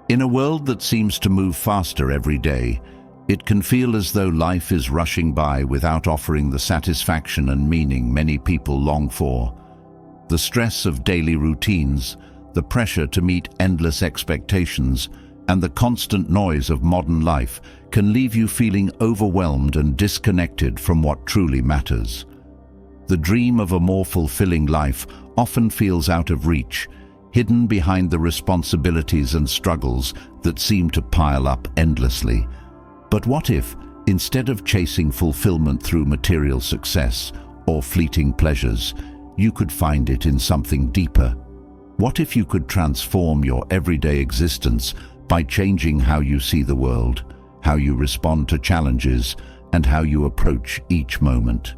In a world that seems to move faster every day, it can feel as though life is rushing by without offering the satisfaction and meaning many people long for. The stress of daily routines, the pressure to meet endless expectations, and the constant noise of modern life can leave you feeling overwhelmed and disconnected from what truly matters. The dream of a more fulfilling life often feels out of reach, hidden behind the responsibilities and struggles that seem to pile up endlessly. But what if, instead of chasing fulfillment through material success or fleeting pleasures, you could find it in something deeper? What if you could transform your everyday existence by changing how you see the world, how you respond to challenges, and how you approach each moment?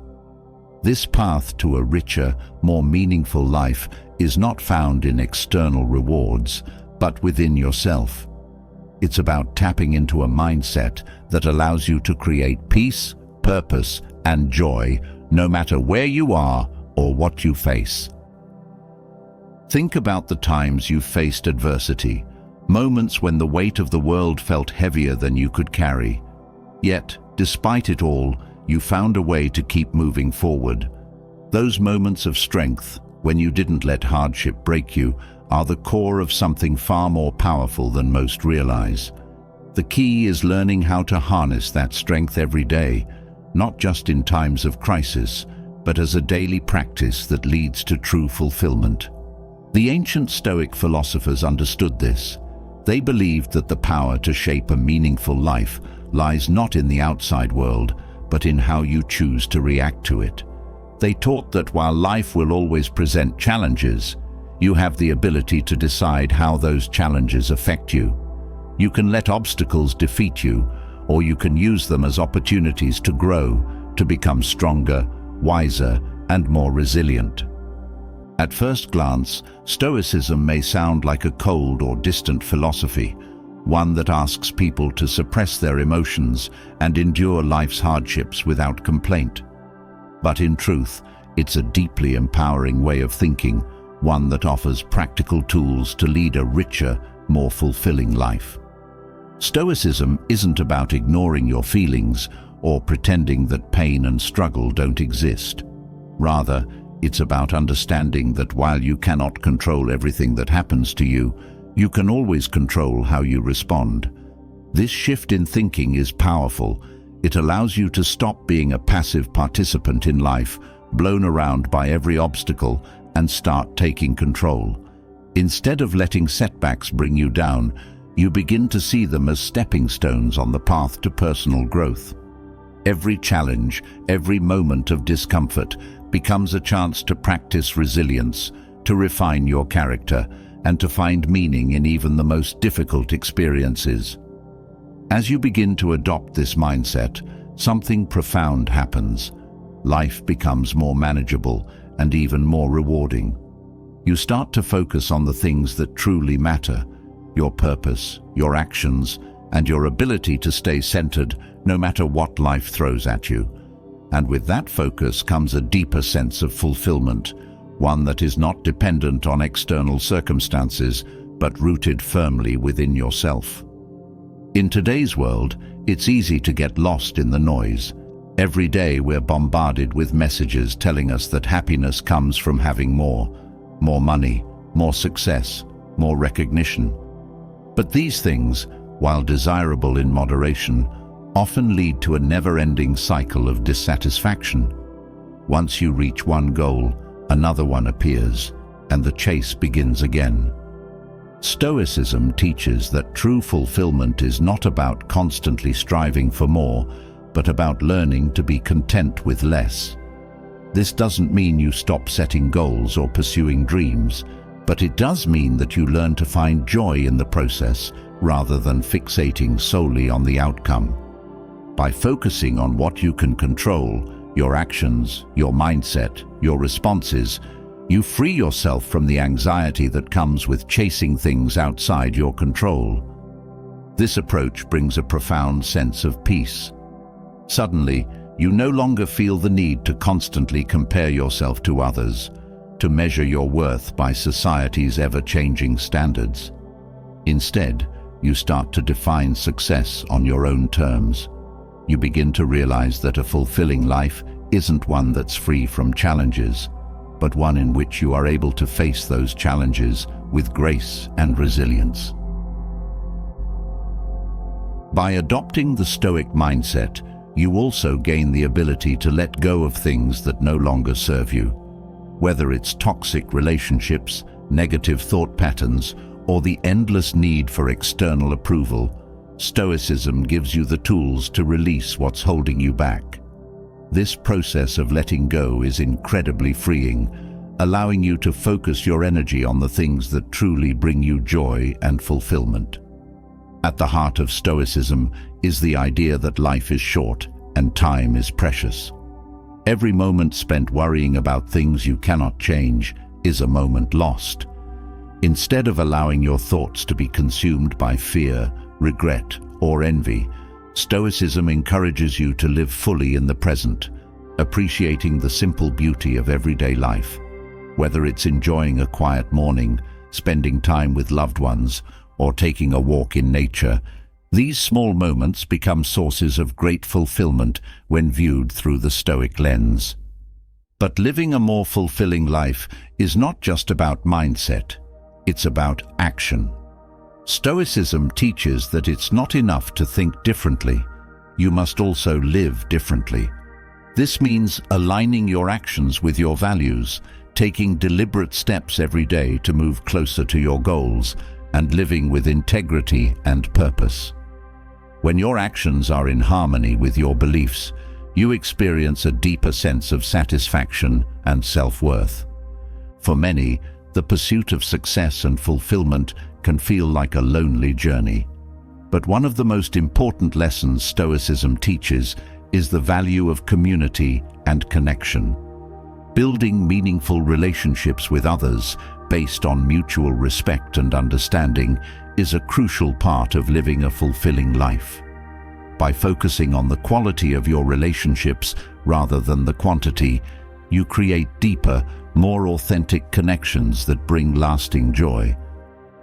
This path to a richer, more meaningful life is not found in external rewards, but within yourself. It's about tapping into a mindset that allows you to create peace, purpose, and joy, no matter where you are or what you face. Think about the times you've faced adversity, moments when the weight of the world felt heavier than you could carry. Yet, despite it all, you found a way to keep moving forward. Those moments of strength, when you didn't let hardship break you, are the core of something far more powerful than most realize. The key is learning how to harness that strength every day, not just in times of crisis, but as a daily practice that leads to true fulfillment. The ancient Stoic philosophers understood this. They believed that the power to shape a meaningful life lies not in the outside world, but in how you choose to react to it. They taught that while life will always present challenges, you have the ability to decide how those challenges affect you. You can let obstacles defeat you, or you can use them as opportunities to grow, to become stronger, wiser, and more resilient. At first glance, Stoicism may sound like a cold or distant philosophy, one that asks people to suppress their emotions and endure life's hardships without complaint. But in truth, it's a deeply empowering way of thinking, one that offers practical tools to lead a richer, more fulfilling life. Stoicism isn't about ignoring your feelings or pretending that pain and struggle don't exist. Rather, it's about understanding that while you cannot control everything that happens to you, you can always control how you respond. This shift in thinking is powerful. It allows you to stop being a passive participant in life, blown around by every obstacle, and start taking control. Instead of letting setbacks bring you down, you begin to see them as stepping stones on the path to personal growth. Every challenge, every moment of discomfort becomes a chance to practice resilience, to refine your character, and to find meaning in even the most difficult experiences. As you begin to adopt this mindset, something profound happens. Life becomes more manageable and even more rewarding. You start to focus on the things that truly matter: your purpose, your actions, and your ability to stay centered no matter what life throws at you. And with that focus comes a deeper sense of fulfillment, one that is not dependent on external circumstances, but rooted firmly within yourself. In today's world, it's easy to get lost in the noise. Every day we're bombarded with messages telling us that happiness comes from having more money, more success, more recognition. But these things, while desirable in moderation, often lead to a never-ending cycle of dissatisfaction. Once you reach one goal, another one appears, and the chase begins again. Stoicism teaches that true fulfillment is not about constantly striving for more, but about learning to be content with less. This doesn't mean you stop setting goals or pursuing dreams, but it does mean that you learn to find joy in the process rather than fixating solely on the outcome. By focusing on what you can control, your actions, your mindset, your responses, you free yourself from the anxiety that comes with chasing things outside your control. This approach brings a profound sense of peace. Suddenly, you no longer feel the need to constantly compare yourself to others, to measure your worth by society's ever-changing standards. Instead, you start to define success on your own terms. You begin to realize that a fulfilling life isn't one that's free from challenges, but one in which you are able to face those challenges with grace and resilience. By adopting the Stoic mindset, you also gain the ability to let go of things that no longer serve you. Whether it's toxic relationships, negative thought patterns, or the endless need for external approval, Stoicism gives you the tools to release what's holding you back. This process of letting go is incredibly freeing, allowing you to focus your energy on the things that truly bring you joy and fulfillment. At the heart of Stoicism is the idea that life is short and time is precious. Every moment spent worrying about things you cannot change is a moment lost. Instead of allowing your thoughts to be consumed by fear, regret, or envy, Stoicism encourages you to live fully in the present, appreciating the simple beauty of everyday life. Whether it's enjoying a quiet morning, spending time with loved ones, or taking a walk in nature, these small moments become sources of great fulfillment when viewed through the Stoic lens. But living a more fulfilling life is not just about mindset, it's about action. Stoicism teaches that it's not enough to think differently, you must also live differently. This means aligning your actions with your values, taking deliberate steps every day to move closer to your goals, and living with integrity and purpose. When your actions are in harmony with your beliefs, you experience a deeper sense of satisfaction and self-worth. For many, the pursuit of success and fulfillment can feel like a lonely journey. But one of the most important lessons Stoicism teaches is the value of community and connection. Building meaningful relationships with others based on mutual respect and understanding is a crucial part of living a fulfilling life. By focusing on the quality of your relationships rather than the quantity, you create deeper, more authentic connections that bring lasting joy.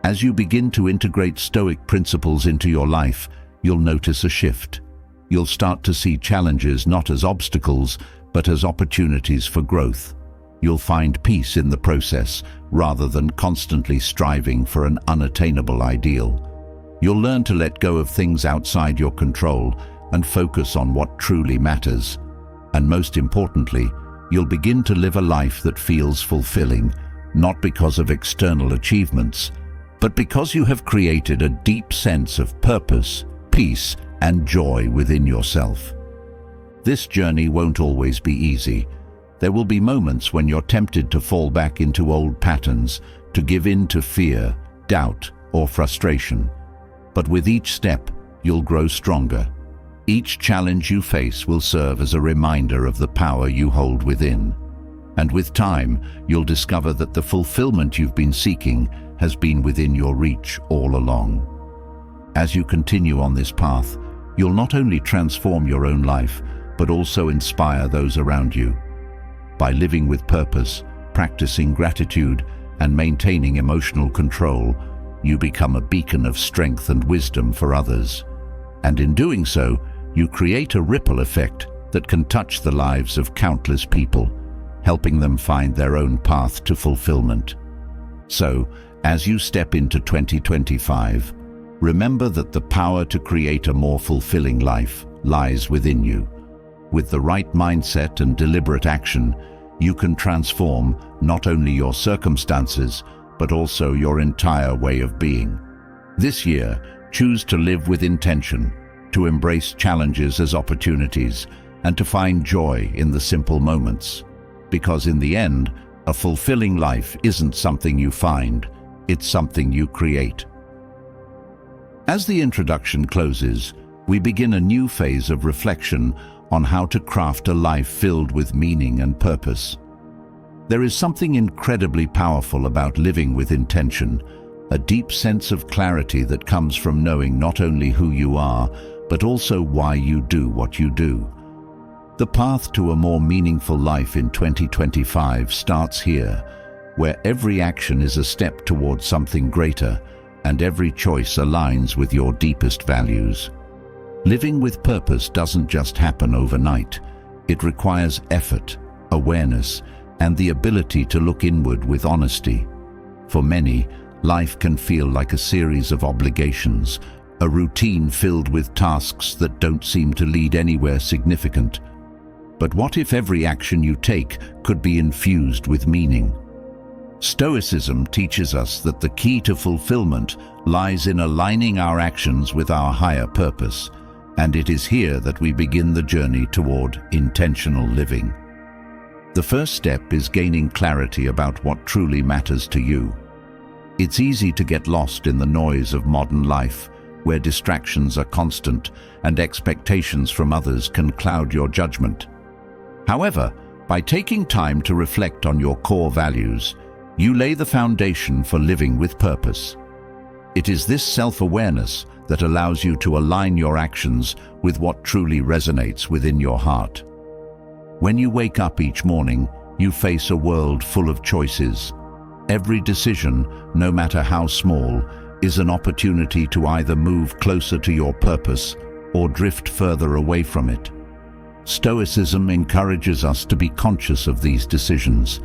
As you begin to integrate Stoic principles into your life, you'll notice a shift. You'll start to see challenges not as obstacles, but as opportunities for growth. You'll find peace in the process, rather than constantly striving for an unattainable ideal. You'll learn to let go of things outside your control and focus on what truly matters. And most importantly, you'll begin to live a life that feels fulfilling, not because of external achievements, but because you have created a deep sense of purpose, peace, and joy within yourself. This journey won't always be easy. There will be moments when you're tempted to fall back into old patterns, to give in to fear, doubt, or frustration. But with each step, you'll grow stronger. Each challenge you face will serve as a reminder of the power you hold within. And with time, you'll discover that the fulfillment you've been seeking has been within your reach all along. As you continue on this path, you'll not only transform your own life, but also inspire those around you. By living with purpose, practicing gratitude, and maintaining emotional control, you become a beacon of strength and wisdom for others. And in doing so, you create a ripple effect that can touch the lives of countless people, helping them find their own path to fulfillment. So, as you step into 2025, remember that the power to create a more fulfilling life lies within you. With the right mindset and deliberate action, you can transform not only your circumstances, but also your entire way of being. This year, choose to live with intention, to embrace challenges as opportunities, and to find joy in the simple moments. Because in the end, a fulfilling life isn't something you find, it's something you create. As the introduction closes, we begin a new phase of reflection on how to craft a life filled with meaning and purpose. There is something incredibly powerful about living with intention, a deep sense of clarity that comes from knowing not only who you are, but also why you do what you do. The path to a more meaningful life in 2025 starts here, where every action is a step towards something greater, and every choice aligns with your deepest values. Living with purpose doesn't just happen overnight. It requires effort, awareness, and the ability to look inward with honesty. For many, life can feel like a series of obligations, a routine filled with tasks that don't seem to lead anywhere significant. But what if every action you take could be infused with meaning? Stoicism teaches us that the key to fulfillment lies in aligning our actions with our higher purpose, and it is here that we begin the journey toward intentional living. The first step is gaining clarity about what truly matters to you. It's easy to get lost in the noise of modern life, where distractions are constant and expectations from others can cloud your judgment. However, by taking time to reflect on your core values, you lay the foundation for living with purpose. It is this self-awareness that allows you to align your actions with what truly resonates within your heart. When you wake up each morning, you face a world full of choices. Every decision, no matter how small, is an opportunity to either move closer to your purpose or drift further away from it. Stoicism encourages us to be conscious of these decisions,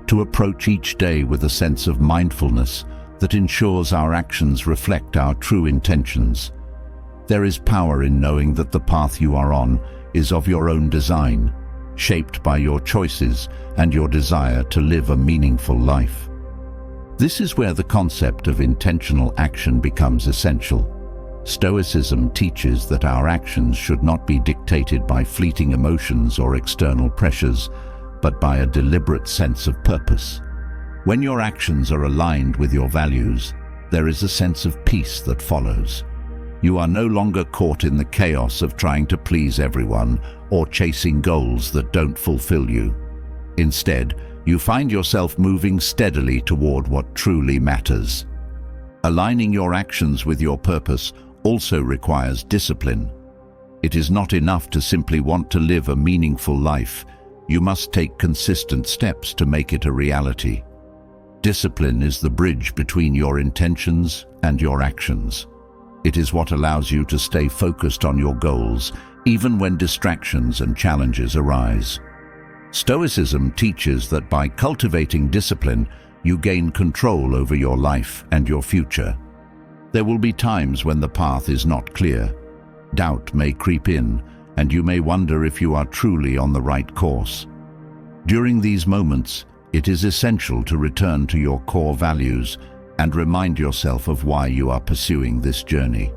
to approach each day with a sense of mindfulness that ensures our actions reflect our true intentions. There is power in knowing that the path you are on is of your own design, shaped by your choices and your desire to live a meaningful life. This is where the concept of intentional action becomes essential. Stoicism teaches that our actions should not be dictated by fleeting emotions or external pressures, but by a deliberate sense of purpose. When your actions are aligned with your values, there is a sense of peace that follows. You are no longer caught in the chaos of trying to please everyone or chasing goals that don't fulfill you. Instead, you find yourself moving steadily toward what truly matters. Aligning your actions with your purpose also requires discipline. It is not enough to simply want to live a meaningful life. You must take consistent steps to make it a reality. Discipline is the bridge between your intentions and your actions. It is what allows you to stay focused on your goals, even when distractions and challenges arise. Stoicism teaches that by cultivating discipline, you gain control over your life and your future. There will be times when the path is not clear. Doubt may creep in, and you may wonder if you are truly on the right course. During these moments, it is essential to return to your core values and remind yourself of why you are pursuing this journey.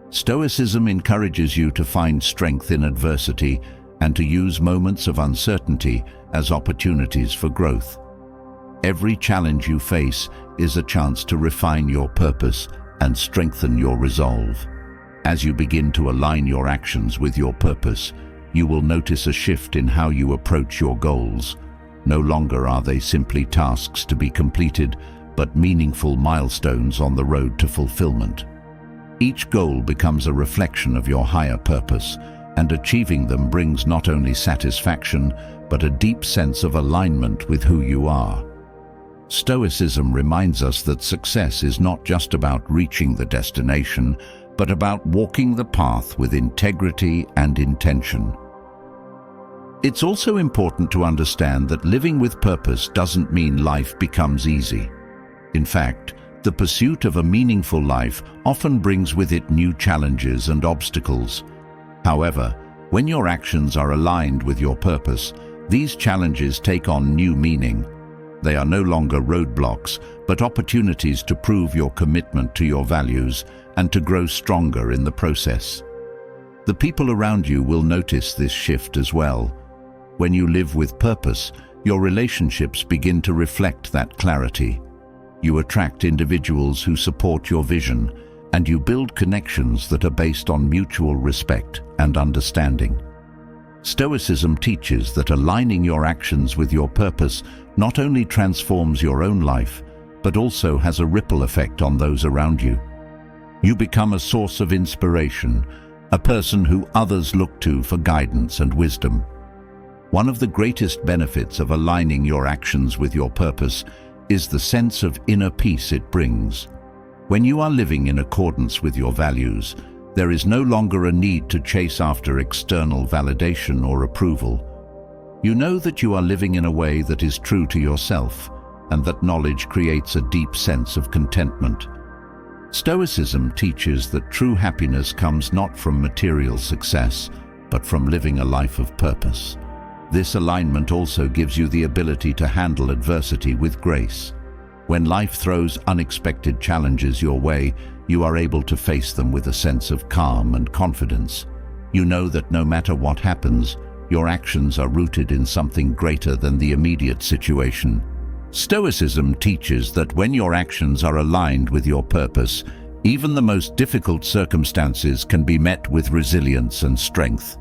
Stoicism encourages you to find strength in adversity and to use moments of uncertainty as opportunities for growth. Every challenge you face is a chance to refine your purpose and strengthen your resolve. As you begin to align your actions with your purpose, you will notice a shift in how you approach your goals. No longer are they simply tasks to be completed, but meaningful milestones on the road to fulfillment. Each goal becomes a reflection of your higher purpose, and achieving them brings not only satisfaction, but a deep sense of alignment with who you are. Stoicism reminds us that success is not just about reaching the destination, but about walking the path with integrity and intention. It's also important to understand that living with purpose doesn't mean life becomes easy. In fact, the pursuit of a meaningful life often brings with it new challenges and obstacles. However, when your actions are aligned with your purpose, these challenges take on new meaning. They are no longer roadblocks, but opportunities to prove your commitment to your values and to grow stronger in the process. The people around you will notice this shift as well. When you live with purpose, your relationships begin to reflect that clarity. You attract individuals who support your vision, and you build connections that are based on mutual respect and understanding. Stoicism teaches that aligning your actions with your purpose not only transforms your own life, but also has a ripple effect on those around you. You become a source of inspiration, a person who others look to for guidance and wisdom. One of the greatest benefits of aligning your actions with your purpose is the sense of inner peace it brings. When you are living in accordance with your values, there is no longer a need to chase after external validation or approval. You know that you are living in a way that is true to yourself, and that knowledge creates a deep sense of contentment. Stoicism teaches that true happiness comes not from material success, but from living a life of purpose. This alignment also gives you the ability to handle adversity with grace. When life throws unexpected challenges your way, you are able to face them with a sense of calm and confidence. You know that no matter what happens, your actions are rooted in something greater than the immediate situation. Stoicism teaches that when your actions are aligned with your purpose, even the most difficult circumstances can be met with resilience and strength.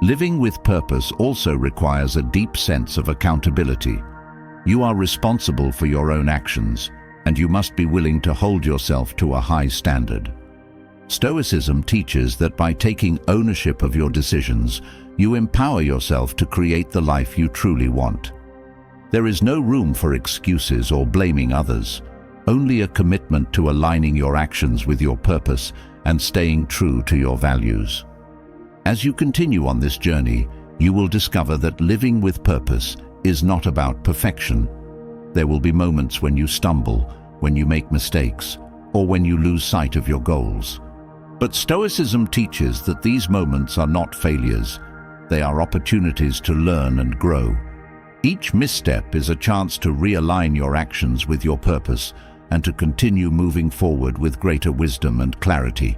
Living with purpose also requires a deep sense of accountability. You are responsible for your own actions, and you must be willing to hold yourself to a high standard. Stoicism teaches that by taking ownership of your decisions, you empower yourself to create the life you truly want. There is no room for excuses or blaming others, only a commitment to aligning your actions with your purpose and staying true to your values. As you continue on this journey, you will discover that living with purpose is not about perfection. There will be moments when you stumble, when you make mistakes, or when you lose sight of your goals. But Stoicism teaches that these moments are not failures. They are opportunities to learn and grow. Each misstep is a chance to realign your actions with your purpose and to continue moving forward with greater wisdom and clarity.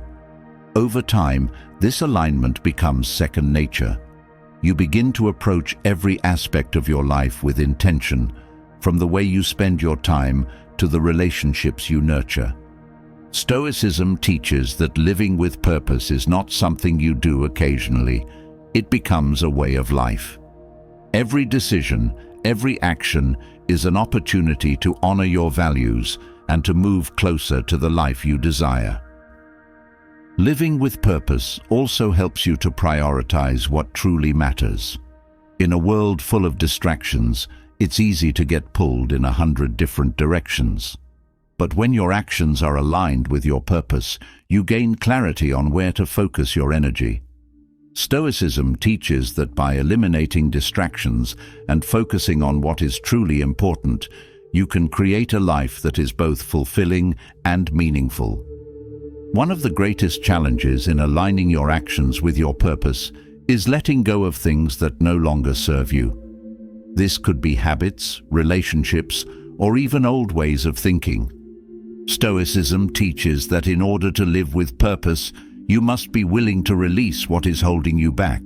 Over time, this alignment becomes second nature. You begin to approach every aspect of your life with intention, from the way you spend your time to the relationships you nurture. Stoicism teaches that living with purpose is not something you do occasionally. It becomes a way of life. Every decision, every action is an opportunity to honor your values and to move closer to the life you desire. Living with purpose also helps you to prioritize what truly matters. In a world full of distractions, it's easy to get pulled in 100 different directions. But when your actions are aligned with your purpose, you gain clarity on where to focus your energy. Stoicism teaches that by eliminating distractions and focusing on what is truly important, you can create a life that is both fulfilling and meaningful. One of the greatest challenges in aligning your actions with your purpose is letting go of things that no longer serve you. This could be habits, relationships, or even old ways of thinking. Stoicism teaches that in order to live with purpose, you must be willing to release what is holding you back.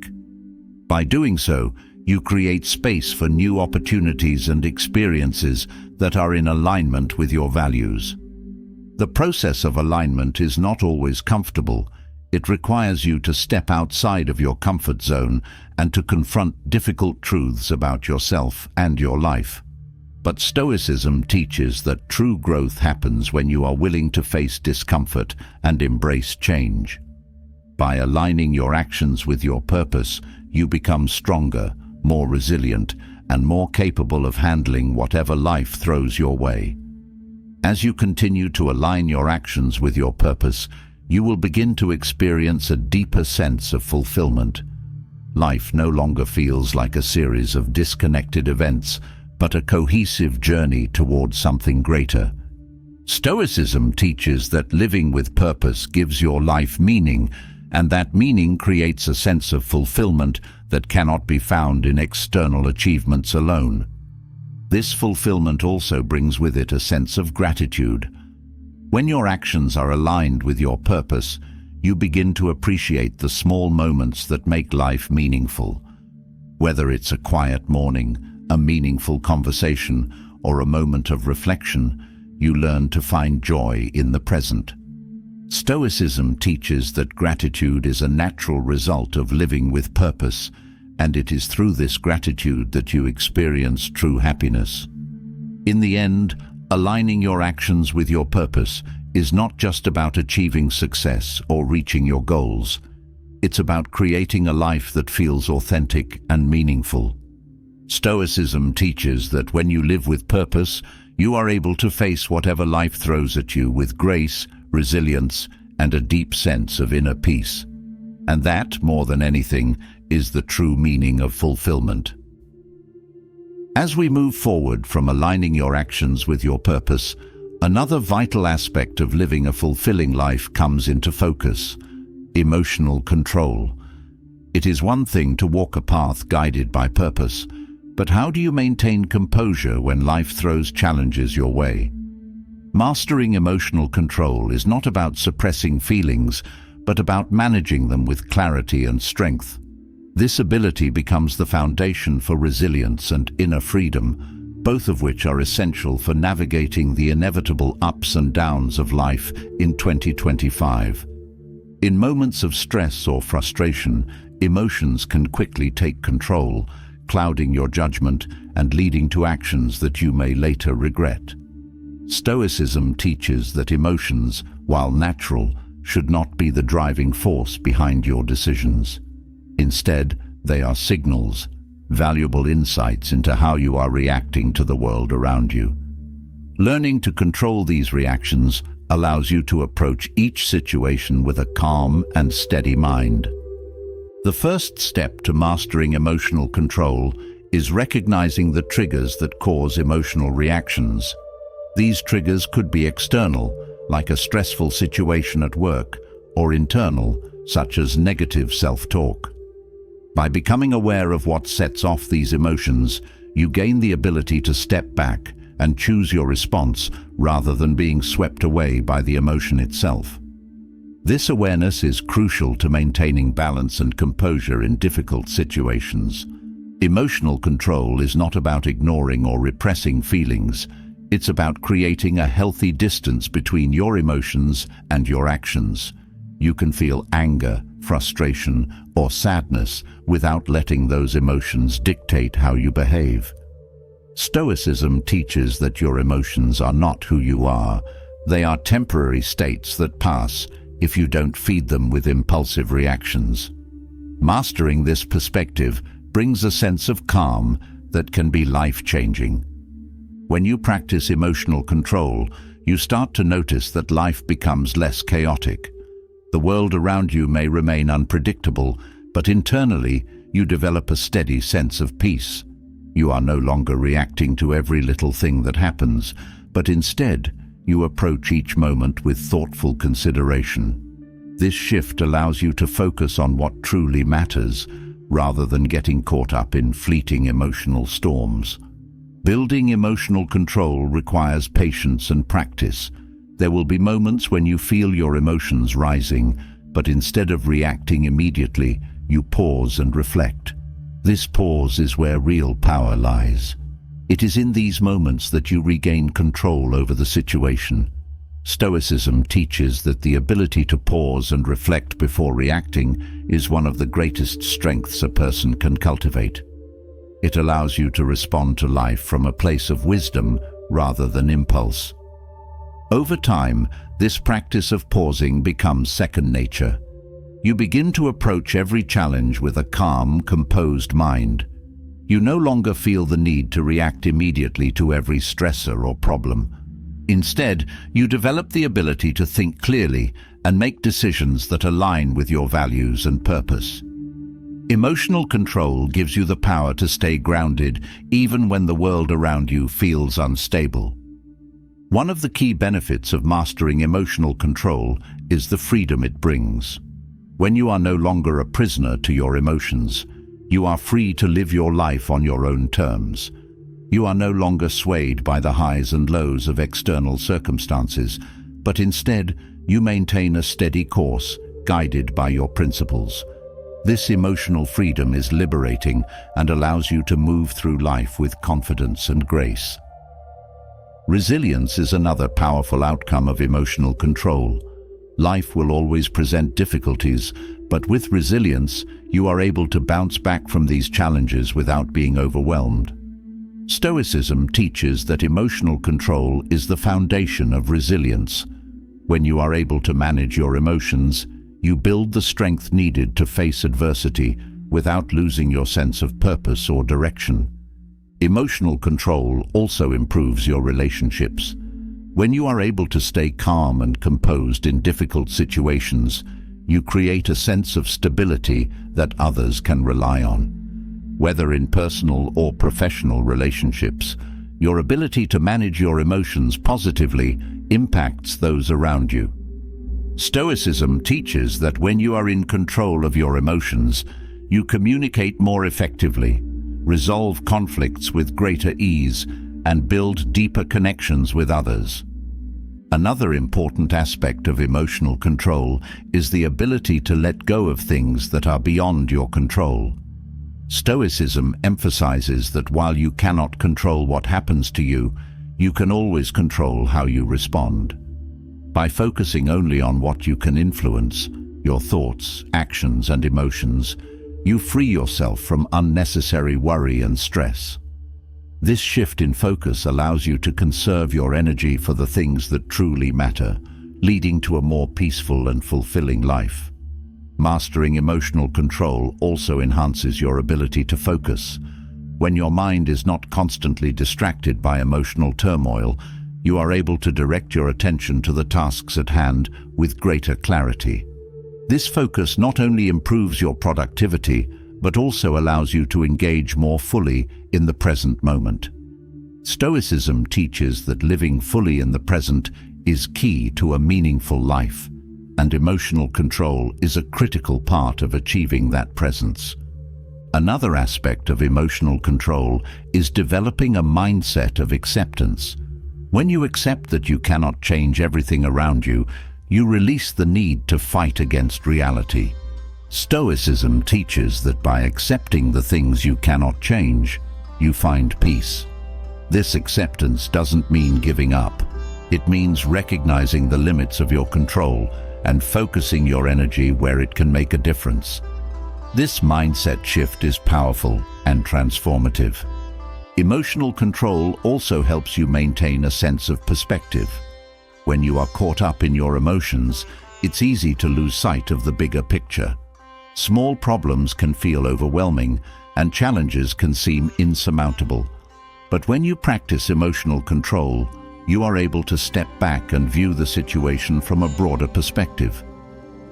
By doing so, you create space for new opportunities and experiences that are in alignment with your values. The process of alignment is not always comfortable. It requires you to step outside of your comfort zone and to confront difficult truths about yourself and your life. But Stoicism teaches that true growth happens when you are willing to face discomfort and embrace change. By aligning your actions with your purpose, you become stronger, more resilient, and more capable of handling whatever life throws your way. As you continue to align your actions with your purpose, you will begin to experience a deeper sense of fulfillment. Life no longer feels like a series of disconnected events, but a cohesive journey towards something greater. Stoicism teaches that living with purpose gives your life meaning, and that meaning creates a sense of fulfillment that cannot be found in external achievements alone. This fulfillment also brings with it a sense of gratitude. When your actions are aligned with your purpose, you begin to appreciate the small moments that make life meaningful. Whether it's a quiet morning, a meaningful conversation, or a moment of reflection, you learn to find joy in the present. Stoicism teaches that gratitude is a natural result of living with purpose, and it is through this gratitude that you experience true happiness. In the end, aligning your actions with your purpose is not just about achieving success or reaching your goals. It's about creating a life that feels authentic and meaningful. Stoicism teaches that when you live with purpose, You are able to face whatever life throws at you with grace, resilience, and a deep sense of inner peace. And that, more than anything, is the true meaning of fulfillment. As we move forward from aligning your actions with your purpose, another vital aspect of living a fulfilling life comes into focus: emotional control. It is one thing to walk a path guided by purpose, but how do you maintain composure when life throws challenges your way? Mastering emotional control is not about suppressing feelings, but about managing them with clarity and strength. This ability becomes the foundation for resilience and inner freedom, both of which are essential for navigating the inevitable ups and downs of life in 2025. In moments of stress or frustration, emotions can quickly take control, clouding your judgment and leading to actions that you may later regret. Stoicism teaches that emotions, while natural, should not be the driving force behind your decisions. Instead, they are signals, valuable insights into how you are reacting to the world around you. Learning to control these reactions allows you to approach each situation with a calm and steady mind. The first step to mastering emotional control is recognizing the triggers that cause emotional reactions. These triggers could be external, like a stressful situation at work, or internal, such as negative self-talk. By becoming aware of what sets off these emotions, you gain the ability to step back and choose your response rather than being swept away by the emotion itself. This awareness is crucial to maintaining balance and composure in difficult situations. Emotional control is not about ignoring or repressing feelings. It's about creating a healthy distance between your emotions and your actions. You can feel anger, frustration, or sadness without letting those emotions dictate how you behave. Stoicism teaches that your emotions are not who you are. They are temporary states that pass if you don't feed them with impulsive reactions. Mastering this perspective brings a sense of calm that can be life-changing. When you practice emotional control, you start to notice that life becomes less chaotic. The world around you may remain unpredictable, but internally you develop a steady sense of peace. You are no longer reacting to every little thing that happens, but instead you approach each moment with thoughtful consideration. This shift allows you to focus on what truly matters, rather than getting caught up in fleeting emotional storms. Building emotional control requires patience and practice. There will be moments when you feel your emotions rising, but instead of reacting immediately, you pause and reflect. This pause is where real power lies. It is in these moments that you regain control over the situation. Stoicism teaches that the ability to pause and reflect before reacting is one of the greatest strengths a person can cultivate. It allows you to respond to life from a place of wisdom rather than impulse. Over time, this practice of pausing becomes second nature. You begin to approach every challenge with a calm, composed mind. You no longer feel the need to react immediately to every stressor or problem. Instead, you develop the ability to think clearly and make decisions that align with your values and purpose. Emotional control gives you the power to stay grounded even when the world around you feels unstable. One of the key benefits of mastering emotional control is the freedom it brings. When you are no longer a prisoner to your emotions, you are free to live your life on your own terms. You are no longer swayed by the highs and lows of external circumstances, but instead you maintain a steady course, guided by your principles. This emotional freedom is liberating and allows you to move through life with confidence and grace. Resilience is another powerful outcome of emotional control. Life will always present difficulties, but with resilience, you are able to bounce back from these challenges without being overwhelmed. Stoicism teaches that emotional control is the foundation of resilience. When you are able to manage your emotions, you build the strength needed to face adversity without losing your sense of purpose or direction. Emotional control also improves your relationships. When you are able to stay calm and composed in difficult situations, you create a sense of stability that others can rely on. Whether in personal or professional relationships, your ability to manage your emotions positively impacts those around you. Stoicism teaches that when you are in control of your emotions, you communicate more effectively, resolve conflicts with greater ease, and build deeper connections with others. Another important aspect of emotional control is the ability to let go of things that are beyond your control. Stoicism emphasizes that while you cannot control what happens to you, you can always control how you respond. By focusing only on what you can influence, your thoughts, actions, and emotions, you free yourself from unnecessary worry and stress. This shift in focus allows you to conserve your energy for the things that truly matter, leading to a more peaceful and fulfilling life. Mastering emotional control also enhances your ability to focus. When your mind is not constantly distracted by emotional turmoil, you are able to direct your attention to the tasks at hand with greater clarity. This focus not only improves your productivity, but also allows you to engage more fully in the present moment. Stoicism teaches that living fully in the present is key to a meaningful life, and emotional control is a critical part of achieving that presence. Another aspect of emotional control is developing a mindset of acceptance. When you accept that you cannot change everything around you, you release the need to fight against reality. Stoicism teaches that by accepting the things you cannot change, you find peace. This acceptance doesn't mean giving up. It means recognizing the limits of your control and focusing your energy where it can make a difference. This mindset shift is powerful and transformative. Emotional control also helps you maintain a sense of perspective. When you are caught up in your emotions, it's easy to lose sight of the bigger picture. Small problems can feel overwhelming, and challenges can seem insurmountable. But when you practice emotional control, you are able to step back and view the situation from a broader perspective.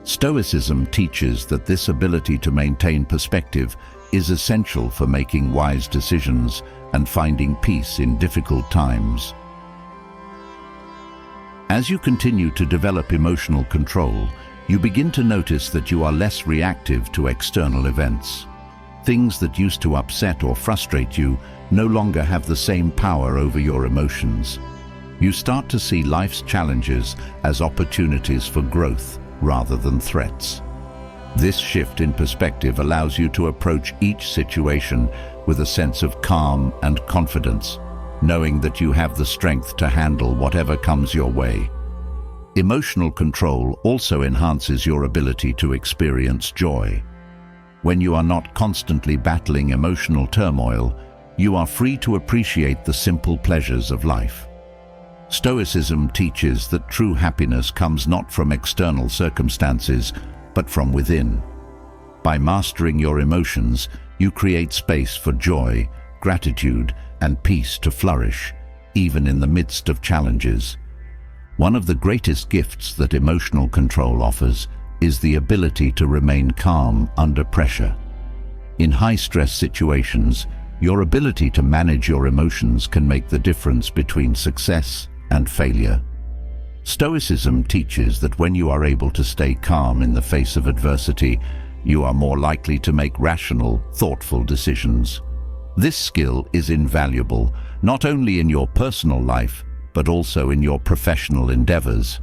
Stoicism teaches that this ability to maintain perspective is essential for making wise decisions and finding peace in difficult times. As you continue to develop emotional control, you begin to notice that you are less reactive to external events. Things that used to upset or frustrate you no longer have the same power over your emotions. You start to see life's challenges as opportunities for growth rather than threats. This shift in perspective allows you to approach each situation with a sense of calm and confidence, knowing that you have the strength to handle whatever comes your way. Emotional control also enhances your ability to experience joy. When you are not constantly battling emotional turmoil, you are free to appreciate the simple pleasures of life. Stoicism teaches that true happiness comes not from external circumstances, but from within. By mastering your emotions, you create space for joy, gratitude, and peace to flourish, even in the midst of challenges. One of the greatest gifts that emotional control offers is the ability to remain calm under pressure. In high-stress situations, your ability to manage your emotions can make the difference between success and failure. Stoicism teaches that when you are able to stay calm in the face of adversity, you are more likely to make rational, thoughtful decisions. This skill is invaluable, not only in your personal life, but also in your professional endeavors.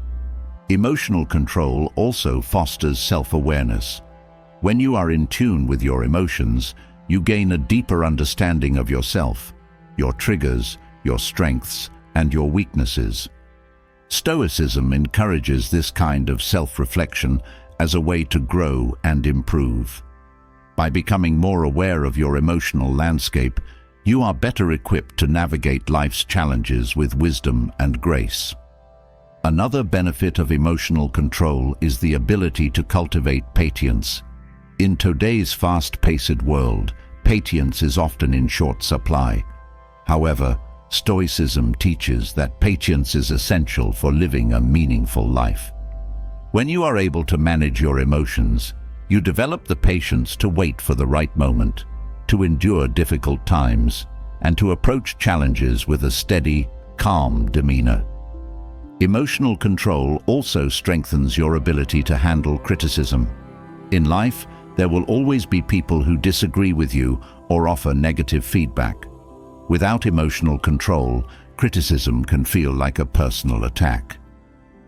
Emotional control also fosters self-awareness. When you are in tune with your emotions, you gain a deeper understanding of yourself, your triggers, your strengths, and your weaknesses. Stoicism encourages this kind of self-reflection as a way to grow and improve. By becoming more aware of your emotional landscape, you are better equipped to navigate life's challenges with wisdom and grace. Another benefit of emotional control is the ability to cultivate patience. In today's fast-paced world, patience is often in short supply. However, Stoicism teaches that patience is essential for living a meaningful life. When you are able to manage your emotions, you develop the patience to wait for the right moment, to endure difficult times, and to approach challenges with a steady, calm demeanor. Emotional control also strengthens your ability to handle criticism. In life, there will always be people who disagree with you or offer negative feedback. Without emotional control, criticism can feel like a personal attack.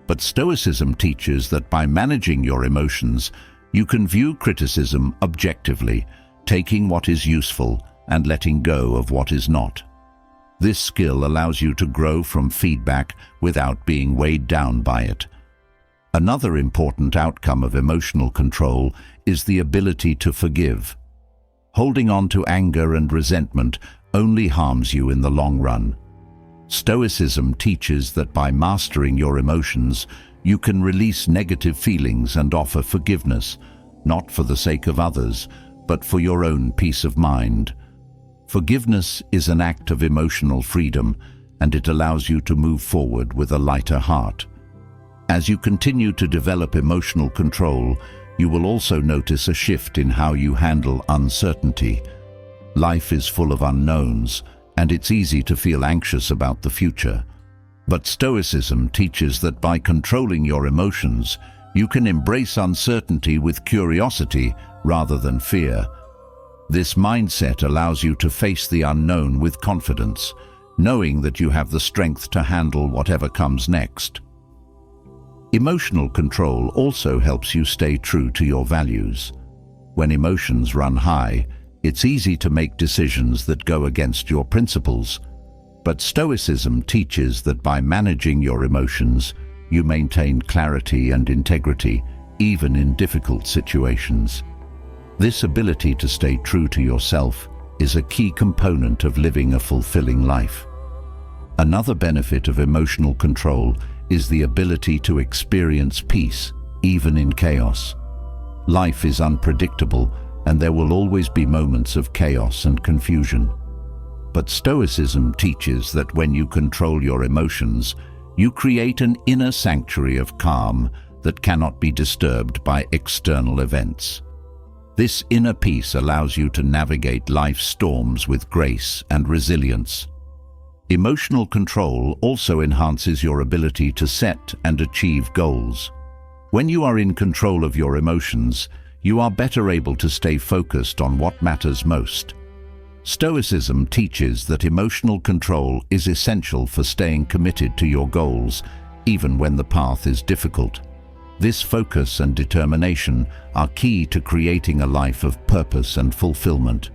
But Stoicism teaches that by managing your emotions, you can view criticism objectively, taking what is useful and letting go of what is not. This skill allows you to grow from feedback without being weighed down by it. Another important outcome of emotional control is the ability to forgive. Holding on to anger and resentment only harms you in the long run. Stoicism teaches that by mastering your emotions, you can release negative feelings and offer forgiveness, not for the sake of others, but for your own peace of mind. Forgiveness is an act of emotional freedom, and it allows you to move forward with a lighter heart. As you continue to develop emotional control, you will also notice a shift in how you handle uncertainty. Life is full of unknowns, and it's easy to feel anxious about the future. But Stoicism teaches that by controlling your emotions, you can embrace uncertainty with curiosity rather than fear. This mindset allows you to face the unknown with confidence, knowing that you have the strength to handle whatever comes next. Emotional control also helps you stay true to your values. When emotions run high, it's easy to make decisions that go against your principles. But Stoicism teaches that by managing your emotions, you maintain clarity and integrity, even in difficult situations. This ability to stay true to yourself is a key component of living a fulfilling life. Another benefit of emotional control is the ability to experience peace, even in chaos. Life is unpredictable, and there will always be moments of chaos and confusion. But Stoicism teaches that when you control your emotions, you create an inner sanctuary of calm that cannot be disturbed by external events. This inner peace allows you to navigate life's storms with grace and resilience. Emotional control also enhances your ability to set and achieve goals. When you are in control of your emotions, you are better able to stay focused on what matters most. Stoicism teaches that emotional control is essential for staying committed to your goals, even when the path is difficult. This focus and determination are key to creating a life of purpose and fulfillment.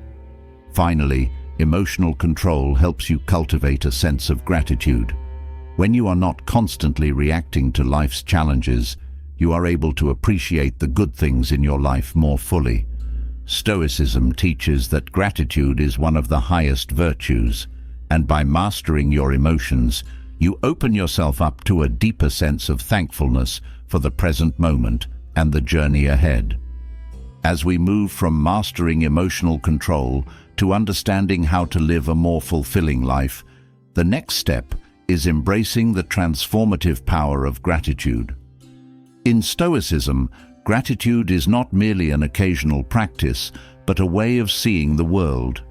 Finally, emotional control helps you cultivate a sense of gratitude. When you are not constantly reacting to life's challenges, you are able to appreciate the good things in your life more fully. Stoicism teaches that gratitude is one of the highest virtues, and by mastering your emotions, you open yourself up to a deeper sense of thankfulness for the present moment and the journey ahead. As we move from mastering emotional control to understanding how to live a more fulfilling life, the next step is embracing the transformative power of gratitude. In Stoicism, gratitude is not merely an occasional practice, but a way of seeing the world.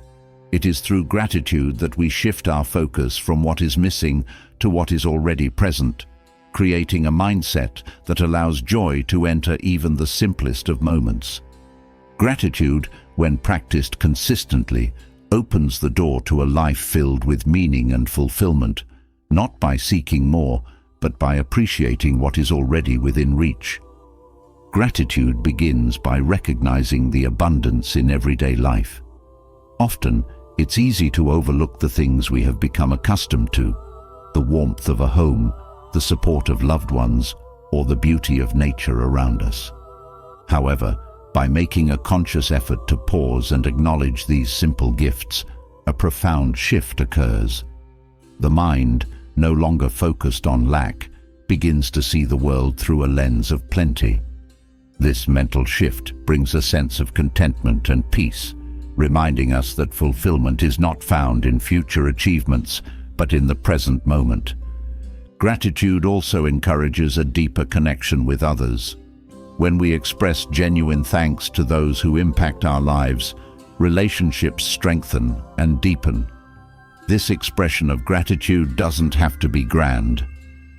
It is through gratitude that we shift our focus from what is missing to what is already present, creating a mindset that allows joy to enter even the simplest of moments. Gratitude, when practiced consistently, opens the door to a life filled with meaning and fulfillment, not by seeking more, but by appreciating what is already within reach. Gratitude begins by recognizing the abundance in everyday life. Often, it's easy to overlook the things we have become accustomed to: the warmth of a home, the support of loved ones, or the beauty of nature around us. However, by making a conscious effort to pause and acknowledge these simple gifts, a profound shift occurs. The mind, no longer focused on lack, begins to see the world through a lens of plenty. This mental shift brings a sense of contentment and peace, reminding us that fulfillment is not found in future achievements, but in the present moment. Gratitude also encourages a deeper connection with others. When we express genuine thanks to those who impact our lives, relationships strengthen and deepen. This expression of gratitude doesn't have to be grand.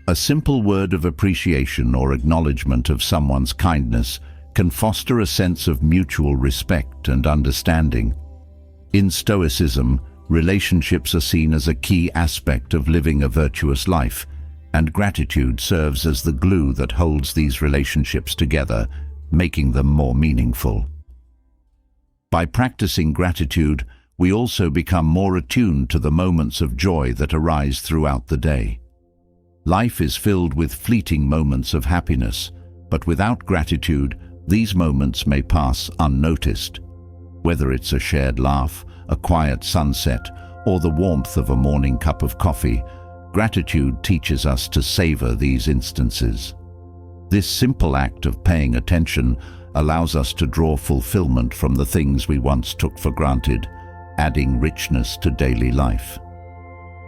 A simple word of appreciation or acknowledgement of someone's kindness can foster a sense of mutual respect and understanding. In Stoicism, relationships are seen as a key aspect of living a virtuous life, and gratitude serves as the glue that holds these relationships together, making them more meaningful. By practicing gratitude, we also become more attuned to the moments of joy that arise throughout the day. Life is filled with fleeting moments of happiness, but without gratitude, these moments may pass unnoticed. Whether it's a shared laugh, a quiet sunset, or the warmth of a morning cup of coffee, gratitude teaches us to savor these instances. This simple act of paying attention allows us to draw fulfillment from the things we once took for granted, adding richness to daily life.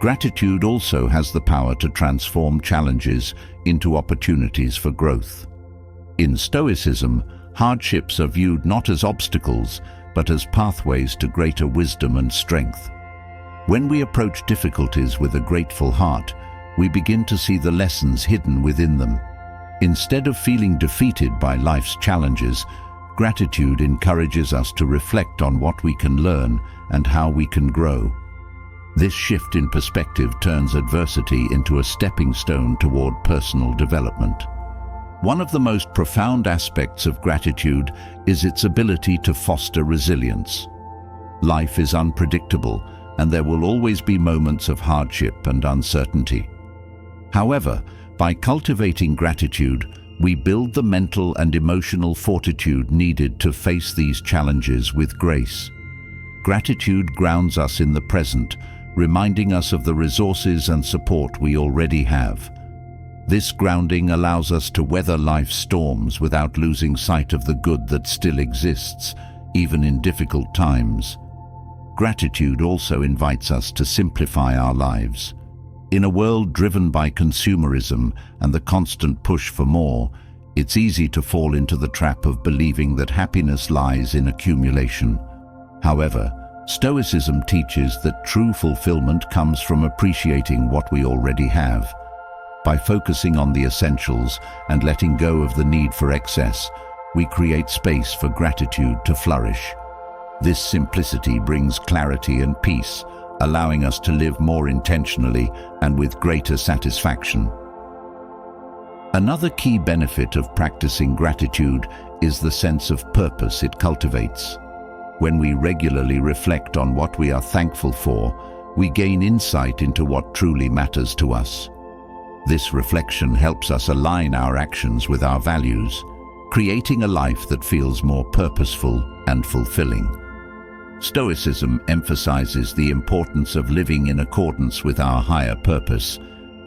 Gratitude also has the power to transform challenges into opportunities for growth. In Stoicism, hardships are viewed not as obstacles, but as pathways to greater wisdom and strength. When we approach difficulties with a grateful heart, we begin to see the lessons hidden within them. Instead of feeling defeated by life's challenges, gratitude encourages us to reflect on what we can learn and how we can grow. This shift in perspective turns adversity into a stepping stone toward personal development. One of the most profound aspects of gratitude is its ability to foster resilience. Life is unpredictable, and there will always be moments of hardship and uncertainty. However, by cultivating gratitude, we build the mental and emotional fortitude needed to face these challenges with grace. Gratitude grounds us in the present, reminding us of the resources and support we already have. This grounding allows us to weather life's storms without losing sight of the good that still exists, even in difficult times. Gratitude also invites us to simplify our lives. In a world driven by consumerism and the constant push for more, it's easy to fall into the trap of believing that happiness lies in accumulation. However, Stoicism teaches that true fulfillment comes from appreciating what we already have. By focusing on the essentials and letting go of the need for excess, we create space for gratitude to flourish. This simplicity brings clarity and peace, allowing us to live more intentionally and with greater satisfaction. Another key benefit of practicing gratitude is the sense of purpose it cultivates. When we regularly reflect on what we are thankful for, we gain insight into what truly matters to us. This reflection helps us align our actions with our values, creating a life that feels more purposeful and fulfilling. Stoicism emphasizes the importance of living in accordance with our higher purpose,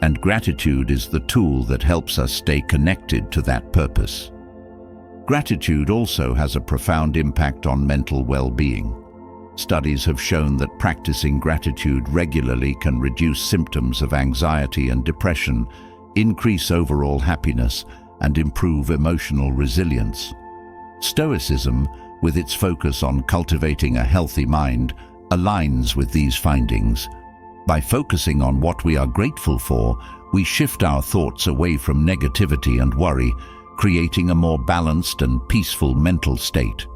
and gratitude is the tool that helps us stay connected to that purpose. Gratitude also has a profound impact on mental well-being. Studies have shown that practicing gratitude regularly can reduce symptoms of anxiety and depression, increase overall happiness, and improve emotional resilience. Stoicism, with its focus on cultivating a healthy mind, aligns with these findings. By focusing on what we are grateful for, we shift our thoughts away from negativity and worry, creating a more balanced and peaceful mental state.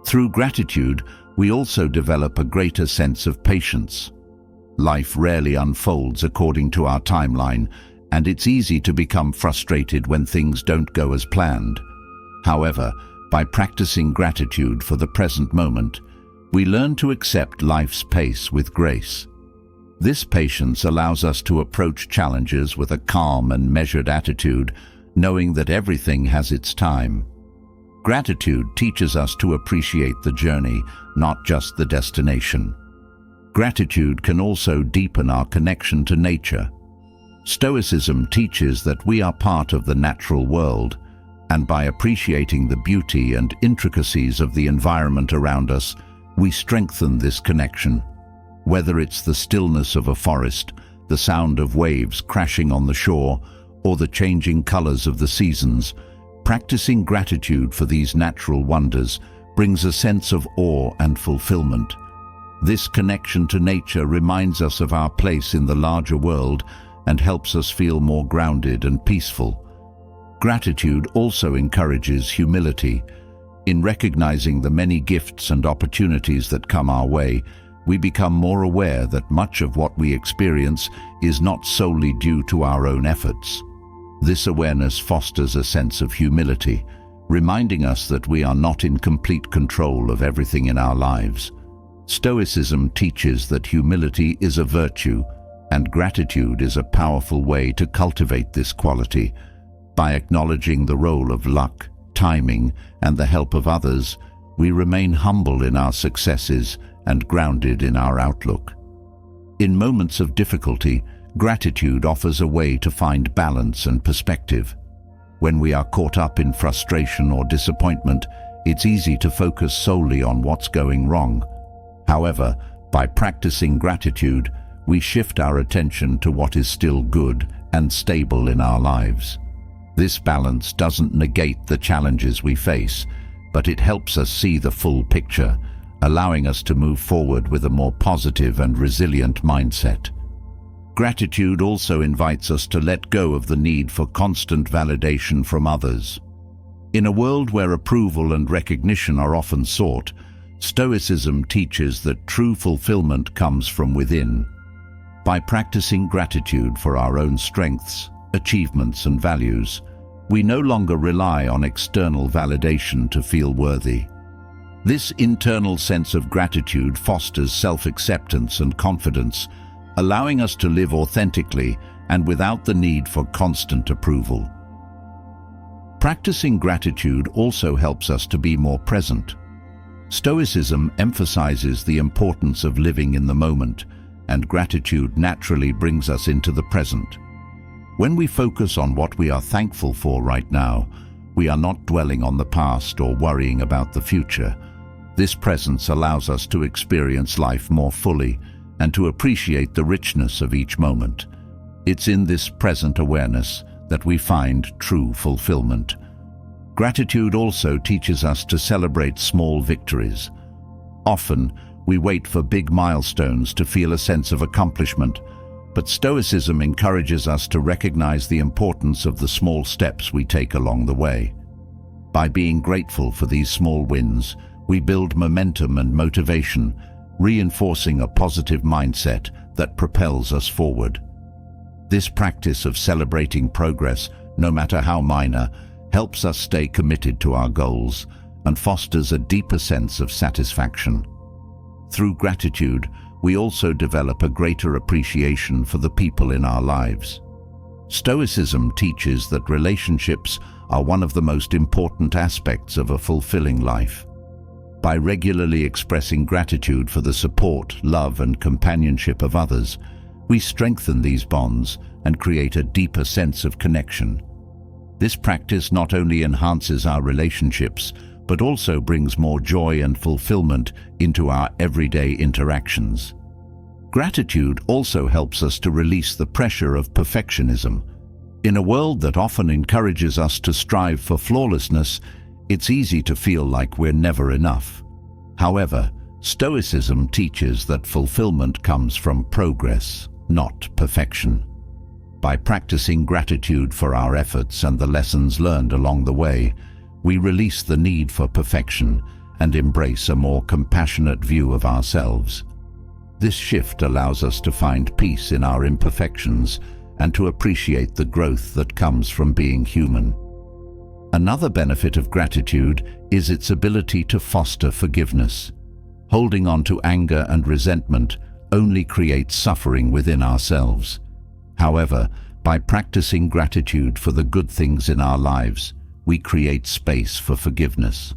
Through gratitude, we also develop a greater sense of patience. Life rarely unfolds according to our timeline, and it's easy to become frustrated when things don't go as planned. However, by practicing gratitude for the present moment, we learn to accept life's pace with grace. This patience allows us to approach challenges with a calm and measured attitude, knowing that everything has its time. Gratitude teaches us to appreciate the journey, not just the destination. Gratitude can also deepen our connection to nature. Stoicism teaches that we are part of the natural world, and by appreciating the beauty and intricacies of the environment around us, We strengthen this connection. Whether it's the stillness of a forest, the sound of waves crashing on the shore, or the changing colors of the seasons, practicing gratitude for these natural wonders brings a sense of awe and fulfillment. This connection to nature reminds us of our place in the larger world and helps us feel more grounded and peaceful. Gratitude also encourages humility. In recognizing the many gifts and opportunities that come our way, we become more aware that much of what we experience is not solely due to our own efforts. This awareness fosters a sense of humility, reminding us that we are not in complete control of everything in our lives. Stoicism teaches that humility is a virtue, and gratitude is a powerful way to cultivate this quality. By acknowledging the role of luck, timing, and the help of others, we remain humble in our successes and grounded in our outlook. In moments of difficulty, gratitude offers a way to find balance and perspective. When we are caught up in frustration or disappointment, it's easy to focus solely on what's going wrong. However, by practicing gratitude, we shift our attention to what is still good and stable in our lives. This balance doesn't negate the challenges we face, but it helps us see the full picture, allowing us to move forward with a more positive and resilient mindset. Gratitude also invites us to let go of the need for constant validation from others. In a world where approval and recognition are often sought, Stoicism teaches that true fulfillment comes from within. By practicing gratitude for our own strengths, achievements, and values, we no longer rely on external validation to feel worthy. This internal sense of gratitude fosters self-acceptance and confidence, allowing us to live authentically and without the need for constant approval. Practicing gratitude also helps us to be more present. Stoicism emphasizes the importance of living in the moment, and gratitude naturally brings us into the present. When we focus on what we are thankful for right now, we are not dwelling on the past or worrying about the future. This presence allows us to experience life more fully and to appreciate the richness of each moment. It's in this present awareness that we find true fulfillment. Gratitude also teaches us to celebrate small victories. Often, we wait for big milestones to feel a sense of accomplishment, but Stoicism encourages us to recognize the importance of the small steps we take along the way. By being grateful for these small wins, we build momentum and motivation, reinforcing a positive mindset that propels us forward. This practice of celebrating progress, no matter how minor, helps us stay committed to our goals and fosters a deeper sense of satisfaction. Through gratitude, we also develop a greater appreciation for the people in our lives. Stoicism teaches that relationships are one of the most important aspects of a fulfilling life. By regularly expressing gratitude for the support, love, and companionship of others, we strengthen these bonds and create a deeper sense of connection. This practice not only enhances our relationships, but also brings more joy and fulfillment into our everyday interactions. Gratitude also helps us to release the pressure of perfectionism. In a world that often encourages us to strive for flawlessness, it's easy to feel like we're never enough. However, Stoicism teaches that fulfillment comes from progress, not perfection. By practicing gratitude for our efforts and the lessons learned along the way, we release the need for perfection and embrace a more compassionate view of ourselves. This shift allows us to find peace in our imperfections and to appreciate the growth that comes from being human. Another benefit of gratitude is its ability to foster forgiveness. Holding on to anger and resentment only creates suffering within ourselves. However, by practicing gratitude for the good things in our lives, we create space for forgiveness.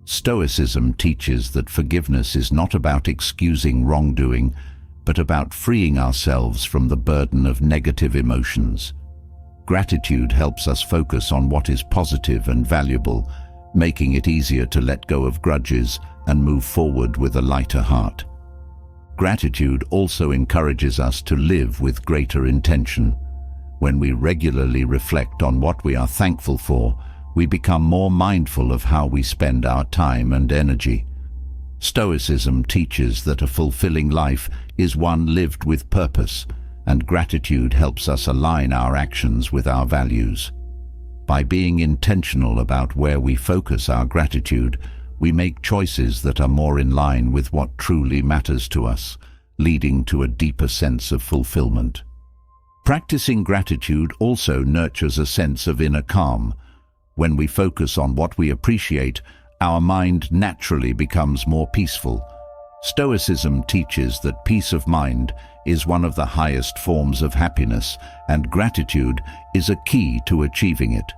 Stoicism teaches that forgiveness is not about excusing wrongdoing, but about freeing ourselves from the burden of negative emotions. Gratitude helps us focus on what is positive and valuable, making it easier to let go of grudges and move forward with a lighter heart. Gratitude also encourages us to live with greater intention. When we regularly reflect on what we are thankful for, we become more mindful of how we spend our time and energy. Stoicism teaches that a fulfilling life is one lived with purpose, and gratitude helps us align our actions with our values. By being intentional about where we focus our gratitude, we make choices that are more in line with what truly matters to us, leading to a deeper sense of fulfillment. Practicing gratitude also nurtures a sense of inner calm. When we focus on what we appreciate, our mind naturally becomes more peaceful. Stoicism teaches that peace of mind is one of the highest forms of happiness, and gratitude is a key to achieving it.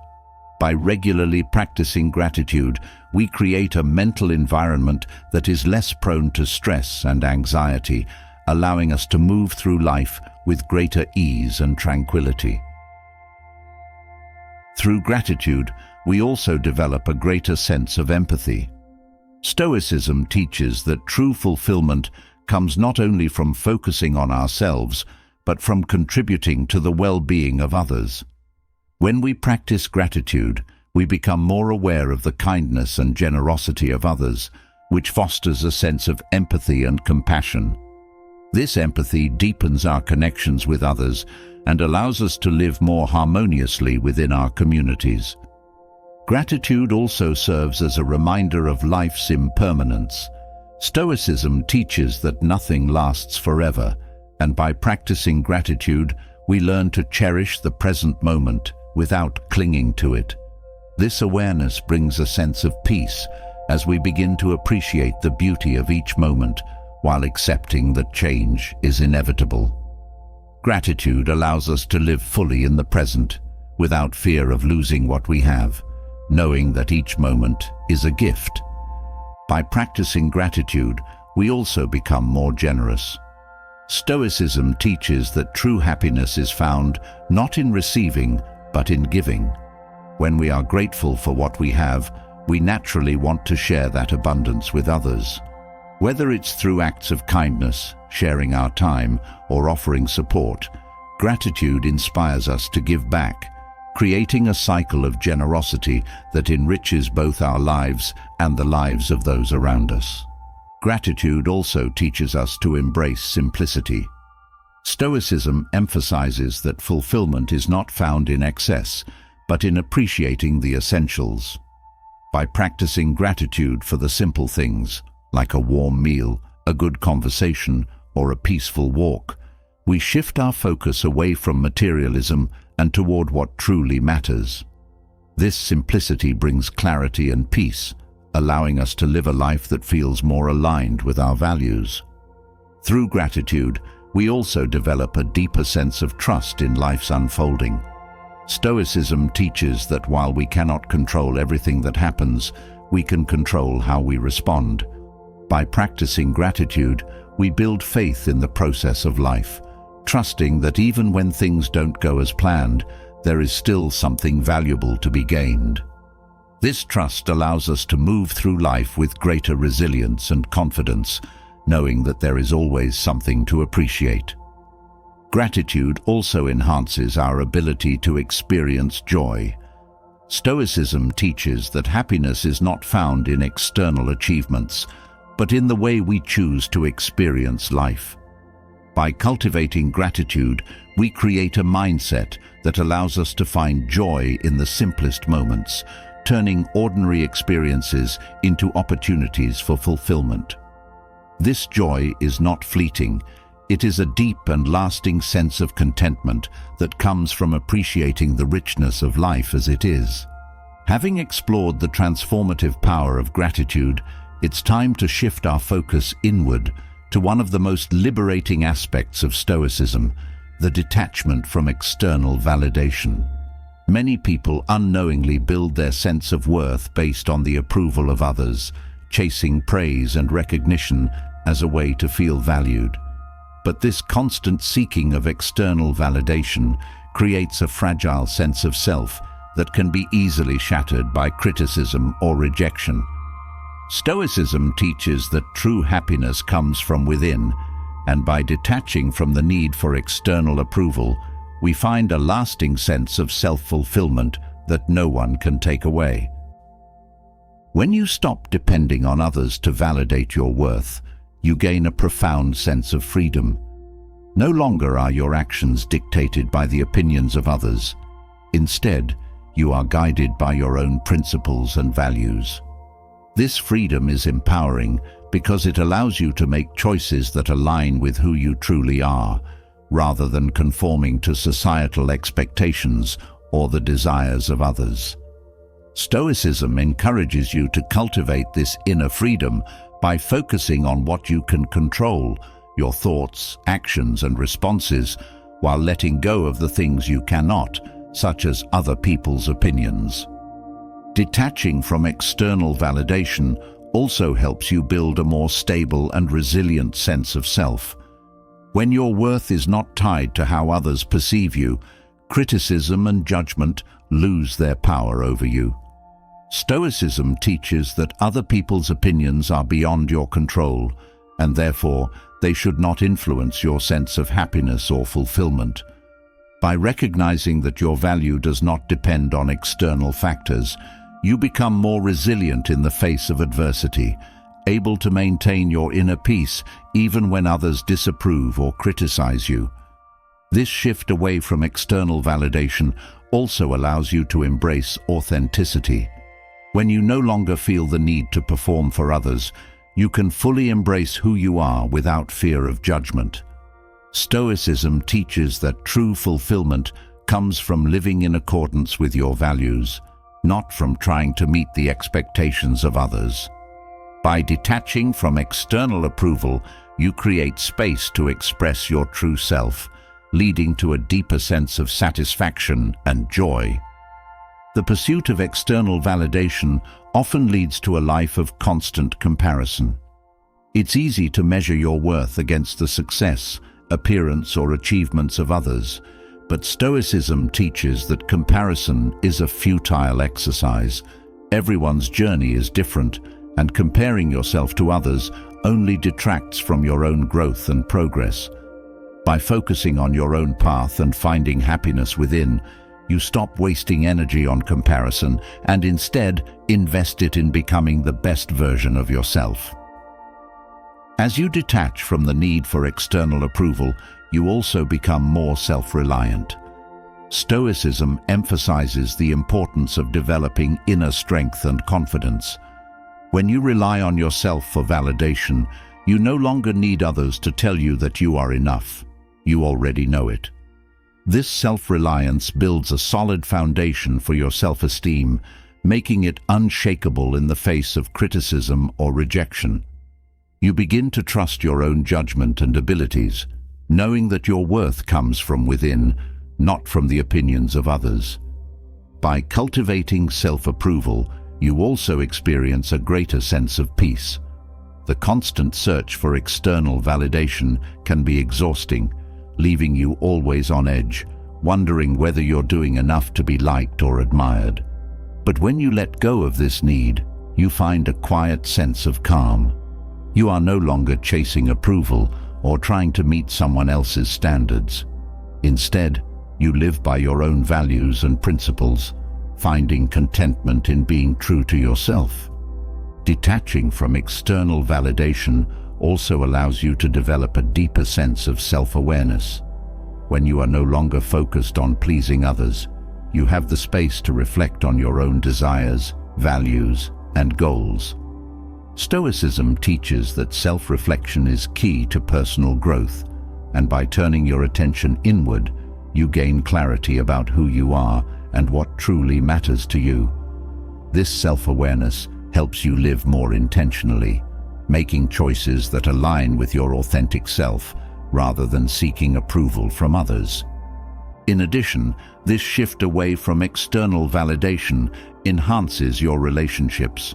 By regularly practicing gratitude, we create a mental environment that is less prone to stress and anxiety, allowing us to move through life with greater ease and tranquility. Through gratitude, we also develop a greater sense of empathy. Stoicism teaches that true fulfillment comes not only from focusing on ourselves, but from contributing to the well-being of others. When we practice gratitude, we become more aware of the kindness and generosity of others, which fosters a sense of empathy and compassion. This empathy deepens our connections with others and allows us to live more harmoniously within our communities. Gratitude also serves as a reminder of life's impermanence. Stoicism teaches that nothing lasts forever, and by practicing gratitude, we learn to cherish the present moment without clinging to it. This awareness brings a sense of peace as we begin to appreciate the beauty of each moment while accepting that change is inevitable. Gratitude allows us to live fully in the present without fear of losing what we have, knowing that each moment is a gift. By practicing gratitude, we also become more generous. Stoicism teaches that true happiness is found not in receiving, but in giving. When we are grateful for what we have, we naturally want to share that abundance with others. Whether it's through acts of kindness, sharing our time, or offering support, gratitude inspires us to give back, creating a cycle of generosity that enriches both our lives and the lives of those around us. Gratitude also teaches us to embrace simplicity. Stoicism emphasizes that fulfillment is not found in excess, but in appreciating the essentials. By practicing gratitude for the simple things, like a warm meal, a good conversation, or a peaceful walk, we shift our focus away from materialism and toward what truly matters. This simplicity brings clarity and peace, allowing us to live a life that feels more aligned with our values. Through gratitude, we also develop a deeper sense of trust in life's unfolding. Stoicism teaches that while we cannot control everything that happens, we can control how we respond. By practicing gratitude, we build faith in the process of life, trusting that even when things don't go as planned, there is still something valuable to be gained. This trust allows us to move through life with greater resilience and confidence, knowing that there is always something to appreciate. Gratitude also enhances our ability to experience joy. Stoicism teaches that happiness is not found in external achievements, but in the way we choose to experience life. By cultivating gratitude, we create a mindset that allows us to find joy in the simplest moments, turning ordinary experiences into opportunities for fulfillment. This joy is not fleeting. It is a deep and lasting sense of contentment that comes from appreciating the richness of life as it is. Having explored the transformative power of gratitude, it's time to shift our focus inward to one of the most liberating aspects of Stoicism, the detachment from external validation. Many people unknowingly build their sense of worth based on the approval of others, chasing praise and recognition as a way to feel valued. But this constant seeking of external validation creates a fragile sense of self that can be easily shattered by criticism or rejection. Stoicism teaches that true happiness comes from within, and by detaching from the need for external approval, we find a lasting sense of self-fulfillment that no one can take away. When you stop depending on others to validate your worth, you gain a profound sense of freedom. No longer are your actions dictated by the opinions of others. Instead, you are guided by your own principles and values. This freedom is empowering because it allows you to make choices that align with who you truly are, rather than conforming to societal expectations or the desires of others. Stoicism encourages you to cultivate this inner freedom by focusing on what you can control, your thoughts, actions, and responses, while letting go of the things you cannot, such as other people's opinions. Detaching from external validation also helps you build a more stable and resilient sense of self. When your worth is not tied to how others perceive you, criticism and judgment lose their power over you. Stoicism teaches that other people's opinions are beyond your control, and therefore they should not influence your sense of happiness or fulfillment. By recognizing that your value does not depend on external factors, you become more resilient in the face of adversity, able to maintain your inner peace even when others disapprove or criticize you. This shift away from external validation also allows you to embrace authenticity. When you no longer feel the need to perform for others, you can fully embrace who you are without fear of judgment. Stoicism teaches that true fulfillment comes from living in accordance with your values, not from trying to meet the expectations of others. By detaching from external approval, you create space to express your true self, leading to a deeper sense of satisfaction and joy. The pursuit of external validation often leads to a life of constant comparison. It's easy to measure your worth against the success, appearance, or achievements of others, but Stoicism teaches that comparison is a futile exercise. Everyone's journey is different, and comparing yourself to others only detracts from your own growth and progress. By focusing on your own path and finding happiness within, you stop wasting energy on comparison and instead invest it in becoming the best version of yourself. As you detach from the need for external approval, you also become more self-reliant. Stoicism emphasizes the importance of developing inner strength and confidence. When you rely on yourself for validation, you no longer need others to tell you that you are enough. You already know it. This self-reliance builds a solid foundation for your self-esteem, making it unshakable in the face of criticism or rejection. You begin to trust your own judgment and abilities, knowing that your worth comes from within, not from the opinions of others. By cultivating self-approval, you also experience a greater sense of peace. The constant search for external validation can be exhausting, leaving you always on edge, wondering whether you're doing enough to be liked or admired. But when you let go of this need, you find a quiet sense of calm. You are no longer chasing approval or trying to meet someone else's standards. Instead, you live by your own values and principles, finding contentment in being true to yourself. Detaching from external validation also allows you to develop a deeper sense of self-awareness. When you are no longer focused on pleasing others, you have the space to reflect on your own desires, values, and goals. Stoicism teaches that self-reflection is key to personal growth, and by turning your attention inward, you gain clarity about who you are and what truly matters to you. This self-awareness helps you live more intentionally, making choices that align with your authentic self rather than seeking approval from others. In addition, this shift away from external validation enhances your relationships.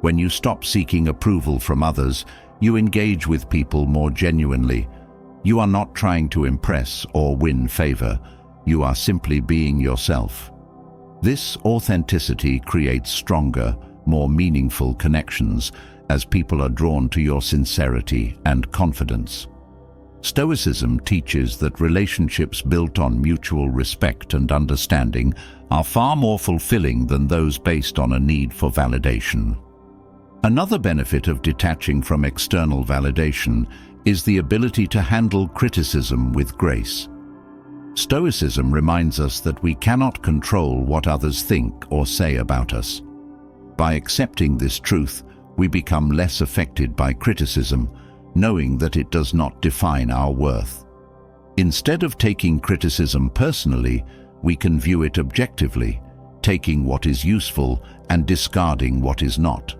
When you stop seeking approval from others, you engage with people more genuinely. You are not trying to impress or win favor. You are simply being yourself. This authenticity creates stronger, more meaningful connections, as people are drawn to your sincerity and confidence. Stoicism teaches that relationships built on mutual respect and understanding are far more fulfilling than those based on a need for validation. Another benefit of detaching from external validation is the ability to handle criticism with grace. Stoicism reminds us that we cannot control what others think or say about us. By accepting this truth, we become less affected by criticism, knowing that it does not define our worth. Instead of taking criticism personally, we can view it objectively, taking what is useful and discarding what is not.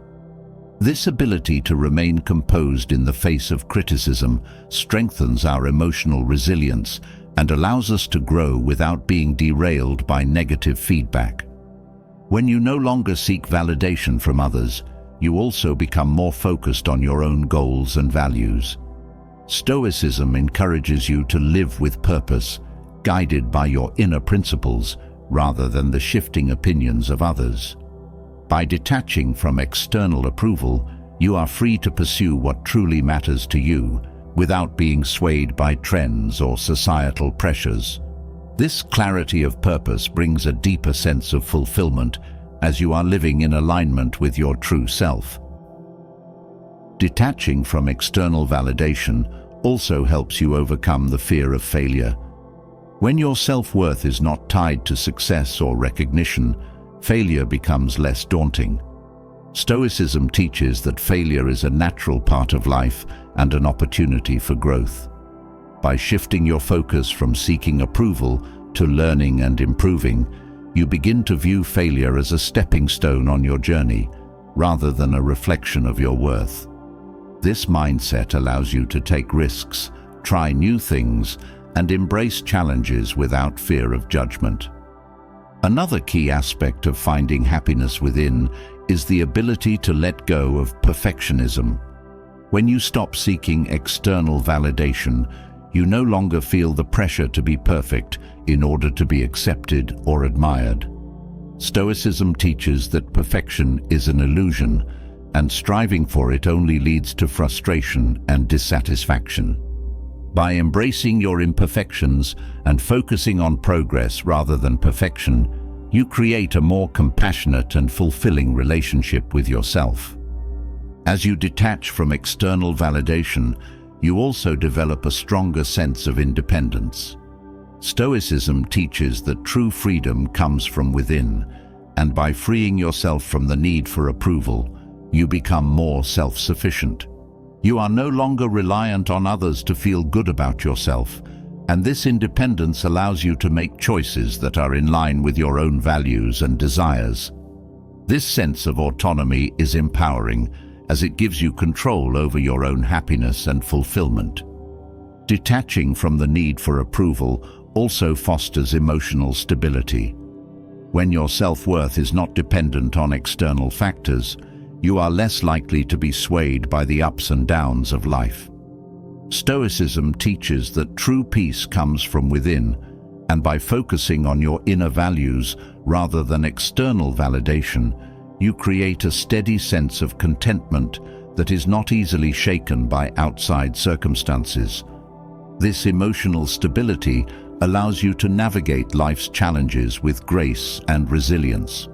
This ability to remain composed in the face of criticism strengthens our emotional resilience and allows us to grow without being derailed by negative feedback. When you no longer seek validation from others, you also become more focused on your own goals and values. Stoicism encourages you to live with purpose, guided by your inner principles rather than the shifting opinions of others. By detaching from external approval, you are free to pursue what truly matters to you without being swayed by trends or societal pressures. This clarity of purpose brings a deeper sense of fulfillment as you are living in alignment with your true self. Detaching from external validation also helps you overcome the fear of failure. When your self-worth is not tied to success or recognition, failure becomes less daunting. Stoicism teaches that failure is a natural part of life and an opportunity for growth. By shifting your focus from seeking approval to learning and improving, you begin to view failure as a stepping stone on your journey, rather than a reflection of your worth. This mindset allows you to take risks, try new things, and embrace challenges without fear of judgment. Another key aspect of finding happiness within is the ability to let go of perfectionism. When you stop seeking external validation, you no longer feel the pressure to be perfect in order to be accepted or admired. Stoicism teaches that perfection is an illusion, and striving for it only leads to frustration and dissatisfaction. By embracing your imperfections and focusing on progress rather than perfection, you create a more compassionate and fulfilling relationship with yourself. As you detach from external validation, you also develop a stronger sense of independence. Stoicism teaches that true freedom comes from within, and by freeing yourself from the need for approval, you become more self-sufficient. You are no longer reliant on others to feel good about yourself, and this independence allows you to make choices that are in line with your own values and desires. This sense of autonomy is empowering, as it gives you control over your own happiness and fulfillment. Detaching from the need for approval also fosters emotional stability. When your self-worth is not dependent on external factors, you are less likely to be swayed by the ups and downs of life. Stoicism teaches that true peace comes from within, and by focusing on your inner values rather than external validation, you create a steady sense of contentment that is not easily shaken by outside circumstances. This emotional stability allows you to navigate life's challenges with grace and resilience.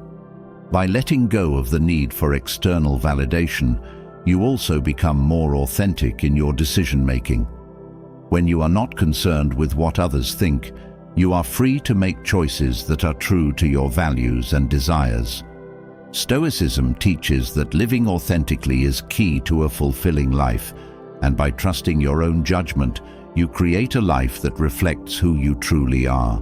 By letting go of the need for external validation, you also become more authentic in your decision-making. When you are not concerned with what others think, you are free to make choices that are true to your values and desires. Stoicism teaches that living authentically is key to a fulfilling life, and by trusting your own judgment, you create a life that reflects who you truly are.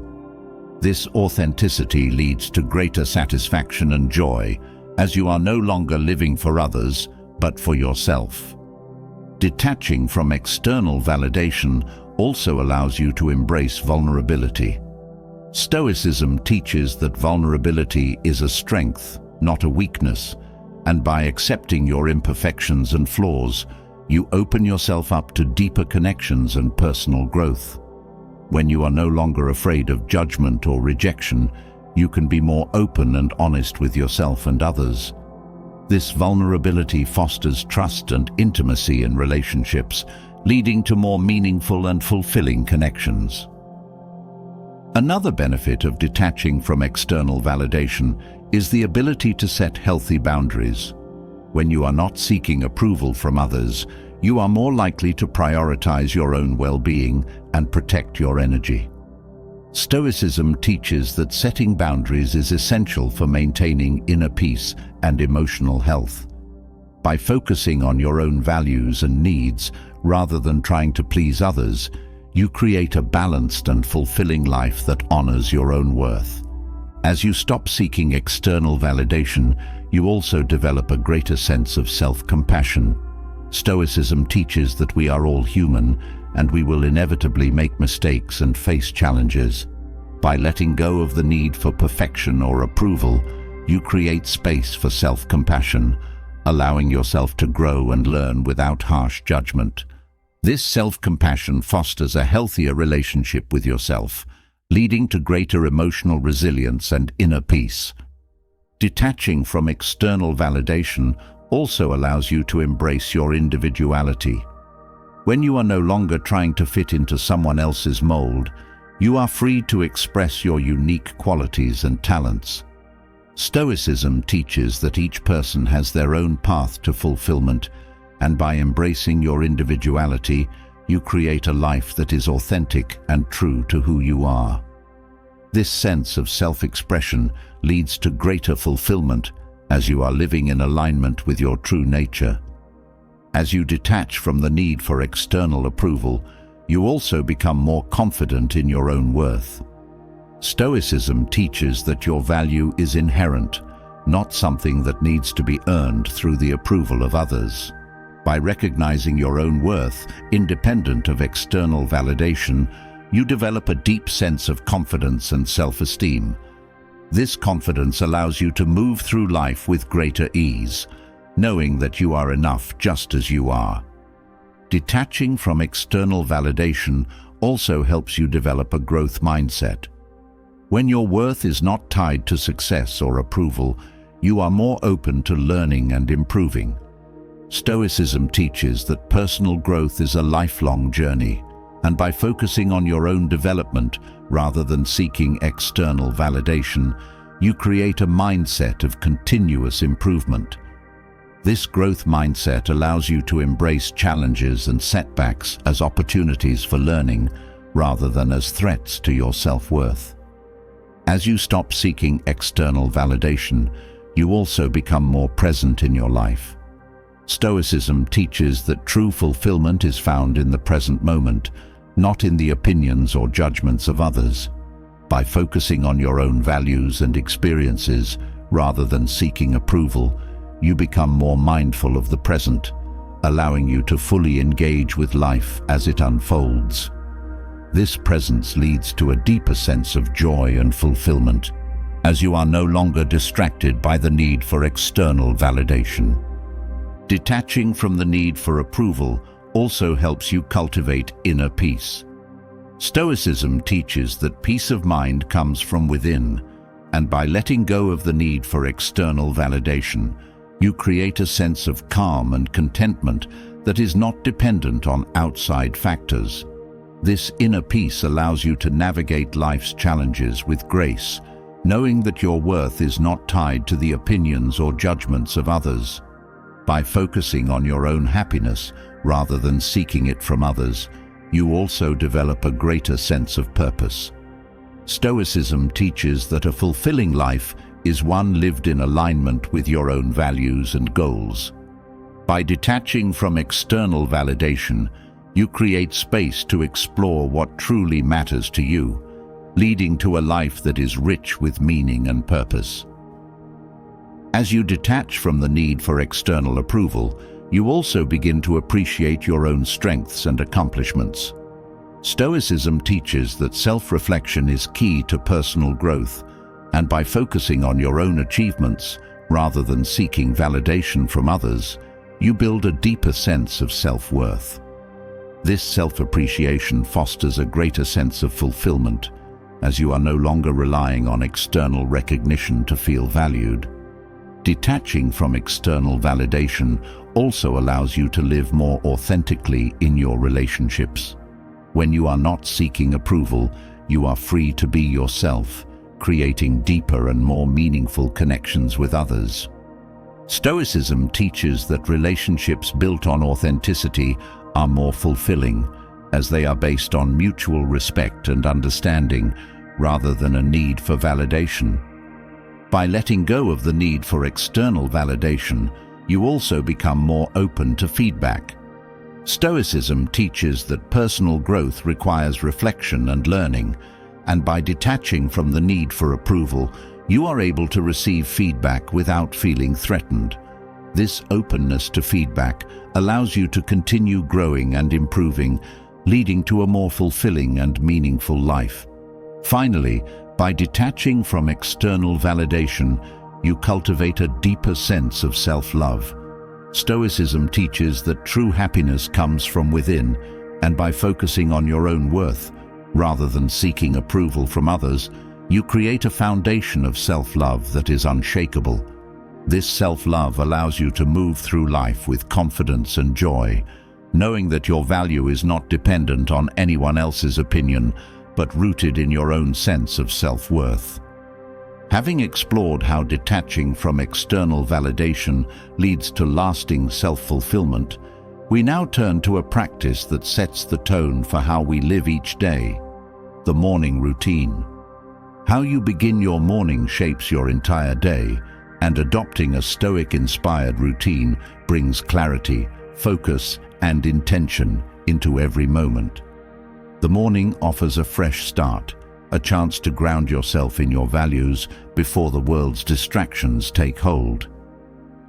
This authenticity leads to greater satisfaction and joy, as you are no longer living for others, but for yourself. Detaching from external validation also allows you to embrace vulnerability. Stoicism teaches that vulnerability is a strength, not a weakness, and by accepting your imperfections and flaws, you open yourself up to deeper connections and personal growth. When you are no longer afraid of judgment or rejection, you can be more open and honest with yourself and others. This vulnerability fosters trust and intimacy in relationships, leading to more meaningful and fulfilling connections. Another benefit of detaching from external validation is the ability to set healthy boundaries. When you are not seeking approval from others, you are more likely to prioritize your own well-being and protect your energy. Stoicism teaches that setting boundaries is essential for maintaining inner peace and emotional health. By focusing on your own values and needs rather than trying to please others, you create a balanced and fulfilling life that honors your own worth. As you stop seeking external validation, you also develop a greater sense of self-compassion. Stoicism teaches that we are all human and we will inevitably make mistakes and face challenges. By letting go of the need for perfection or approval, you create space for self-compassion, allowing yourself to grow and learn without harsh judgment. This self-compassion fosters a healthier relationship with yourself, leading to greater emotional resilience and inner peace. Detaching from external validation also allows you to embrace your individuality. When you are no longer trying to fit into someone else's mold, you are free to express your unique qualities and talents. Stoicism teaches that each person has their own path to fulfillment, and by embracing your individuality, you create a life that is authentic and true to who you are. This sense of self-expression leads to greater fulfillment as you are living in alignment with your true nature. As you detach from the need for external approval, you also become more confident in your own worth. Stoicism teaches that your value is inherent, not something that needs to be earned through the approval of others. By recognizing your own worth, independent of external validation, you develop a deep sense of confidence and self-esteem. This confidence allows you to move through life with greater ease, knowing that you are enough just as you are. Detaching from external validation also helps you develop a growth mindset. When your worth is not tied to success or approval, you are more open to learning and improving. Stoicism teaches that personal growth is a lifelong journey, and by focusing on your own development rather than seeking external validation, you create a mindset of continuous improvement. This growth mindset allows you to embrace challenges and setbacks as opportunities for learning rather than as threats to your self-worth. As you stop seeking external validation, you also become more present in your life. Stoicism teaches that true fulfillment is found in the present moment, not in the opinions or judgments of others. By focusing on your own values and experiences rather than seeking approval, you become more mindful of the present, allowing you to fully engage with life as it unfolds. This presence leads to a deeper sense of joy and fulfillment, as you are no longer distracted by the need for external validation. Detaching from the need for approval also helps you cultivate inner peace. Stoicism teaches that peace of mind comes from within, and by letting go of the need for external validation, you create a sense of calm and contentment that is not dependent on outside factors. This inner peace allows you to navigate life's challenges with grace, knowing that your worth is not tied to the opinions or judgments of others. By focusing on your own happiness rather than seeking it from others, you also develop a greater sense of purpose. Stoicism teaches that a fulfilling life is one lived in alignment with your own values and goals. By detaching from external validation, you create space to explore what truly matters to you, leading to a life that is rich with meaning and purpose. As you detach from the need for external approval, you also begin to appreciate your own strengths and accomplishments. Stoicism teaches that self-reflection is key to personal growth, and by focusing on your own achievements rather than seeking validation from others, you build a deeper sense of self-worth. This self-appreciation fosters a greater sense of fulfillment, as you are no longer relying on external recognition to feel valued. Detaching from external validation also allows you to live more authentically in your relationships. When you are not seeking approval, you are free to be yourself, creating deeper and more meaningful connections with others. Stoicism teaches that relationships built on authenticity are more fulfilling, as they are based on mutual respect and understanding rather than a need for validation. By letting go of the need for external validation, you also become more open to feedback. Stoicism teaches that personal growth requires reflection and learning, and by detaching from the need for approval, you are able to receive feedback without feeling threatened. This openness to feedback allows you to continue growing and improving, leading to a more fulfilling and meaningful life. Finally, by detaching from external validation, you cultivate a deeper sense of self-love. Stoicism teaches that true happiness comes from within, and by focusing on your own worth, rather than seeking approval from others, you create a foundation of self-love that is unshakable. This self-love allows you to move through life with confidence and joy, knowing that your value is not dependent on anyone else's opinion, but rooted in your own sense of self-worth. Having explored how detaching from external validation leads to lasting self-fulfillment, we now turn to a practice that sets the tone for how we live each day: the morning routine. How you begin your morning shapes your entire day, and adopting a Stoic-inspired routine brings clarity, focus, and intention into every moment. The morning offers a fresh start, a chance to ground yourself in your values before the world's distractions take hold.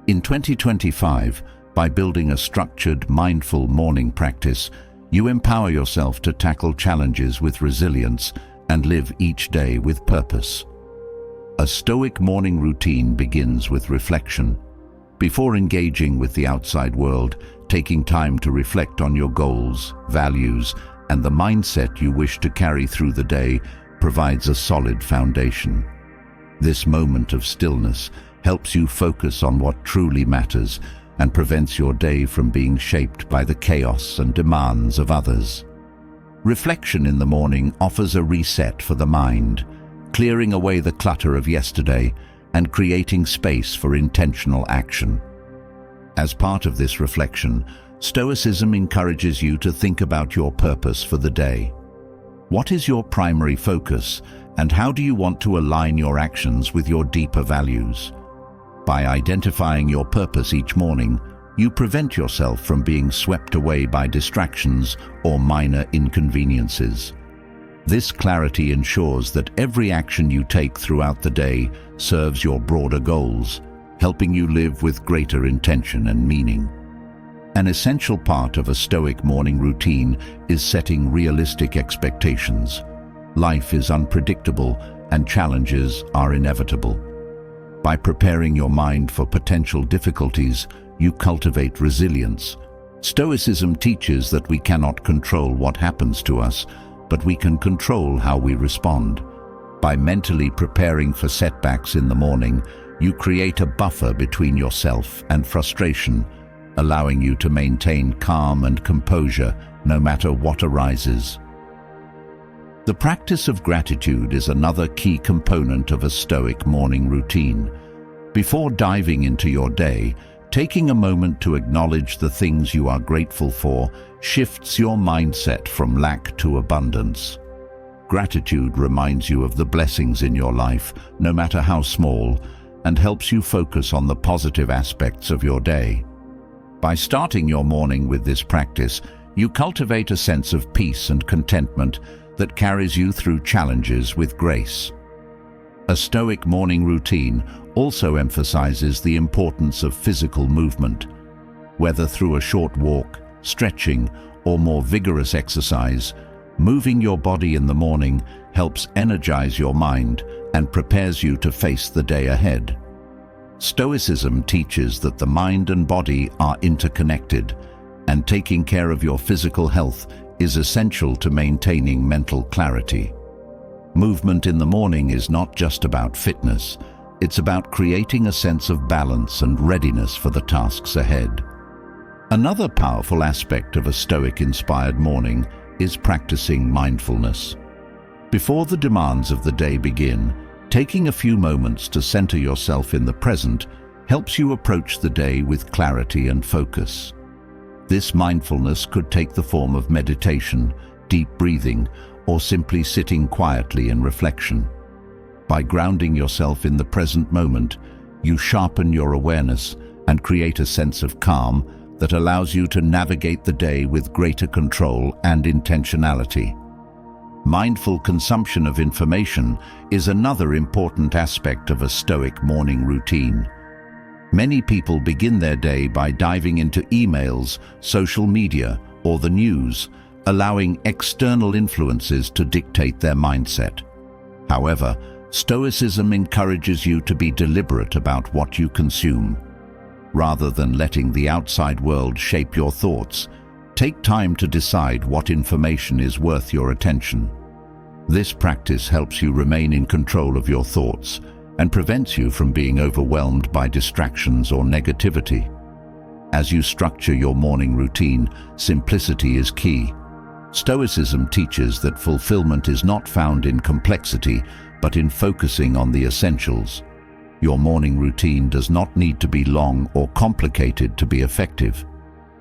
In 2025, by building a structured, mindful morning practice, you empower yourself to tackle challenges with resilience and live each day with purpose. A Stoic morning routine begins with reflection. Before engaging with the outside world, taking time to reflect on your goals, values, and the mindset you wish to carry through the day provides a solid foundation. This moment of stillness helps you focus on what truly matters and prevents your day from being shaped by the chaos and demands of others. Reflection in the morning offers a reset for the mind, clearing away the clutter of yesterday and creating space for intentional action. As part of this reflection, Stoicism encourages you to think about your purpose for the day. What is your primary focus, and how do you want to align your actions with your deeper values? By identifying your purpose each morning, you prevent yourself from being swept away by distractions or minor inconveniences. This clarity ensures that every action you take throughout the day serves your broader goals, helping you live with greater intention and meaning. An essential part of a Stoic morning routine is setting realistic expectations. Life is unpredictable and challenges are inevitable. By preparing your mind for potential difficulties, you cultivate resilience. Stoicism teaches that we cannot control what happens to us, but we can control how we respond. By mentally preparing for setbacks in the morning, you create a buffer between yourself and frustration, allowing you to maintain calm and composure no matter what arises. The practice of gratitude is another key component of a Stoic morning routine. Before diving into your day, taking a moment to acknowledge the things you are grateful for shifts your mindset from lack to abundance. Gratitude reminds you of the blessings in your life, no matter how small, and helps you focus on the positive aspects of your day. By starting your morning with this practice, you cultivate a sense of peace and contentment that carries you through challenges with grace. A Stoic morning routine also emphasizes the importance of physical movement. Whether through a short walk, stretching, or more vigorous exercise, moving your body in the morning helps energize your mind and prepares you to face the day ahead. Stoicism teaches that the mind and body are interconnected, and taking care of your physical health is essential to maintaining mental clarity. Movement in the morning is not just about fitness, It's about creating a sense of balance and readiness for the tasks ahead. Another powerful aspect of a Stoic-inspired morning is practicing mindfulness. Before the demands of the day begin, taking a few moments to center yourself in the present helps you approach the day with clarity and focus. This mindfulness could take the form of meditation, deep breathing, or simply sitting quietly in reflection. By grounding yourself in the present moment, you sharpen your awareness and create a sense of calm that allows you to navigate the day with greater control and intentionality. Mindful consumption of information is another important aspect of a Stoic morning routine. Many people begin their day by diving into emails, social media, or the news, allowing external influences to dictate their mindset. However, Stoicism encourages you to be deliberate about what you consume. Rather than letting the outside world shape your thoughts, take time to decide what information is worth your attention. This practice helps you remain in control of your thoughts and prevents you from being overwhelmed by distractions or negativity. As you structure your morning routine, simplicity is key. Stoicism teaches that fulfillment is not found in complexity, but in focusing on the essentials. Your morning routine does not need to be long or complicated to be effective.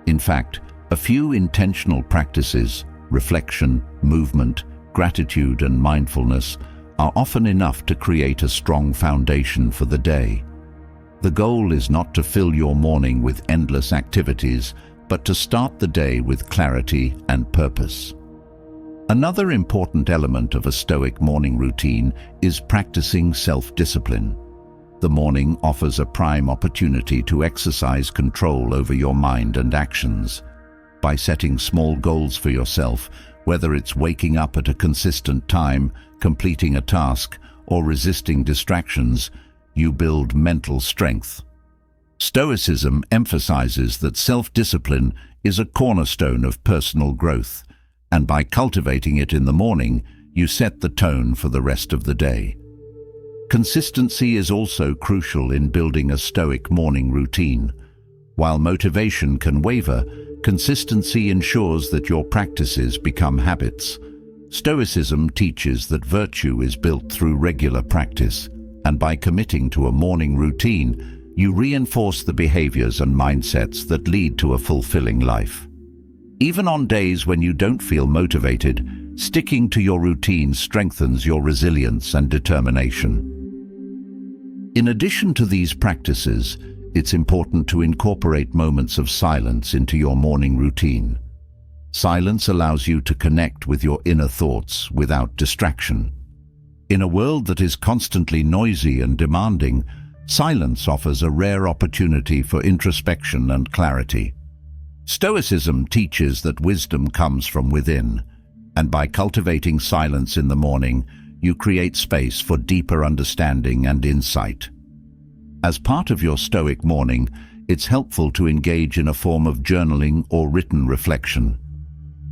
In fact, a few intentional practices, reflection, movement, gratitude, and mindfulness are often enough to create a strong foundation for the day. The goal is not to fill your morning with endless activities, but to start the day with clarity and purpose. Another important element of a Stoic morning routine is practicing self-discipline. The morning offers a prime opportunity to exercise control over your mind and actions. By setting small goals for yourself, whether it's waking up at a consistent time, completing a task, or resisting distractions, you build mental strength. Stoicism emphasizes that self-discipline is a cornerstone of personal growth, and by cultivating it in the morning, you set the tone for the rest of the day. Consistency is also crucial in building a Stoic morning routine. While motivation can waver, consistency ensures that your practices become habits. Stoicism teaches that virtue is built through regular practice, and by committing to a morning routine, you reinforce the behaviors and mindsets that lead to a fulfilling life. Even on days when you don't feel motivated, sticking to your routine strengthens your resilience and determination. In addition to these practices, it's important to incorporate moments of silence into your morning routine. Silence allows you to connect with your inner thoughts without distraction. In a world that is constantly noisy and demanding, silence offers a rare opportunity for introspection and clarity. Stoicism teaches that wisdom comes from within, and by cultivating silence in the morning, you create space for deeper understanding and insight. As part of your Stoic morning, it's helpful to engage in a form of journaling or written reflection.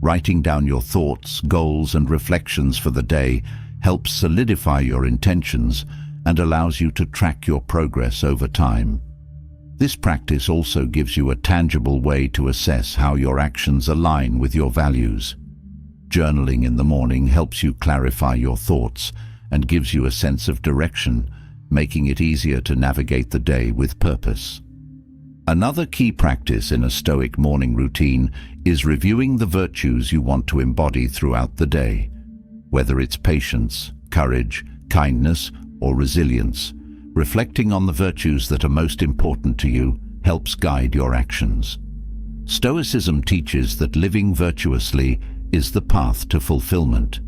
Writing down your thoughts, goals, and reflections for the day helps solidify your intentions and allows you to track your progress over time. This practice also gives you a tangible way to assess how your actions align with your values. Journaling in the morning helps you clarify your thoughts and gives you a sense of direction, making it easier to navigate the day with purpose. Another key practice in a Stoic morning routine is reviewing the virtues you want to embody throughout the day. Whether it's patience, courage, kindness, or resilience, reflecting on the virtues that are most important to you helps guide your actions. Stoicism teaches that living virtuously is the path to fulfillment,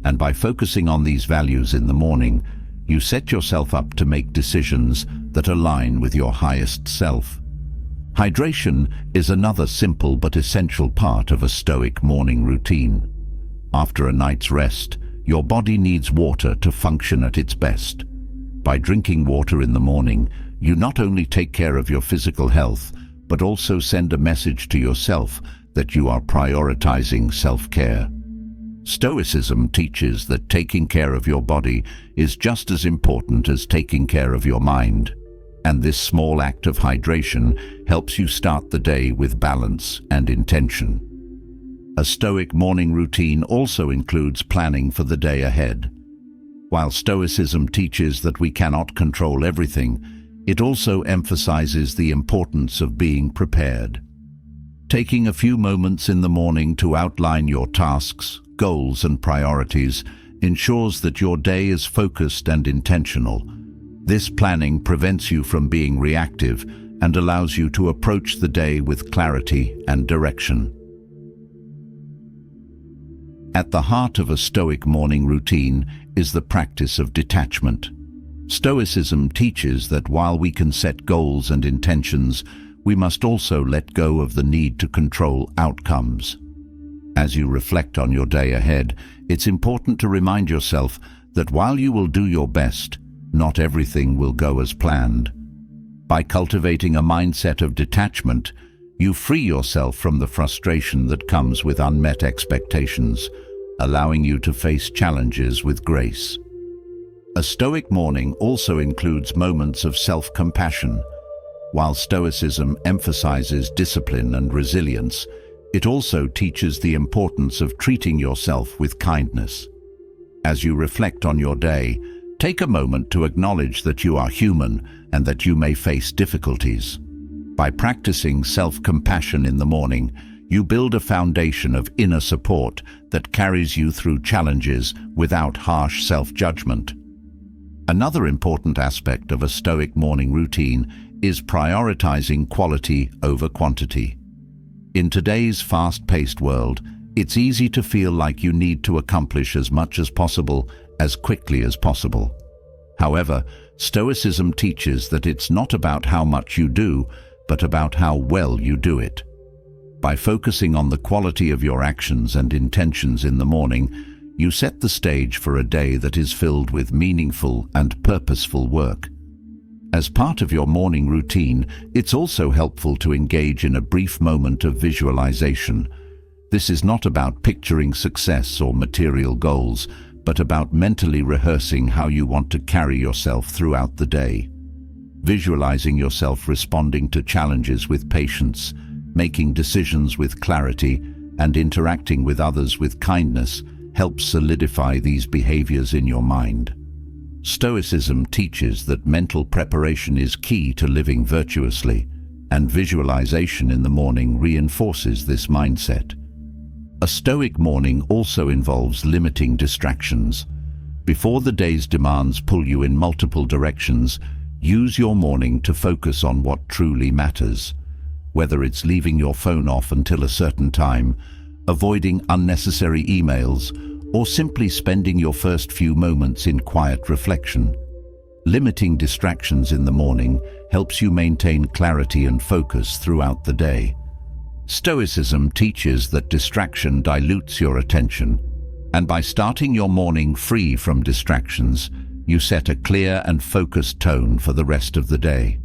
and by focusing on these values in the morning, you set yourself up to make decisions that align with your highest self. Hydration is another simple but essential part of a Stoic morning routine. After a night's rest, your body needs water to function at its best. By drinking water in the morning, you not only take care of your physical health, but also send a message to yourself that you are prioritizing self-care. Stoicism teaches that taking care of your body is just as important as taking care of your mind, and this small act of hydration helps you start the day with balance and intention. A Stoic morning routine also includes planning for the day ahead. While Stoicism teaches that we cannot control everything, it also emphasizes the importance of being prepared. Taking a few moments in the morning to outline your tasks, goals, and priorities ensures that your day is focused and intentional. This planning prevents you from being reactive and allows you to approach the day with clarity and direction. At the heart of a Stoic morning routine is the practice of detachment. Stoicism teaches that while we can set goals and intentions, we must also let go of the need to control outcomes. As you reflect on your day ahead, it's important to remind yourself that while you will do your best, not everything will go as planned. By cultivating a mindset of detachment, you free yourself from the frustration that comes with unmet expectations, allowing you to face challenges with grace. A Stoic morning also includes moments of self-compassion. While Stoicism emphasizes discipline and resilience, it also teaches the importance of treating yourself with kindness. As you reflect on your day, take a moment to acknowledge that you are human and that you may face difficulties. By practicing self-compassion in the morning, you build a foundation of inner support that carries you through challenges without harsh self-judgment. Another important aspect of a Stoic morning routine is prioritizing quality over quantity. In today's fast-paced world, it's easy to feel like you need to accomplish as much as possible, as quickly as possible. However, Stoicism teaches that it's not about how much you do, but about how well you do it. By focusing on the quality of your actions and intentions in the morning, you set the stage for a day that is filled with meaningful and purposeful work. As part of your morning routine, it's also helpful to engage in a brief moment of visualization. This is not about picturing success or material goals, but about mentally rehearsing how you want to carry yourself throughout the day. Visualizing yourself responding to challenges with patience, making decisions with clarity, and interacting with others with kindness helps solidify these behaviors in your mind. Stoicism teaches that mental preparation is key to living virtuously, and visualization in the morning reinforces this mindset. A Stoic morning also involves limiting distractions. Before the day's demands pull you in multiple directions, use your morning to focus on what truly matters. Whether it's leaving your phone off until a certain time, avoiding unnecessary emails, or simply spending your first few moments in quiet reflection. Limiting distractions in the morning helps you maintain clarity and focus throughout the day. Stoicism teaches that distraction dilutes your attention, and by starting your morning free from distractions, you set a clear and focused tone for the rest of the day.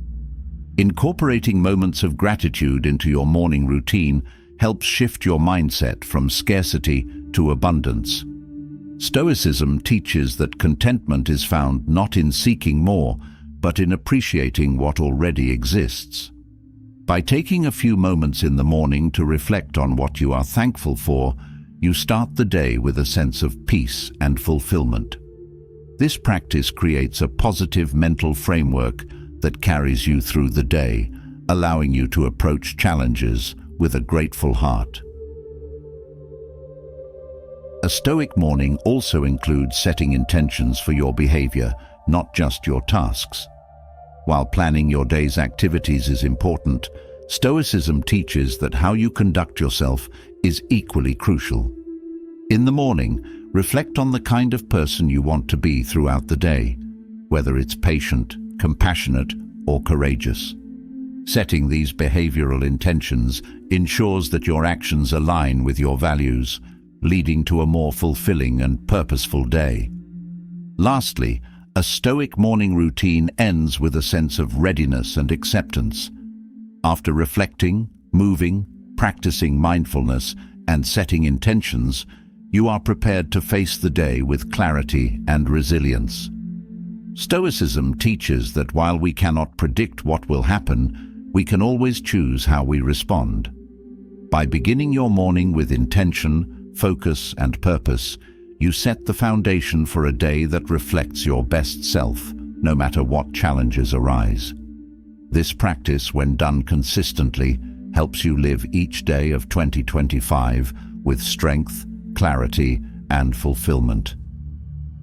Incorporating moments of gratitude into your morning routine helps shift your mindset from scarcity to abundance. Stoicism teaches that contentment is found not in seeking more, but in appreciating what already exists. By taking a few moments in the morning to reflect on what you are thankful for, you start the day with a sense of peace and fulfillment. This practice creates a positive mental framework that carries you through the day, allowing you to approach challenges with a grateful heart. A Stoic morning also includes setting intentions for your behavior, not just your tasks. While planning your day's activities is important, Stoicism teaches that how you conduct yourself is equally crucial. In the morning, reflect on the kind of person you want to be throughout the day, whether it's patient, compassionate, or courageous. Setting these behavioral intentions ensures that your actions align with your values, leading to a more fulfilling and purposeful day. Lastly, a Stoic morning routine ends with a sense of readiness and acceptance. After reflecting, moving, practicing mindfulness, and setting intentions, you are prepared to face the day with clarity and resilience. Stoicism teaches that while we cannot predict what will happen, we can always choose how we respond. By beginning your morning with intention, focus, and purpose, you set the foundation for a day that reflects your best self, no matter what challenges arise. This practice, when done consistently, helps you live each day of 2025 with strength, clarity, and fulfillment.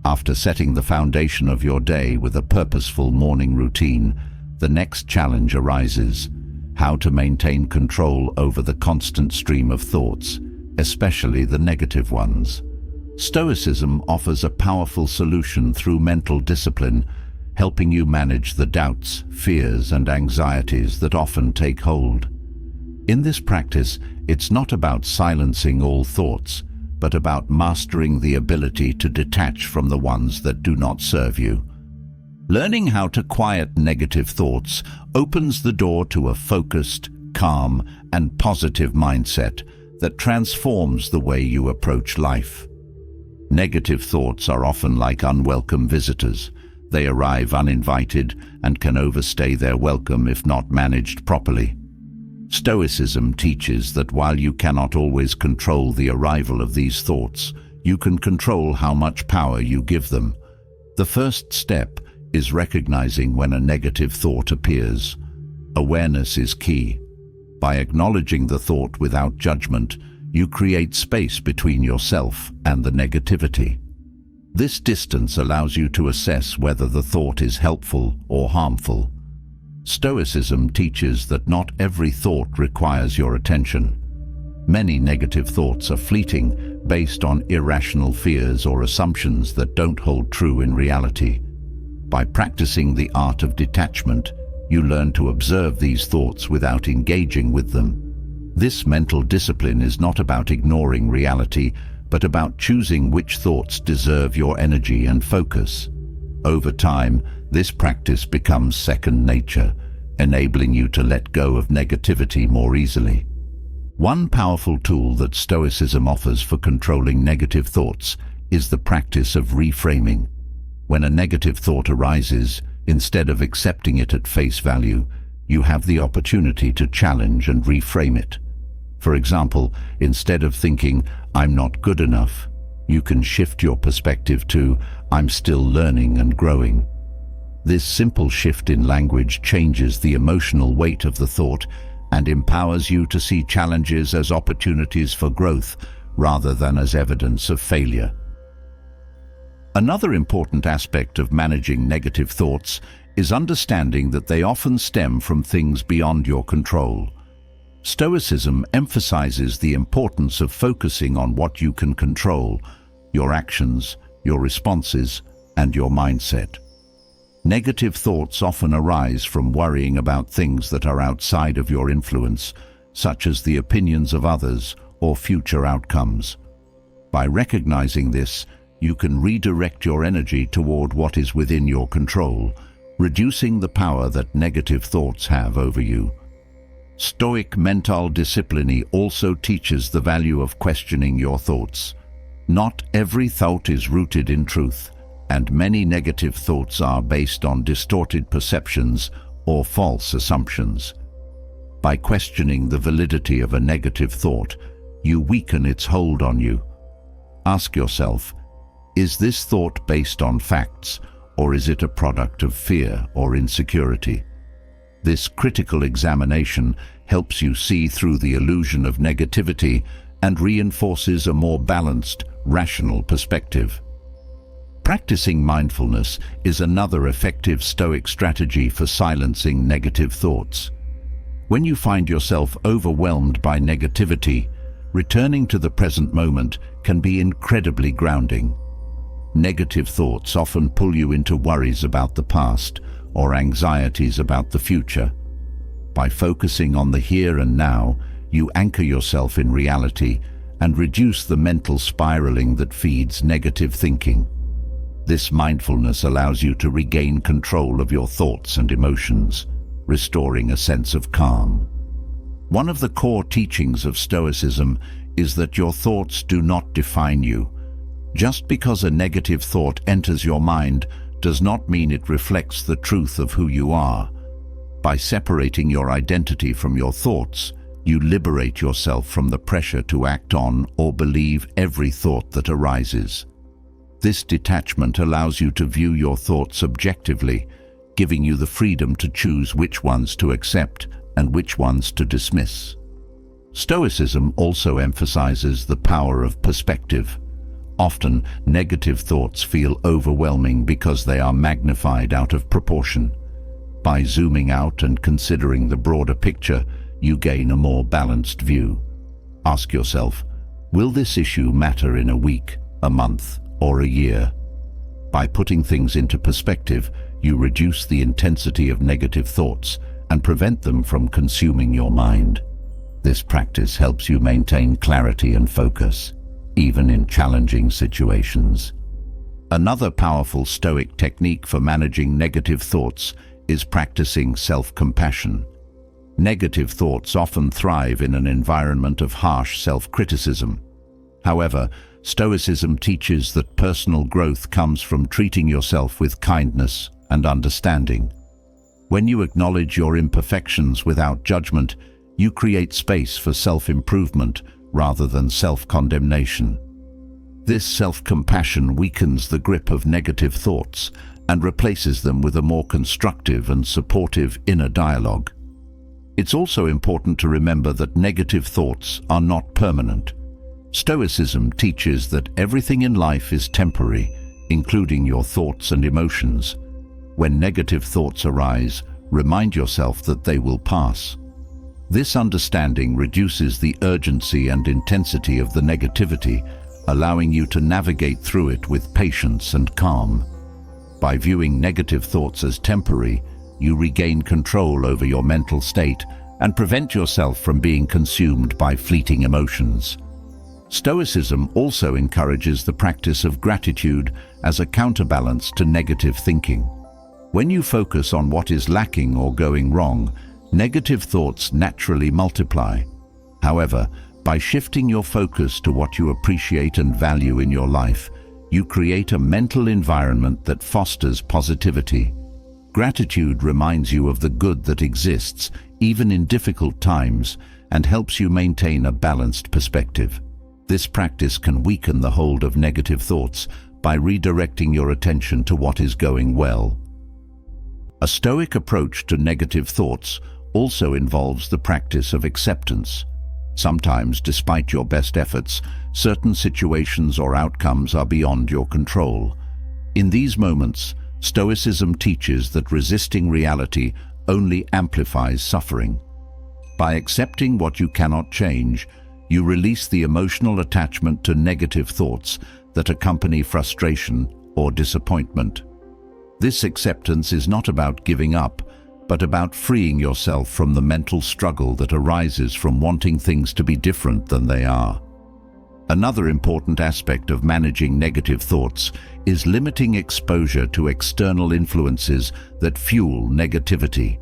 After setting the foundation of your day with a purposeful morning routine, the next challenge arises: how to maintain control over the constant stream of thoughts, especially the negative ones. Stoicism offers a powerful solution through mental discipline, helping you manage the doubts, fears, and anxieties that often take hold. In this practice, it's not about silencing all thoughts, but about mastering the ability to detach from the ones that do not serve you. Learning how to quiet negative thoughts opens the door to a focused, calm, and positive mindset that transforms the way you approach life. Negative thoughts are often like unwelcome visitors. They arrive uninvited and can overstay their welcome if not managed properly. Stoicism teaches that while you cannot always control the arrival of these thoughts, you can control how much power you give them. The first step is recognizing when a negative thought appears. Awareness is key. By acknowledging the thought without judgment, you create space between yourself and the negativity. This distance allows you to assess whether the thought is helpful or harmful. Stoicism teaches that not every thought requires your attention. Many negative thoughts are fleeting, based on irrational fears or assumptions that don't hold true in reality. By practicing the art of detachment, you learn to observe these thoughts without engaging with them. This mental discipline is not about ignoring reality, but about choosing which thoughts deserve your energy and focus. Over time, this practice becomes second nature, enabling you to let go of negativity more easily. One powerful tool that Stoicism offers for controlling negative thoughts is the practice of reframing. When a negative thought arises, instead of accepting it at face value, you have the opportunity to challenge and reframe it. For example, instead of thinking, "I'm not good enough," you can shift your perspective to, "I'm still learning and growing." This simple shift in language changes the emotional weight of the thought and empowers you to see challenges as opportunities for growth rather than as evidence of failure. Another important aspect of managing negative thoughts is understanding that they often stem from things beyond your control. Stoicism emphasizes the importance of focusing on what you can control: your actions, your responses, and your mindset. Negative thoughts often arise from worrying about things that are outside of your influence, such as the opinions of others or future outcomes. By recognizing this, you can redirect your energy toward what is within your control, reducing the power that negative thoughts have over you. Stoic mental discipline also teaches the value of questioning your thoughts. Not every thought is rooted in truth, and many negative thoughts are based on distorted perceptions or false assumptions. By questioning the validity of a negative thought, you weaken its hold on you. Ask yourself, is this thought based on facts, or is it a product of fear or insecurity? This critical examination helps you see through the illusion of negativity and reinforces a more balanced, rational perspective. Practicing mindfulness is another effective Stoic strategy for silencing negative thoughts. When you find yourself overwhelmed by negativity, returning to the present moment can be incredibly grounding. Negative thoughts often pull you into worries about the past or anxieties about the future. By focusing on the here and now, you anchor yourself in reality and reduce the mental spiraling that feeds negative thinking. This mindfulness allows you to regain control of your thoughts and emotions, restoring a sense of calm. One of the core teachings of Stoicism is that your thoughts do not define you. Just because a negative thought enters your mind does not mean it reflects the truth of who you are. By separating your identity from your thoughts, you liberate yourself from the pressure to act on or believe every thought that arises. This detachment allows you to view your thoughts objectively, giving you the freedom to choose which ones to accept and which ones to dismiss. Stoicism also emphasizes the power of perspective. Often, negative thoughts feel overwhelming because they are magnified out of proportion. By zooming out and considering the broader picture, you gain a more balanced view. Ask yourself, will this issue matter in a week, a month, or a year? By putting things into perspective, you reduce the intensity of negative thoughts and prevent them from consuming your mind. This practice helps you maintain clarity and focus, even in challenging situations. Another powerful Stoic technique for managing negative thoughts is practicing self-compassion. Negative thoughts often thrive in an environment of harsh self-criticism. However, Stoicism teaches that personal growth comes from treating yourself with kindness and understanding. When you acknowledge your imperfections without judgment, you create space for self-improvement rather than self-condemnation. This self-compassion weakens the grip of negative thoughts and replaces them with a more constructive and supportive inner dialogue. It's also important to remember that negative thoughts are not permanent. Stoicism teaches that everything in life is temporary, including your thoughts and emotions. When negative thoughts arise, remind yourself that they will pass. This understanding reduces the urgency and intensity of the negativity, allowing you to navigate through it with patience and calm. By viewing negative thoughts as temporary, you regain control over your mental state and prevent yourself from being consumed by fleeting emotions. Stoicism also encourages the practice of gratitude as a counterbalance to negative thinking. When you focus on what is lacking or going wrong, negative thoughts naturally multiply. However, by shifting your focus to what you appreciate and value in your life, you create a mental environment that fosters positivity. Gratitude reminds you of the good that exists, even in difficult times, and helps you maintain a balanced perspective. This practice can weaken the hold of negative thoughts by redirecting your attention to what is going well. A Stoic approach to negative thoughts also involves the practice of acceptance. Sometimes, despite your best efforts, certain situations or outcomes are beyond your control. In these moments, Stoicism teaches that resisting reality only amplifies suffering. By accepting what you cannot change, you release the emotional attachment to negative thoughts that accompany frustration or disappointment. This acceptance is not about giving up, but about freeing yourself from the mental struggle that arises from wanting things to be different than they are. Another important aspect of managing negative thoughts is limiting exposure to external influences that fuel negativity.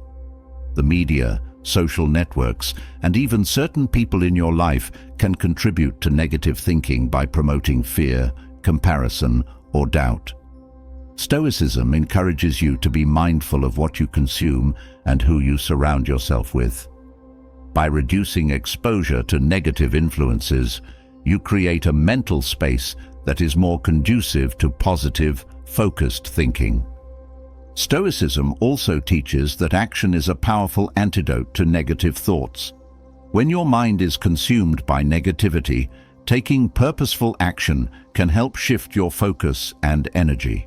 The media, social networks, and even certain people in your life can contribute to negative thinking by promoting fear, comparison, or doubt. Stoicism encourages you to be mindful of what you consume and who you surround yourself with. By reducing exposure to negative influences, you create a mental space that is more conducive to positive, focused thinking. Stoicism also teaches that action is a powerful antidote to negative thoughts. When your mind is consumed by negativity, taking purposeful action can help shift your focus and energy.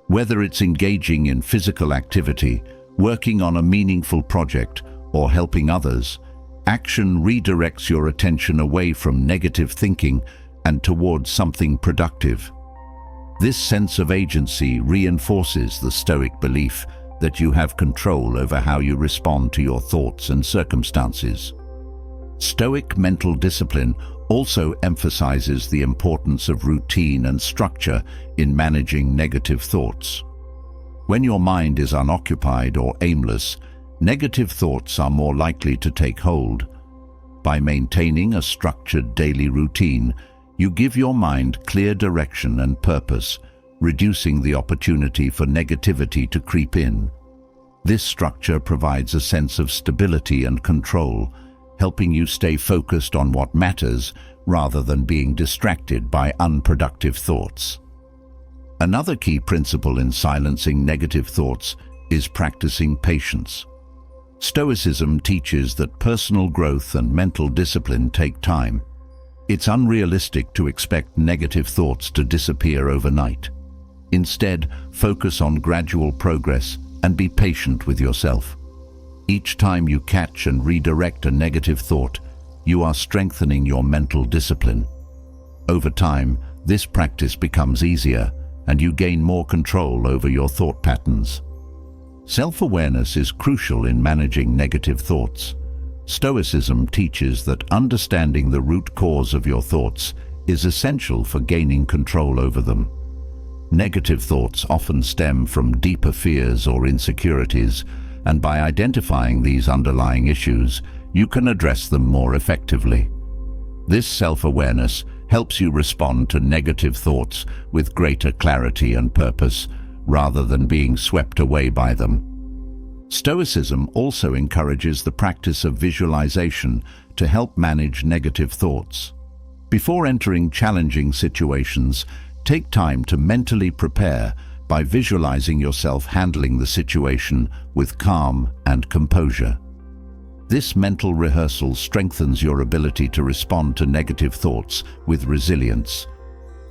Whether it's engaging in physical activity, working on a meaningful project, or helping others, action redirects your attention away from negative thinking and towards something productive. This sense of agency reinforces the Stoic belief that you have control over how you respond to your thoughts and circumstances. Stoic mental discipline also emphasizes the importance of routine and structure in managing negative thoughts. When your mind is unoccupied or aimless, negative thoughts are more likely to take hold. By maintaining a structured daily routine, you give your mind clear direction and purpose, reducing the opportunity for negativity to creep in. This structure provides a sense of stability and control, helping you stay focused on what matters rather than being distracted by unproductive thoughts. Another key principle in silencing negative thoughts is practicing patience. Stoicism teaches that personal growth and mental discipline take time. It's unrealistic to expect negative thoughts to disappear overnight. Instead, focus on gradual progress and be patient with yourself. Each time you catch and redirect a negative thought, you are strengthening your mental discipline. Over time, this practice becomes easier, and you gain more control over your thought patterns. Self-awareness is crucial in managing negative thoughts. Stoicism teaches that understanding the root cause of your thoughts is essential for gaining control over them. Negative thoughts often stem from deeper fears or insecurities, and by identifying these underlying issues, you can address them more effectively. This self-awareness helps you respond to negative thoughts with greater clarity and purpose, rather than being swept away by them. Stoicism also encourages the practice of visualization to help manage negative thoughts. Before entering challenging situations, take time to mentally prepare by visualizing yourself handling the situation with calm and composure. This mental rehearsal strengthens your ability to respond to negative thoughts with resilience.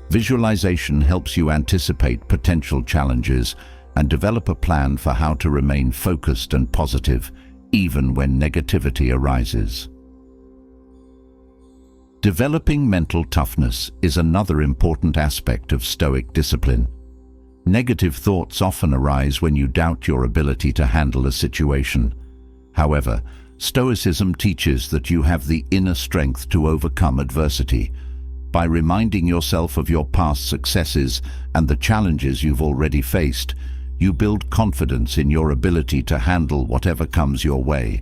Visualization helps you anticipate potential challenges and develop a plan for how to remain focused and positive, even when negativity arises. Developing mental toughness is another important aspect of Stoic discipline. Negative thoughts often arise when you doubt your ability to handle a situation. However, Stoicism teaches that you have the inner strength to overcome adversity. By reminding yourself of your past successes and the challenges you've already faced, you build confidence in your ability to handle whatever comes your way.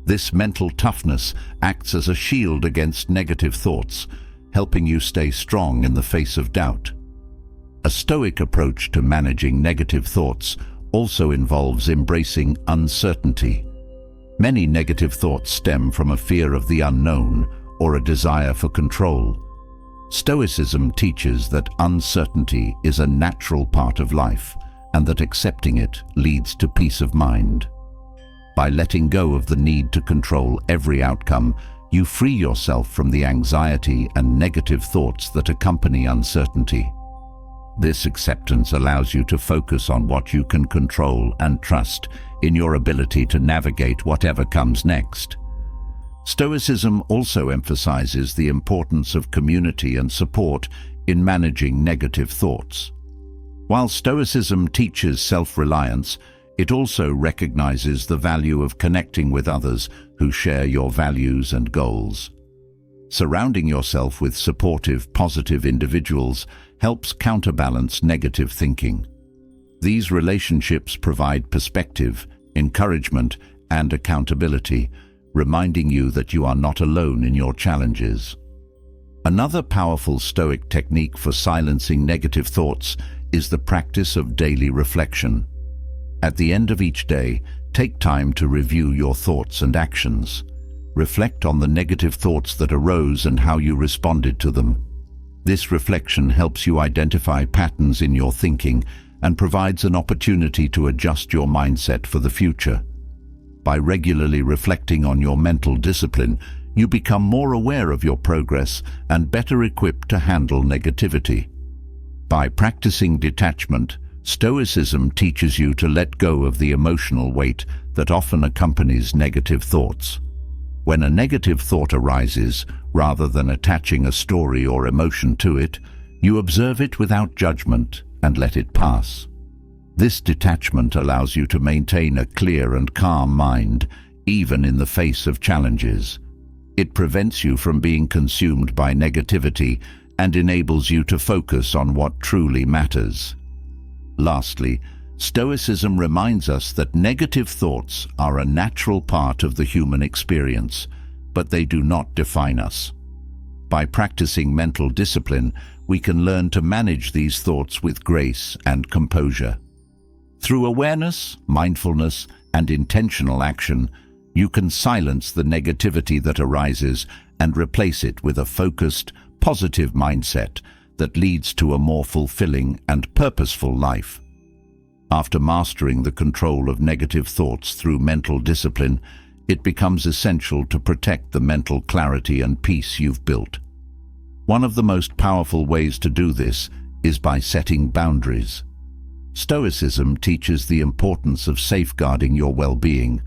This mental toughness acts as a shield against negative thoughts, helping you stay strong in the face of doubt. A Stoic approach to managing negative thoughts also involves embracing uncertainty. Many negative thoughts stem from a fear of the unknown or a desire for control. Stoicism teaches that uncertainty is a natural part of life, and that accepting it leads to peace of mind. By letting go of the need to control every outcome, you free yourself from the anxiety and negative thoughts that accompany uncertainty. This acceptance allows you to focus on what you can control and trust in your ability to navigate whatever comes next. Stoicism also emphasizes the importance of community and support in managing negative thoughts. While Stoicism teaches self-reliance, it also recognizes the value of connecting with others who share your values and goals. Surrounding yourself with supportive, positive individuals helps counterbalance negative thinking. These relationships provide perspective, encouragement, and accountability, reminding you that you are not alone in your challenges. Another powerful Stoic technique for silencing negative thoughts is the practice of daily reflection. At the end of each day, take time to review your thoughts and actions. Reflect on the negative thoughts that arose and how you responded to them. This reflection helps you identify patterns in your thinking and provides an opportunity to adjust your mindset for the future. By regularly reflecting on your mental discipline, you become more aware of your progress and better equipped to handle negativity. By practicing detachment, Stoicism teaches you to let go of the emotional weight that often accompanies negative thoughts. When a negative thought arises, rather than attaching a story or emotion to it, you observe it without judgment and let it pass. This detachment allows you to maintain a clear and calm mind, even in the face of challenges. It prevents you from being consumed by negativity and enables you to focus on what truly matters. Lastly, Stoicism reminds us that negative thoughts are a natural part of the human experience. but they do not define us. By practicing mental discipline, we can learn to manage these thoughts with grace and composure. Through awareness, mindfulness, and intentional action, you can silence the negativity that arises and replace it with a focused, positive mindset that leads to a more fulfilling and purposeful life. After mastering the control of negative thoughts through mental discipline, it becomes essential to protect the mental clarity and peace you've built. One of the most powerful ways to do this is by setting boundaries. Stoicism teaches the importance of safeguarding your well-being,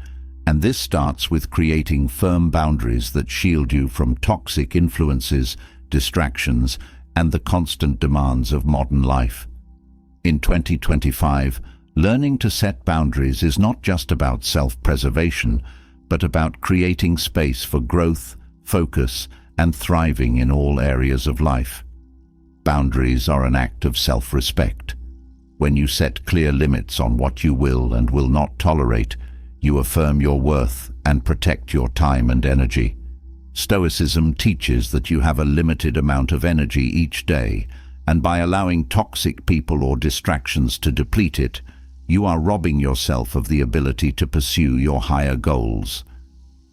and this starts with creating firm boundaries that shield you from toxic influences, distractions, and the constant demands of modern life. In 2025, learning to set boundaries is not just about self-preservation, but about creating space for growth, focus, and thriving in all areas of life. Boundaries are an act of self-respect. When you set clear limits on what you will and will not tolerate, you affirm your worth and protect your time and energy. Stoicism teaches that you have a limited amount of energy each day, and by allowing toxic people or distractions to deplete it, you are robbing yourself of the ability to pursue your higher goals.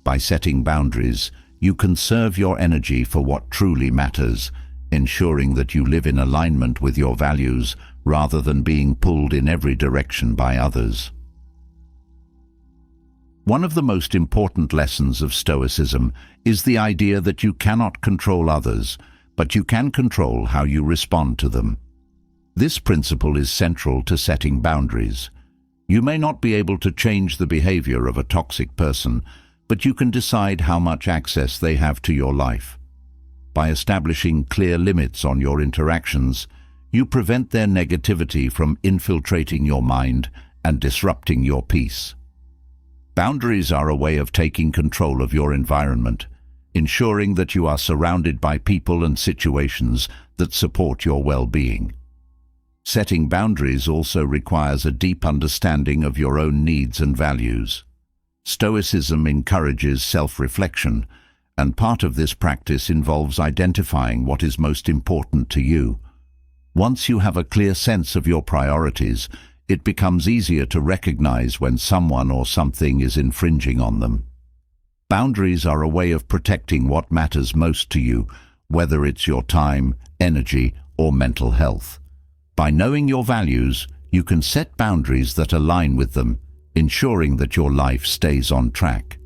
By setting boundaries, you conserve your energy for what truly matters, ensuring that you live in alignment with your values rather than being pulled in every direction by others. One of the most important lessons of Stoicism is the idea that you cannot control others, but you can control how you respond to them. This principle is central to setting boundaries. You may not be able to change the behavior of a toxic person, but you can decide how much access they have to your life. By establishing clear limits on your interactions, you prevent their negativity from infiltrating your mind and disrupting your peace. Boundaries are a way of taking control of your environment, ensuring that you are surrounded by people and situations that support your well-being. Setting boundaries also requires a deep understanding of your own needs and values. Stoicism encourages self-reflection, and part of this practice involves identifying what is most important to you. Once you have a clear sense of your priorities, it becomes easier to recognize when someone or something is infringing on them. Boundaries are a way of protecting what matters most to you, whether it's your time, energy, or mental health. By knowing your values, you can set boundaries that align with them, ensuring that your life stays on track.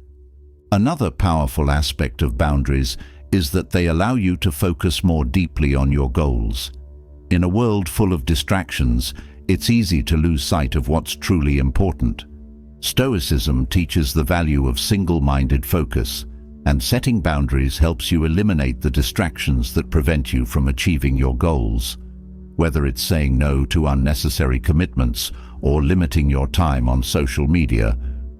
Another powerful aspect of boundaries is that they allow you to focus more deeply on your goals. In a world full of distractions, it's easy to lose sight of what's truly important. Stoicism teaches the value of single-minded focus, and setting boundaries helps you eliminate the distractions that prevent you from achieving your goals. Whether it's saying no to unnecessary commitments or limiting your time on social media,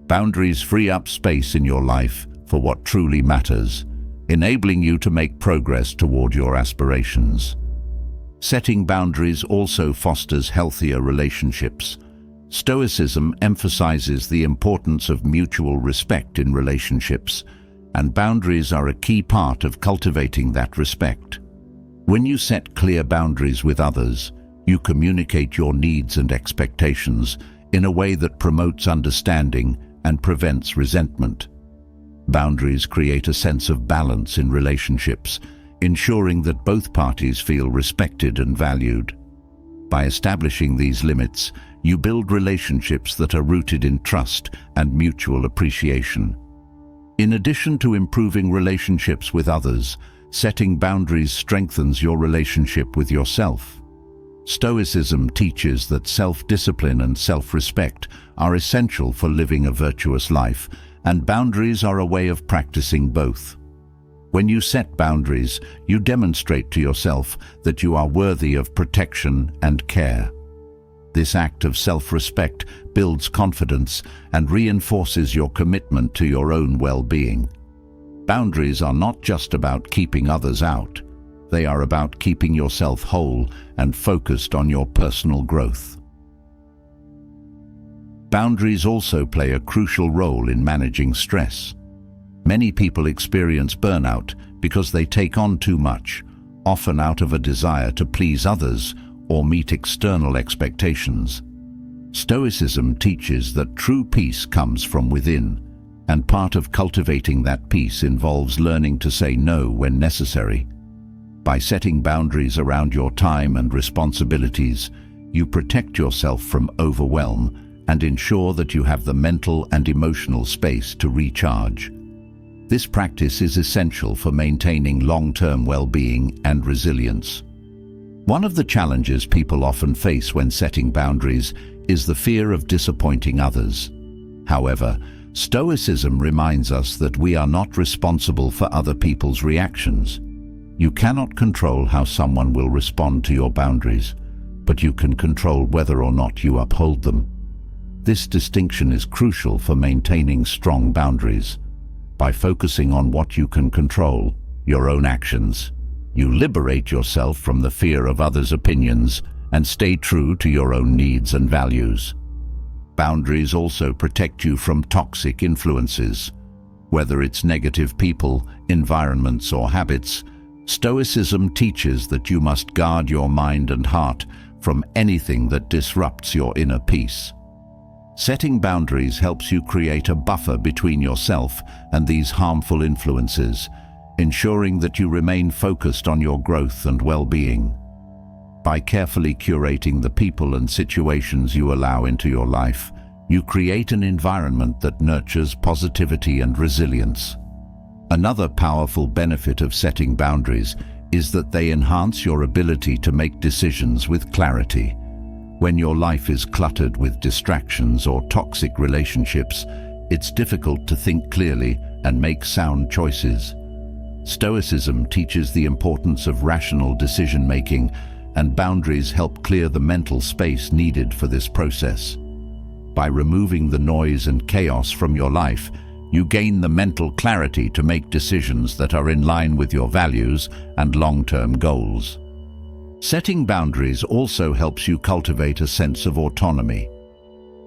boundaries free up space in your life for what truly matters, enabling you to make progress toward your aspirations. Setting boundaries also fosters healthier relationships. Stoicism emphasizes the importance of mutual respect in relationships, and boundaries are a key part of cultivating that respect. When you set clear boundaries with others, you communicate your needs and expectations in a way that promotes understanding and prevents resentment. Boundaries create a sense of balance in relationships, ensuring that both parties feel respected and valued. By establishing these limits, you build relationships that are rooted in trust and mutual appreciation. In addition to improving relationships with others, setting boundaries strengthens your relationship with yourself. Stoicism teaches that self-discipline and self-respect are essential for living a virtuous life, and boundaries are a way of practicing both. When you set boundaries, you demonstrate to yourself that you are worthy of protection and care. This act of self-respect builds confidence and reinforces your commitment to your own well-being. Boundaries are not just about keeping others out. They are about keeping yourself whole and focused on your personal growth. Boundaries also play a crucial role in managing stress. Many people experience burnout because they take on too much, often out of a desire to please others or meet external expectations. Stoicism teaches that true peace comes from within, and part of cultivating that peace involves learning to say no when necessary. By setting boundaries around your time and responsibilities, you protect yourself from overwhelm and ensure that you have the mental and emotional space to recharge. This practice is essential for maintaining long-term well-being and resilience. One of the challenges people often face when setting boundaries is the fear of disappointing others. However, Stoicism reminds us that we are not responsible for other people's reactions. You cannot control how someone will respond to your boundaries, but you can control whether or not you uphold them. This distinction is crucial for maintaining strong boundaries. By focusing on what you can control, your own actions, you liberate yourself from the fear of others' opinions and stay true to your own needs and values. Boundaries also protect you from toxic influences. Whether it's negative people, environments, or habits, Stoicism teaches that you must guard your mind and heart from anything that disrupts your inner peace. Setting boundaries helps you create a buffer between yourself and these harmful influences, ensuring that you remain focused on your growth and well-being. By carefully curating the people and situations you allow into your life, you create an environment that nurtures positivity and resilience. Another powerful benefit of setting boundaries is that they enhance your ability to make decisions with clarity. When your life is cluttered with distractions or toxic relationships, it's difficult to think clearly and make sound choices. Stoicism teaches the importance of rational decision-making, and boundaries help clear the mental space needed for this process. By removing the noise and chaos from your life, you gain the mental clarity to make decisions that are in line with your values and long-term goals. Setting boundaries also helps you cultivate a sense of autonomy.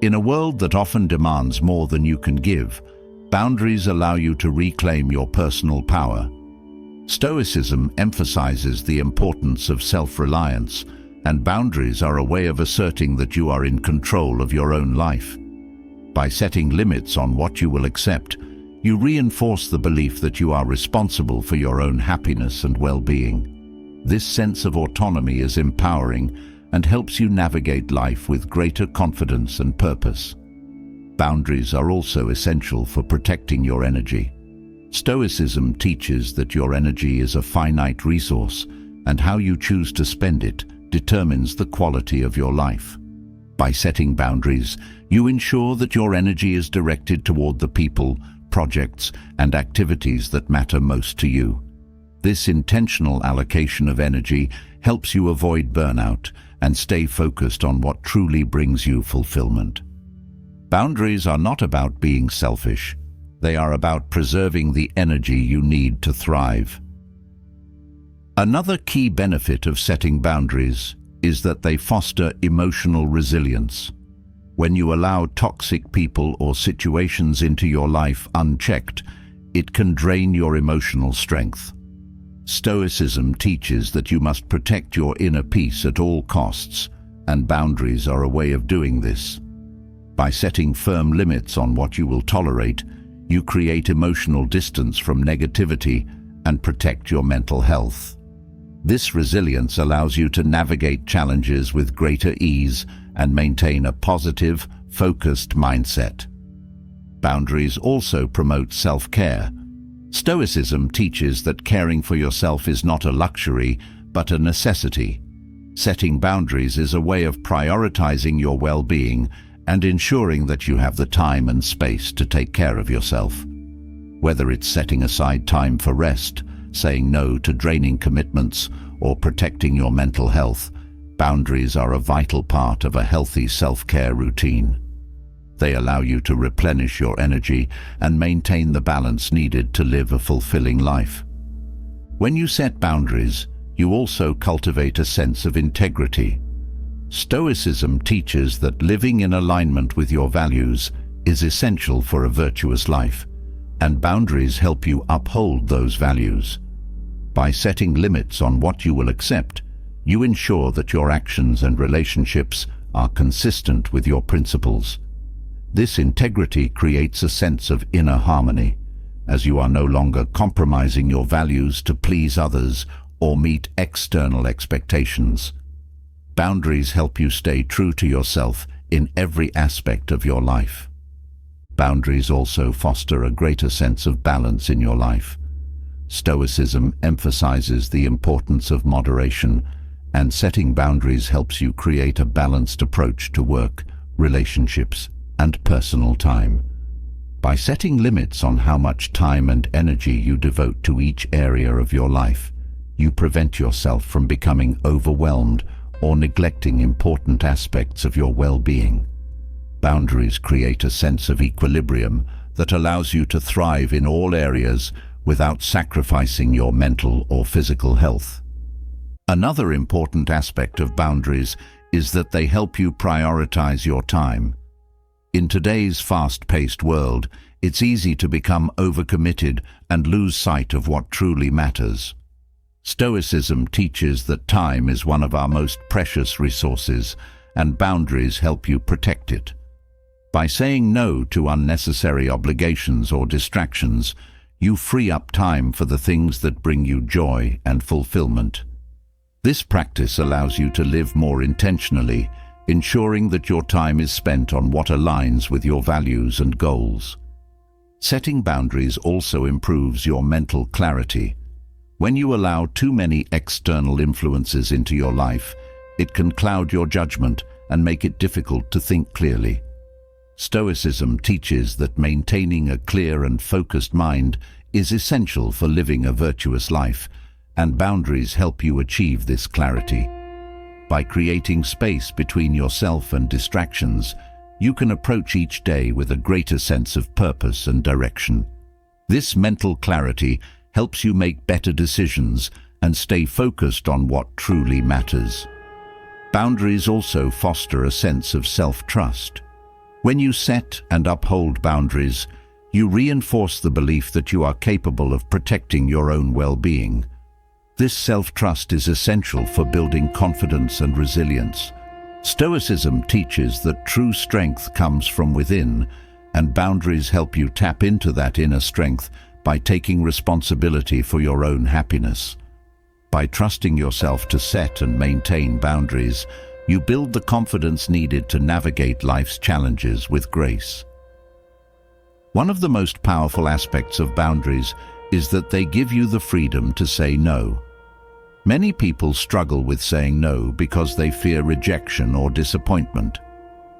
In a world that often demands more than you can give, boundaries allow you to reclaim your personal power. Stoicism emphasizes the importance of self-reliance, and boundaries are a way of asserting that you are in control of your own life. By setting limits on what you will accept, you reinforce the belief that you are responsible for your own happiness and well-being. This sense of autonomy is empowering and helps you navigate life with greater confidence and purpose. Boundaries are also essential for protecting your energy. Stoicism teaches that your energy is a finite resource, and how you choose to spend it determines the quality of your life. By setting boundaries, you ensure that your energy is directed toward the people, projects, and activities that matter most to you. This intentional allocation of energy helps you avoid burnout and stay focused on what truly brings you fulfillment. Boundaries are not about being selfish. They are about preserving the energy you need to thrive. Another key benefit of setting boundaries is that they foster emotional resilience. When you allow toxic people or situations into your life unchecked, it can drain your emotional strength. Stoicism teaches that you must protect your inner peace at all costs, and boundaries are a way of doing this. By setting firm limits on what you will tolerate, you create emotional distance from negativity and protect your mental health. This resilience allows you to navigate challenges with greater ease and maintain a positive, focused mindset. Boundaries also promote self-care. Stoicism teaches that caring for yourself is not a luxury, but a necessity. Setting boundaries is a way of prioritizing your well-being and ensuring that you have the time and space to take care of yourself. Whether it's setting aside time for rest, saying no to draining commitments, or protecting your mental health, boundaries are a vital part of a healthy self-care routine. They allow you to replenish your energy and maintain the balance needed to live a fulfilling life. When you set boundaries, you also cultivate a sense of integrity. Stoicism teaches that living in alignment with your values is essential for a virtuous life, and boundaries help you uphold those values. By setting limits on what you will accept, you ensure that your actions and relationships are consistent with your principles. This integrity creates a sense of inner harmony, as you are no longer compromising your values to please others or meet external expectations. Boundaries help you stay true to yourself in every aspect of your life. Boundaries also foster a greater sense of balance in your life. Stoicism emphasizes the importance of moderation, and setting boundaries helps you create a balanced approach to work, relationships, and personal time. By setting limits on how much time and energy you devote to each area of your life, you prevent yourself from becoming overwhelmed or neglecting important aspects of your well-being. Boundaries create a sense of equilibrium that allows you to thrive in all areas without sacrificing your mental or physical health. Another important aspect of boundaries is that they help you prioritize your time. In today's fast-paced world, it's easy to become overcommitted and lose sight of what truly matters. Stoicism teaches that time is one of our most precious resources, and boundaries help you protect it. By saying no to unnecessary obligations or distractions, you free up time for the things that bring you joy and fulfillment. This practice allows you to live more intentionally, ensuring that your time is spent on what aligns with your values and goals. Setting boundaries also improves your mental clarity. When you allow too many external influences into your life, it can cloud your judgment and make it difficult to think clearly. Stoicism teaches that maintaining a clear and focused mind is essential for living a virtuous life, and boundaries help you achieve this clarity. By creating space between yourself and distractions, you can approach each day with a greater sense of purpose and direction. This mental clarity helps you make better decisions and stay focused on what truly matters. Boundaries also foster a sense of self-trust. When you set and uphold boundaries, you reinforce the belief that you are capable of protecting your own well-being. This self-trust is essential for building confidence and resilience. Stoicism teaches that true strength comes from within, and boundaries help you tap into that inner strength by taking responsibility for your own happiness. By trusting yourself to set and maintain boundaries, you build the confidence needed to navigate life's challenges with grace. One of the most powerful aspects of boundaries is that they give you the freedom to say no. Many people struggle with saying no because they fear rejection or disappointment.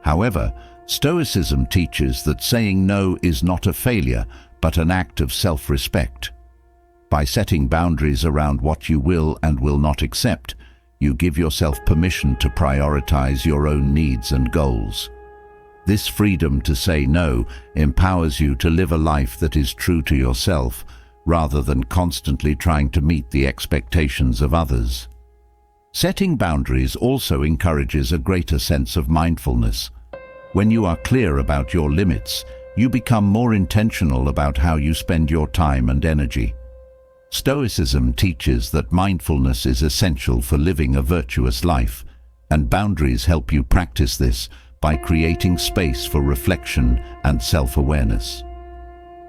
However, Stoicism teaches that saying no is not a failure, but an act of self-respect. By setting boundaries around what you will and will not accept, you give yourself permission to prioritize your own needs and goals. This freedom to say no empowers you to live a life that is true to yourself, rather than constantly trying to meet the expectations of others. Setting boundaries also encourages a greater sense of mindfulness. When you are clear about your limits, you become more intentional about how you spend your time and energy. Stoicism teaches that mindfulness is essential for living a virtuous life, and boundaries help you practice this by creating space for reflection and self-awareness.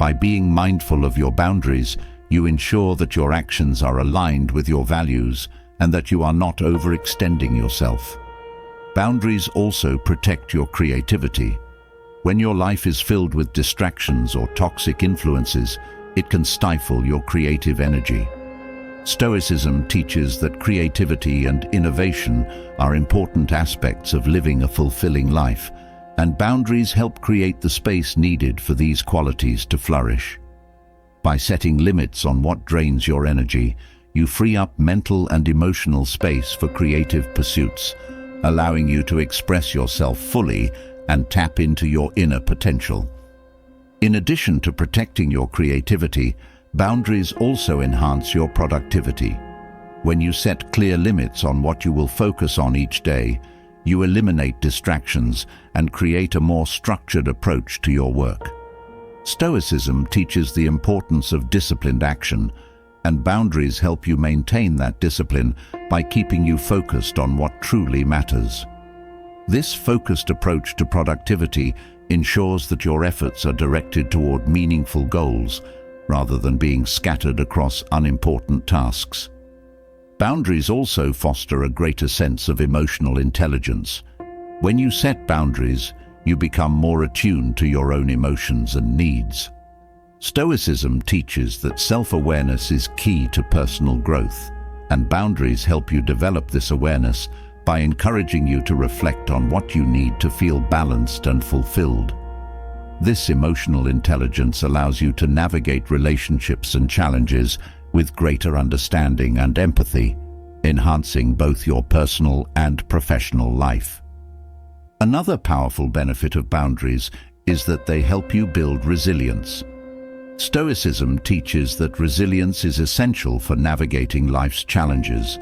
By being mindful of your boundaries, you ensure that your actions are aligned with your values and that you are not overextending yourself. Boundaries also protect your creativity. When your life is filled with distractions or toxic influences, it can stifle your creative energy. Stoicism teaches that creativity and innovation are important aspects of living a fulfilling life, and boundaries help create the space needed for these qualities to flourish. By setting limits on what drains your energy, you free up mental and emotional space for creative pursuits, allowing you to express yourself fully and tap into your inner potential. In addition to protecting your creativity, boundaries also enhance your productivity. When you set clear limits on what you will focus on each day, you eliminate distractions and create a more structured approach to your work. Stoicism teaches the importance of disciplined action, and boundaries help you maintain that discipline by keeping you focused on what truly matters. This focused approach to productivity ensures that your efforts are directed toward meaningful goals rather than being scattered across unimportant tasks. Boundaries also foster a greater sense of emotional intelligence. When you set boundaries, you become more attuned to your own emotions and needs. Stoicism teaches that self-awareness is key to personal growth, and boundaries help you develop this awareness by encouraging you to reflect on what you need to feel balanced and fulfilled. This emotional intelligence allows you to navigate relationships and challenges with greater understanding and empathy, enhancing both your personal and professional life. Another powerful benefit of boundaries is that they help you build resilience. Stoicism teaches that resilience is essential for navigating life's challenges,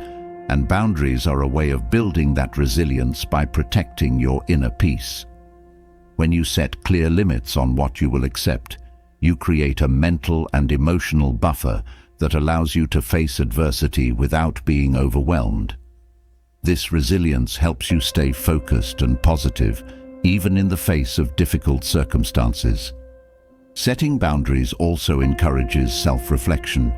and boundaries are a way of building that resilience by protecting your inner peace. When you set clear limits on what you will accept, you create a mental and emotional buffer that allows you to face adversity without being overwhelmed. This resilience helps you stay focused and positive, even in the face of difficult circumstances. Setting boundaries also encourages self-reflection.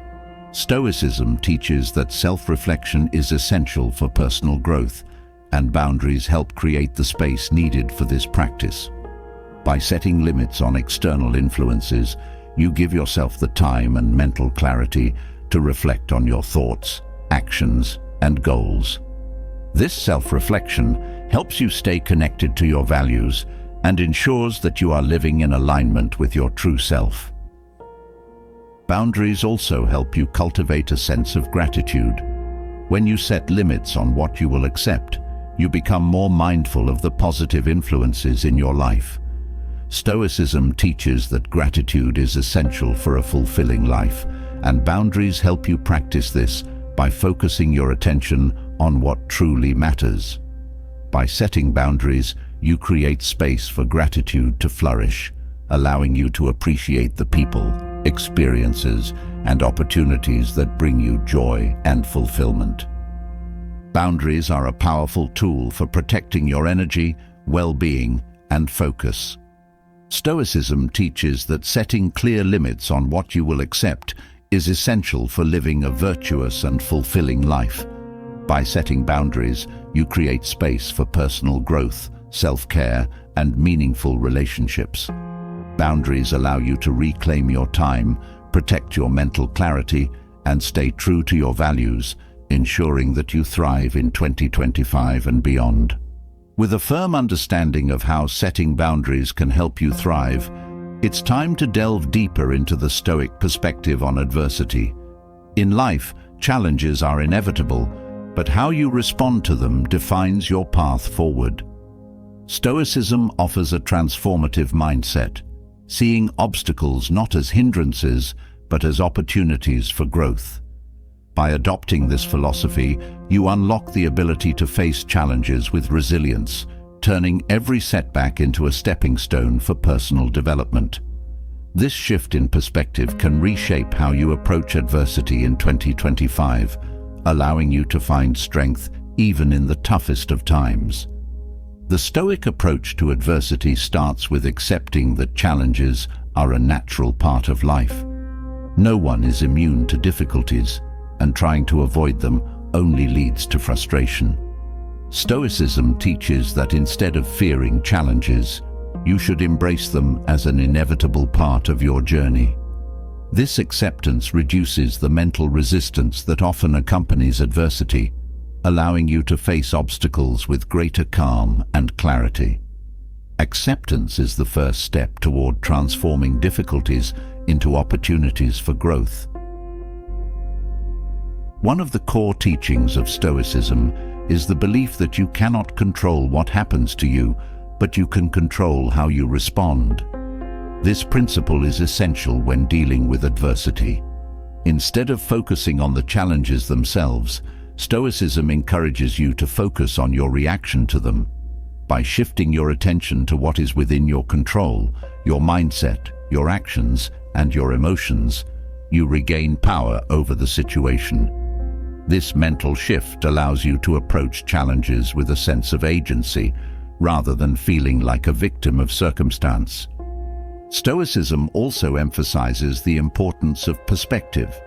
Stoicism teaches that self-reflection is essential for personal growth, and boundaries help create the space needed for this practice. By setting limits on external influences, you give yourself the time and mental clarity to reflect on your thoughts, actions, and goals. This self-reflection helps you stay connected to your values and ensures that you are living in alignment with your true self. Boundaries also help you cultivate a sense of gratitude. When you set limits on what you will accept, you become more mindful of the positive influences in your life. Stoicism teaches that gratitude is essential for a fulfilling life, and boundaries help you practice this by focusing your attention on what truly matters. By setting boundaries, you create space for gratitude to flourish, allowing you to appreciate the people, experiences, and opportunities that bring you joy and fulfillment. Boundaries are a powerful tool for protecting your energy, well-being, and focus. Stoicism teaches that setting clear limits on what you will accept is essential for living a virtuous and fulfilling life. By setting boundaries, you create space for personal growth, self-care, and meaningful relationships. Boundaries allow you to reclaim your time, protect your mental clarity, and stay true to your values, ensuring that you thrive in 2025 and beyond. With a firm understanding of how setting boundaries can help you thrive, it's time to delve deeper into the Stoic perspective on adversity. In life, challenges are inevitable, but how you respond to them defines your path forward. Stoicism offers a transformative mindset, seeing obstacles not as hindrances, but as opportunities for growth. By adopting this philosophy, you unlock the ability to face challenges with resilience, turning every setback into a stepping stone for personal development. This shift in perspective can reshape how you approach adversity in 2025, allowing you to find strength even in the toughest of times. The Stoic approach to adversity starts with accepting that challenges are a natural part of life. No one is immune to difficulties, and trying to avoid them only leads to frustration. Stoicism teaches that instead of fearing challenges, you should embrace them as an inevitable part of your journey. This acceptance reduces the mental resistance that often accompanies adversity, allowing you to face obstacles with greater calm and clarity. Acceptance is the first step toward transforming difficulties into opportunities for growth. One of the core teachings of Stoicism is the belief that you cannot control what happens to you, but you can control how you respond. This principle is essential when dealing with adversity. Instead of focusing on the challenges themselves, Stoicism encourages you to focus on your reaction to them. By shifting your attention to what is within your control, your mindset, your actions, and your emotions, you regain power over the situation. This mental shift allows you to approach challenges with a sense of agency, rather than feeling like a victim of circumstance. Stoicism also emphasizes the importance of perspective.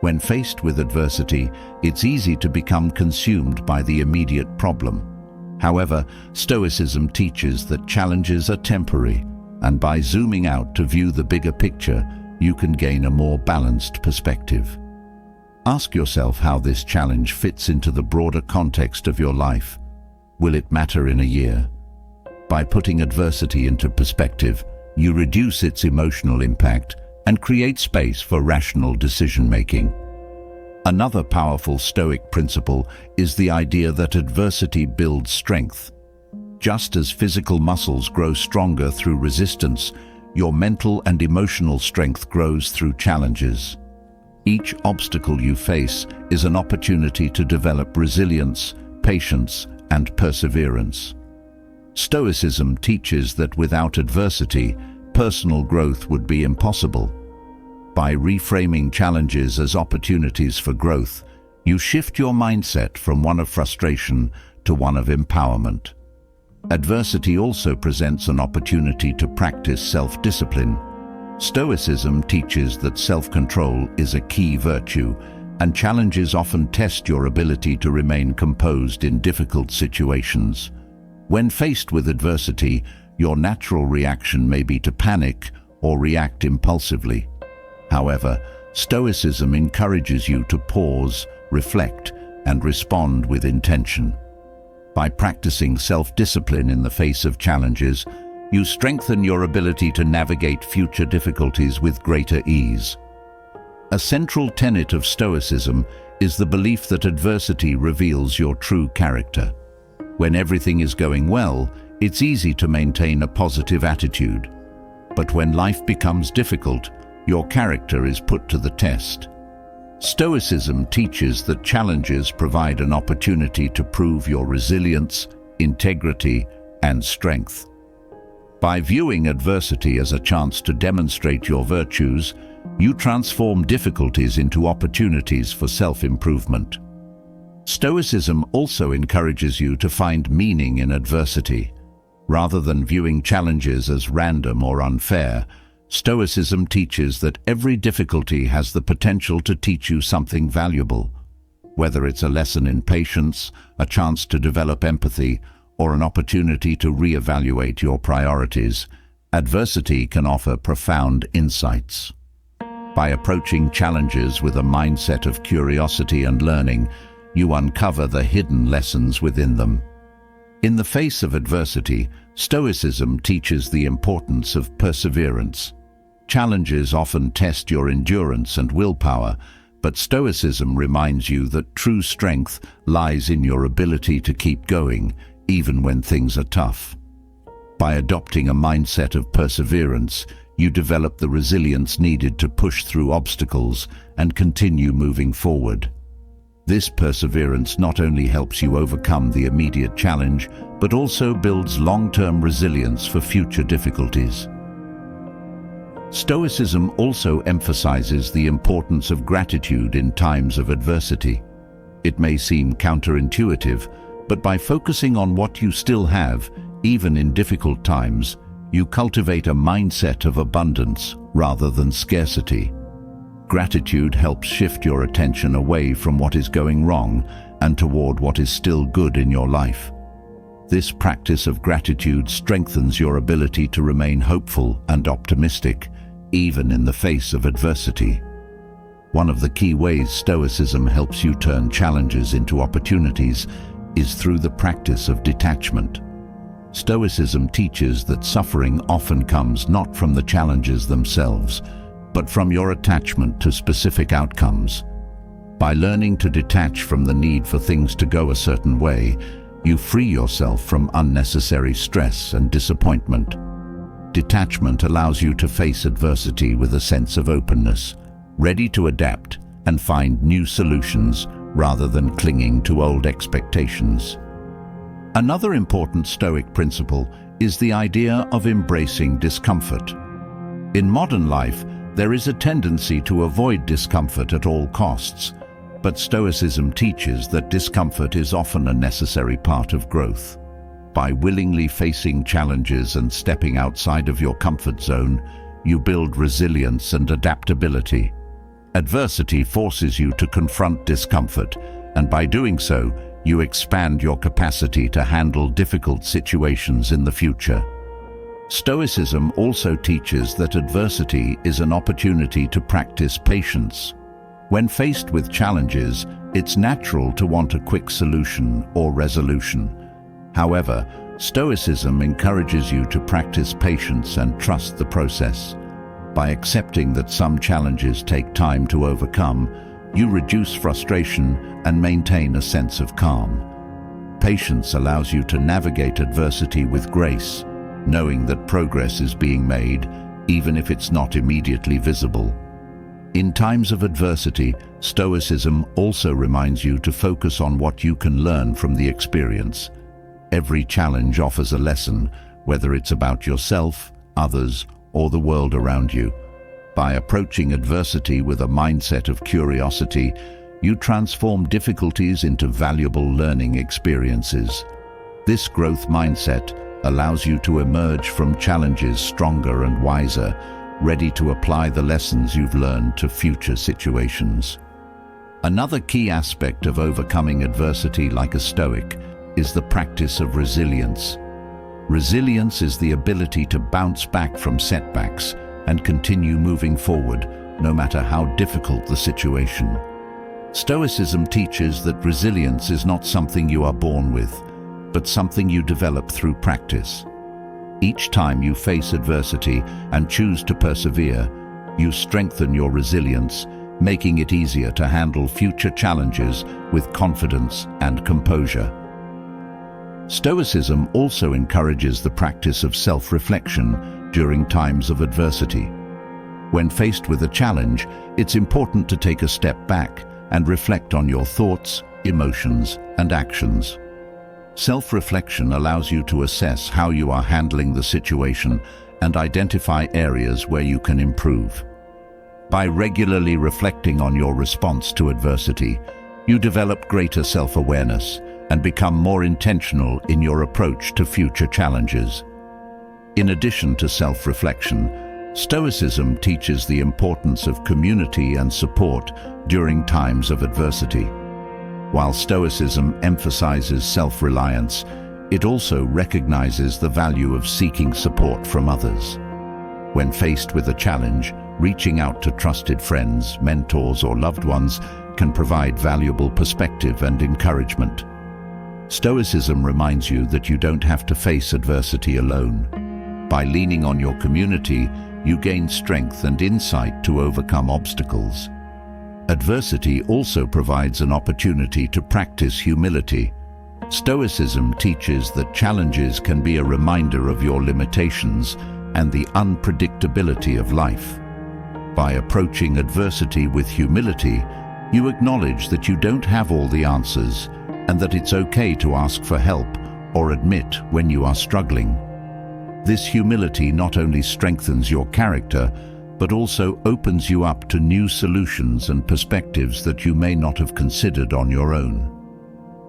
When faced with adversity, it's easy to become consumed by the immediate problem. However, Stoicism teaches that challenges are temporary, and by zooming out to view the bigger picture, you can gain a more balanced perspective. Ask yourself how this challenge fits into the broader context of your life. Will it matter in a year? By putting adversity into perspective, you reduce its emotional impact and create space for rational decision-making. Another powerful Stoic principle is the idea that adversity builds strength. Just as physical muscles grow stronger through resistance, your mental and emotional strength grows through challenges. Each obstacle you face is an opportunity to develop resilience, patience, and perseverance. Stoicism teaches that without adversity, personal growth would be impossible. By reframing challenges as opportunities for growth, you shift your mindset from one of frustration to one of empowerment. Adversity also presents an opportunity to practice self-discipline. Stoicism teaches that self-control is a key virtue, and challenges often test your ability to remain composed in difficult situations. When faced with adversity, your natural reaction may be to panic or react impulsively. However, Stoicism encourages you to pause, reflect, and respond with intention. By practicing self-discipline in the face of challenges, you strengthen your ability to navigate future difficulties with greater ease. A central tenet of Stoicism is the belief that adversity reveals your true character. When everything is going well, it's easy to maintain a positive attitude. But when life becomes difficult, your character is put to the test. Stoicism teaches that challenges provide an opportunity to prove your resilience, integrity, and strength. By viewing adversity as a chance to demonstrate your virtues, you transform difficulties into opportunities for self-improvement. Stoicism also encourages you to find meaning in adversity. Rather than viewing challenges as random or unfair, Stoicism teaches that every difficulty has the potential to teach you something valuable. Whether it's a lesson in patience, a chance to develop empathy, or an opportunity to reevaluate your priorities, adversity can offer profound insights. By approaching challenges with a mindset of curiosity and learning, you uncover the hidden lessons within them. In the face of adversity, Stoicism teaches the importance of perseverance. Challenges often test your endurance and willpower, but Stoicism reminds you that true strength lies in your ability to keep going, even when things are tough. By adopting a mindset of perseverance, you develop the resilience needed to push through obstacles and continue moving forward. This perseverance not only helps you overcome the immediate challenge, but also builds long-term resilience for future difficulties. Stoicism also emphasizes the importance of gratitude in times of adversity. It may seem counterintuitive, but by focusing on what you still have, even in difficult times, you cultivate a mindset of abundance rather than scarcity. Gratitude helps shift your attention away from what is going wrong and toward what is still good in your life. This practice of gratitude strengthens your ability to remain hopeful and optimistic, even in the face of adversity. One of the key ways Stoicism helps you turn challenges into opportunities is through the practice of detachment. Stoicism teaches that suffering often comes not from the challenges themselves, but from your attachment to specific outcomes. By learning to detach from the need for things to go a certain way, you free yourself from unnecessary stress and disappointment. Detachment allows you to face adversity with a sense of openness, ready to adapt and find new solutions rather than clinging to old expectations. Another important Stoic principle is the idea of embracing discomfort. In modern life, there is a tendency to avoid discomfort at all costs, but Stoicism teaches that discomfort is often a necessary part of growth. By willingly facing challenges and stepping outside of your comfort zone, you build resilience and adaptability. Adversity forces you to confront discomfort, and by doing so, you expand your capacity to handle difficult situations in the future. Stoicism also teaches that adversity is an opportunity to practice patience. When faced with challenges, it's natural to want a quick solution or resolution. However, Stoicism encourages you to practice patience and trust the process. By accepting that some challenges take time to overcome, you reduce frustration and maintain a sense of calm. Patience allows you to navigate adversity with grace, knowing that progress is being made, even if it's not immediately visible. In times of adversity, Stoicism also reminds you to focus on what you can learn from the experience. Every challenge offers a lesson, whether it's about yourself, others, or the world around you. By approaching adversity with a mindset of curiosity, you transform difficulties into valuable learning experiences. This growth mindset allows you to emerge from challenges stronger and wiser, ready to apply the lessons you've learned to future situations. Another key aspect of overcoming adversity like a Stoic is the practice of resilience. Resilience is the ability to bounce back from setbacks and continue moving forward, no matter how difficult the situation. Stoicism teaches that resilience is not something you are born with, but something you develop through practice. Each time you face adversity and choose to persevere, you strengthen your resilience, making it easier to handle future challenges with confidence and composure. Stoicism also encourages the practice of self-reflection during times of adversity. When faced with a challenge, it's important to take a step back and reflect on your thoughts, emotions, and actions. Self-reflection allows you to assess how you are handling the situation and identify areas where you can improve. By regularly reflecting on your response to adversity, you develop greater self-awareness and become more intentional in your approach to future challenges. In addition to self-reflection, Stoicism teaches the importance of community and support during times of adversity. While Stoicism emphasizes self-reliance, it also recognizes the value of seeking support from others. When faced with a challenge, reaching out to trusted friends, mentors, or loved ones can provide valuable perspective and encouragement. Stoicism reminds you that you don't have to face adversity alone. By leaning on your community, you gain strength and insight to overcome obstacles. Adversity also provides an opportunity to practice humility. Stoicism teaches that challenges can be a reminder of your limitations and the unpredictability of life. By approaching adversity with humility, you acknowledge that you don't have all the answers and that it's okay to ask for help or admit when you are struggling. This humility not only strengthens your character, but also opens you up to new solutions and perspectives that you may not have considered on your own.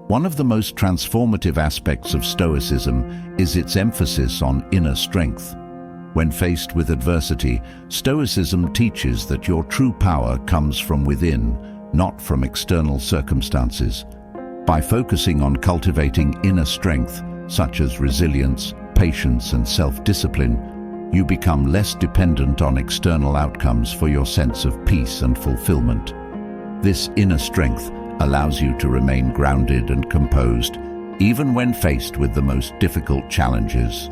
One of the most transformative aspects of Stoicism is its emphasis on inner strength. When faced with adversity, Stoicism teaches that your true power comes from within, not from external circumstances. By focusing on cultivating inner strength, such as resilience, patience, and self-discipline, you become less dependent on external outcomes for your sense of peace and fulfillment. This inner strength allows you to remain grounded and composed, even when faced with the most difficult challenges.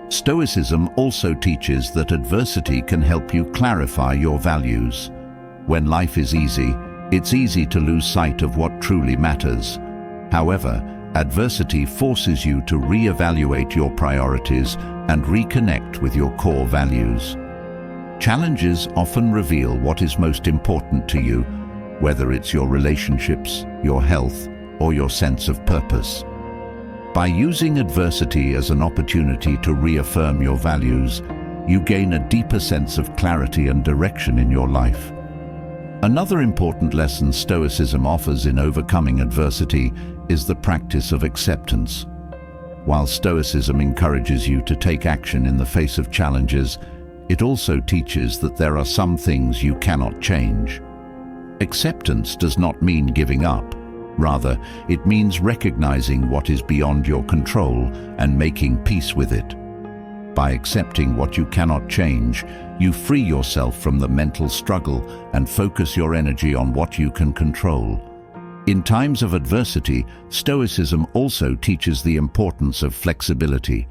Stoicism also teaches that adversity can help you clarify your values. When life is easy, it's easy to lose sight of what truly matters. However, adversity forces you to reevaluate your priorities and reconnect with your core values. Challenges often reveal what is most important to you, whether it's your relationships, your health, or your sense of purpose. By using adversity as an opportunity to reaffirm your values, you gain a deeper sense of clarity and direction in your life. Another important lesson Stoicism offers in overcoming adversity is the practice of acceptance. While Stoicism encourages you to take action in the face of challenges, it also teaches that there are some things you cannot change. Acceptance does not mean giving up. Rather, it means recognizing what is beyond your control and making peace with it. By accepting what you cannot change, you free yourself from the mental struggle and focus your energy on what you can control. In times of adversity, Stoicism also teaches the importance of flexibility.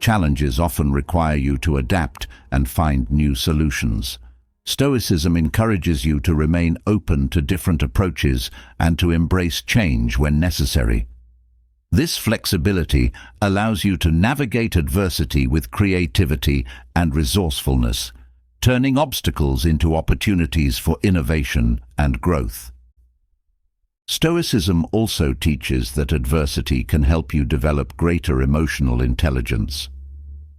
Challenges often require you to adapt and find new solutions. Stoicism encourages you to remain open to different approaches and to embrace change when necessary. This flexibility allows you to navigate adversity with creativity and resourcefulness, turning obstacles into opportunities for innovation and growth. Stoicism also teaches that adversity can help you develop greater emotional intelligence.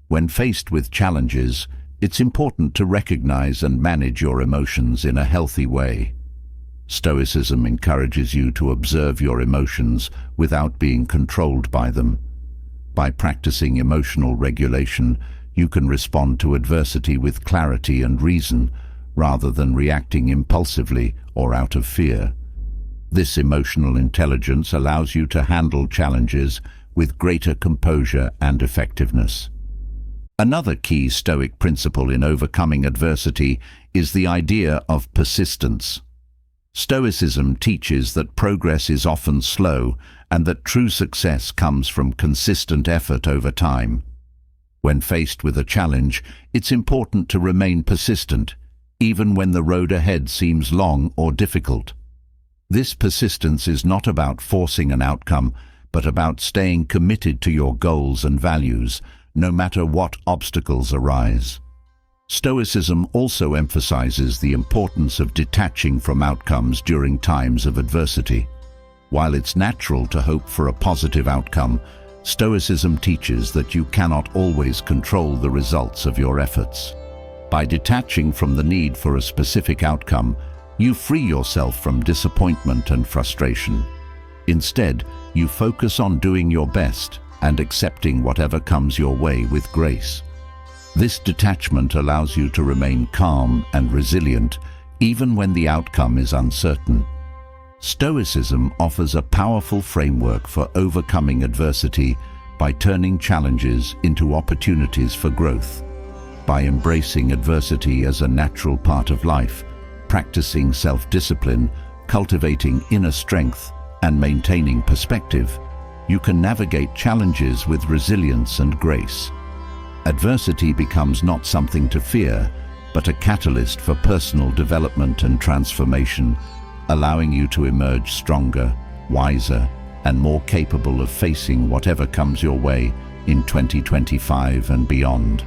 When faced with challenges, it's important to recognize and manage your emotions in a healthy way. Stoicism encourages you to observe your emotions without being controlled by them. By practicing emotional regulation, you can respond to adversity with clarity and reason, rather than reacting impulsively or out of fear. This emotional intelligence allows you to handle challenges with greater composure and effectiveness. Another key Stoic principle in overcoming adversity is the idea of persistence. Stoicism teaches that progress is often slow and that true success comes from consistent effort over time. When faced with a challenge, it's important to remain persistent, even when the road ahead seems long or difficult. This persistence is not about forcing an outcome, but about staying committed to your goals and values, no matter what obstacles arise. Stoicism also emphasizes the importance of detaching from outcomes during times of adversity. While it's natural to hope for a positive outcome, Stoicism teaches that you cannot always control the results of your efforts. By detaching from the need for a specific outcome, you free yourself from disappointment and frustration. Instead, you focus on doing your best and accepting whatever comes your way with grace. This detachment allows you to remain calm and resilient, even when the outcome is uncertain. Stoicism offers a powerful framework for overcoming adversity by turning challenges into opportunities for growth. By embracing adversity as a natural part of life, practicing self-discipline, cultivating inner strength, and maintaining perspective, you can navigate challenges with resilience and grace. Adversity becomes not something to fear, but a catalyst for personal development and transformation, allowing you to emerge stronger, wiser, and more capable of facing whatever comes your way in 2025 and beyond.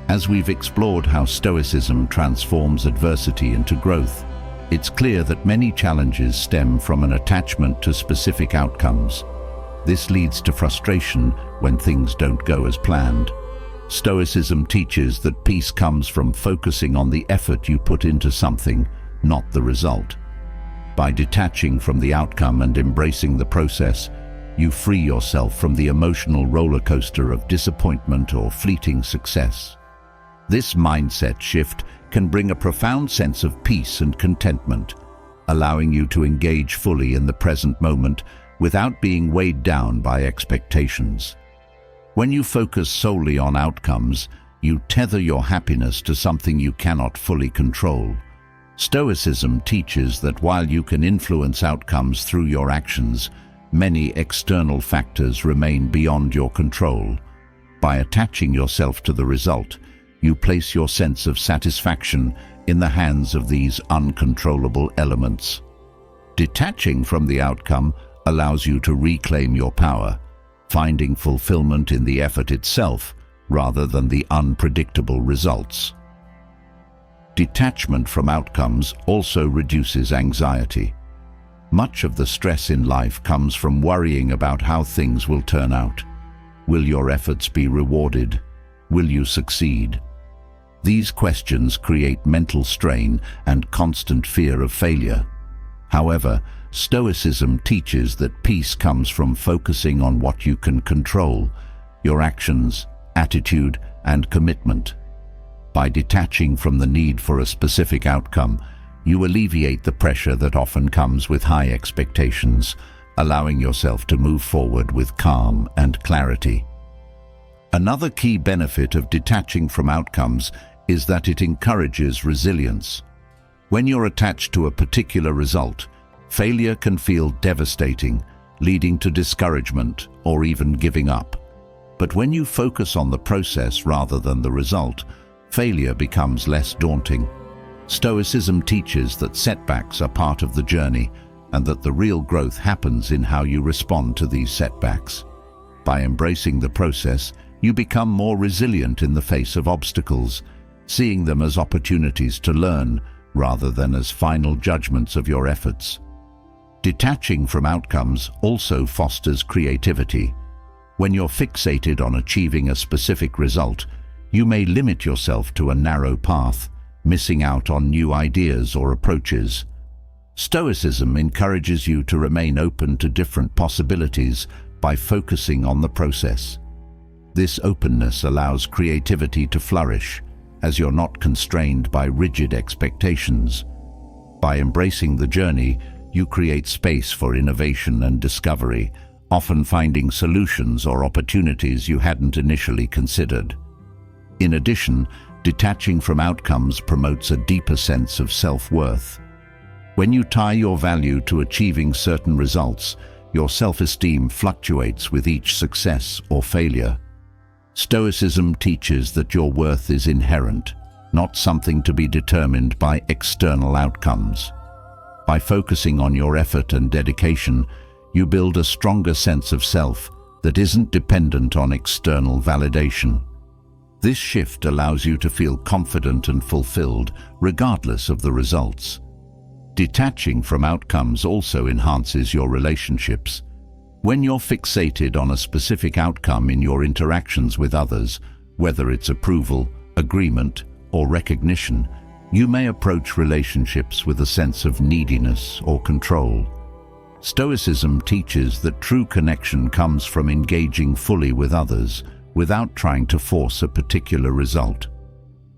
As we've explored how Stoicism transforms adversity into growth, it's clear that many challenges stem from an attachment to specific outcomes. This leads to frustration when things don't go as planned. Stoicism teaches that peace comes from focusing on the effort you put into something, not the result. By detaching from the outcome and embracing the process, you free yourself from the emotional roller coaster of disappointment or fleeting success. This mindset shift can bring a profound sense of peace and contentment, allowing you to engage fully in the present moment without being weighed down by expectations. When you focus solely on outcomes, you tether your happiness to something you cannot fully control. Stoicism teaches that while you can influence outcomes through your actions, many external factors remain beyond your control. By attaching yourself to the result, you place your sense of satisfaction in the hands of these uncontrollable elements. Detaching from the outcome allows you to reclaim your power, finding fulfillment in the effort itself rather than the unpredictable results. Detachment from outcomes also reduces anxiety. Much of the stress in life comes from worrying about how things will turn out. Will your efforts be rewarded? Will you succeed? These questions create mental strain and constant fear of failure. However, Stoicism teaches that peace comes from focusing on what you can control, your actions, attitude, and commitment. By detaching from the need for a specific outcome, you alleviate the pressure that often comes with high expectations, allowing yourself to move forward with calm and clarity. Another key benefit of detaching from outcomes is that it encourages resilience. When you're attached to a particular result, failure can feel devastating, leading to discouragement or even giving up. But when you focus on the process rather than the result, failure becomes less daunting. Stoicism teaches that setbacks are part of the journey and that the real growth happens in how you respond to these setbacks. By embracing the process, you become more resilient in the face of obstacles, seeing them as opportunities to learn rather than as final judgments of your efforts. Detaching from outcomes also fosters creativity. When you're fixated on achieving a specific result, you may limit yourself to a narrow path, missing out on new ideas or approaches. Stoicism encourages you to remain open to different possibilities by focusing on the process. This openness allows creativity to flourish, as you're not constrained by rigid expectations. By embracing the journey, you create space for innovation and discovery, often finding solutions or opportunities you hadn't initially considered. In addition, detaching from outcomes promotes a deeper sense of self-worth. When you tie your value to achieving certain results, your self-esteem fluctuates with each success or failure. Stoicism teaches that your worth is inherent, not something to be determined by external outcomes. By focusing on your effort and dedication, you build a stronger sense of self that isn't dependent on external validation. This shift allows you to feel confident and fulfilled, regardless of the results. Detaching from outcomes also enhances your relationships. When you're fixated on a specific outcome in your interactions with others, whether it's approval, agreement, or recognition, you may approach relationships with a sense of neediness or control. Stoicism teaches that true connection comes from engaging fully with others without trying to force a particular result.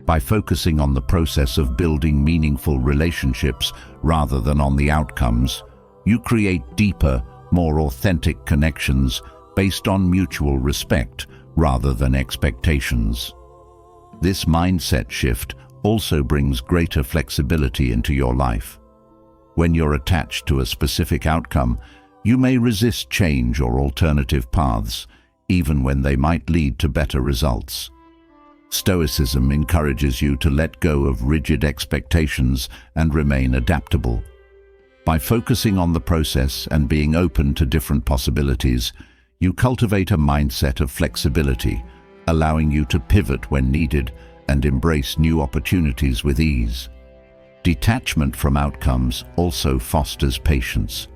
By focusing on the process of building meaningful relationships rather than on the outcomes, you create deeper, more authentic connections based on mutual respect rather than expectations. This mindset shift also brings greater flexibility into your life. When you're attached to a specific outcome, you may resist change or alternative paths, even when they might lead to better results. Stoicism encourages you to let go of rigid expectations and remain adaptable. By focusing on the process and being open to different possibilities, you cultivate a mindset of flexibility, allowing you to pivot when needed and embrace new opportunities with ease. Detachment from outcomes also fosters patience.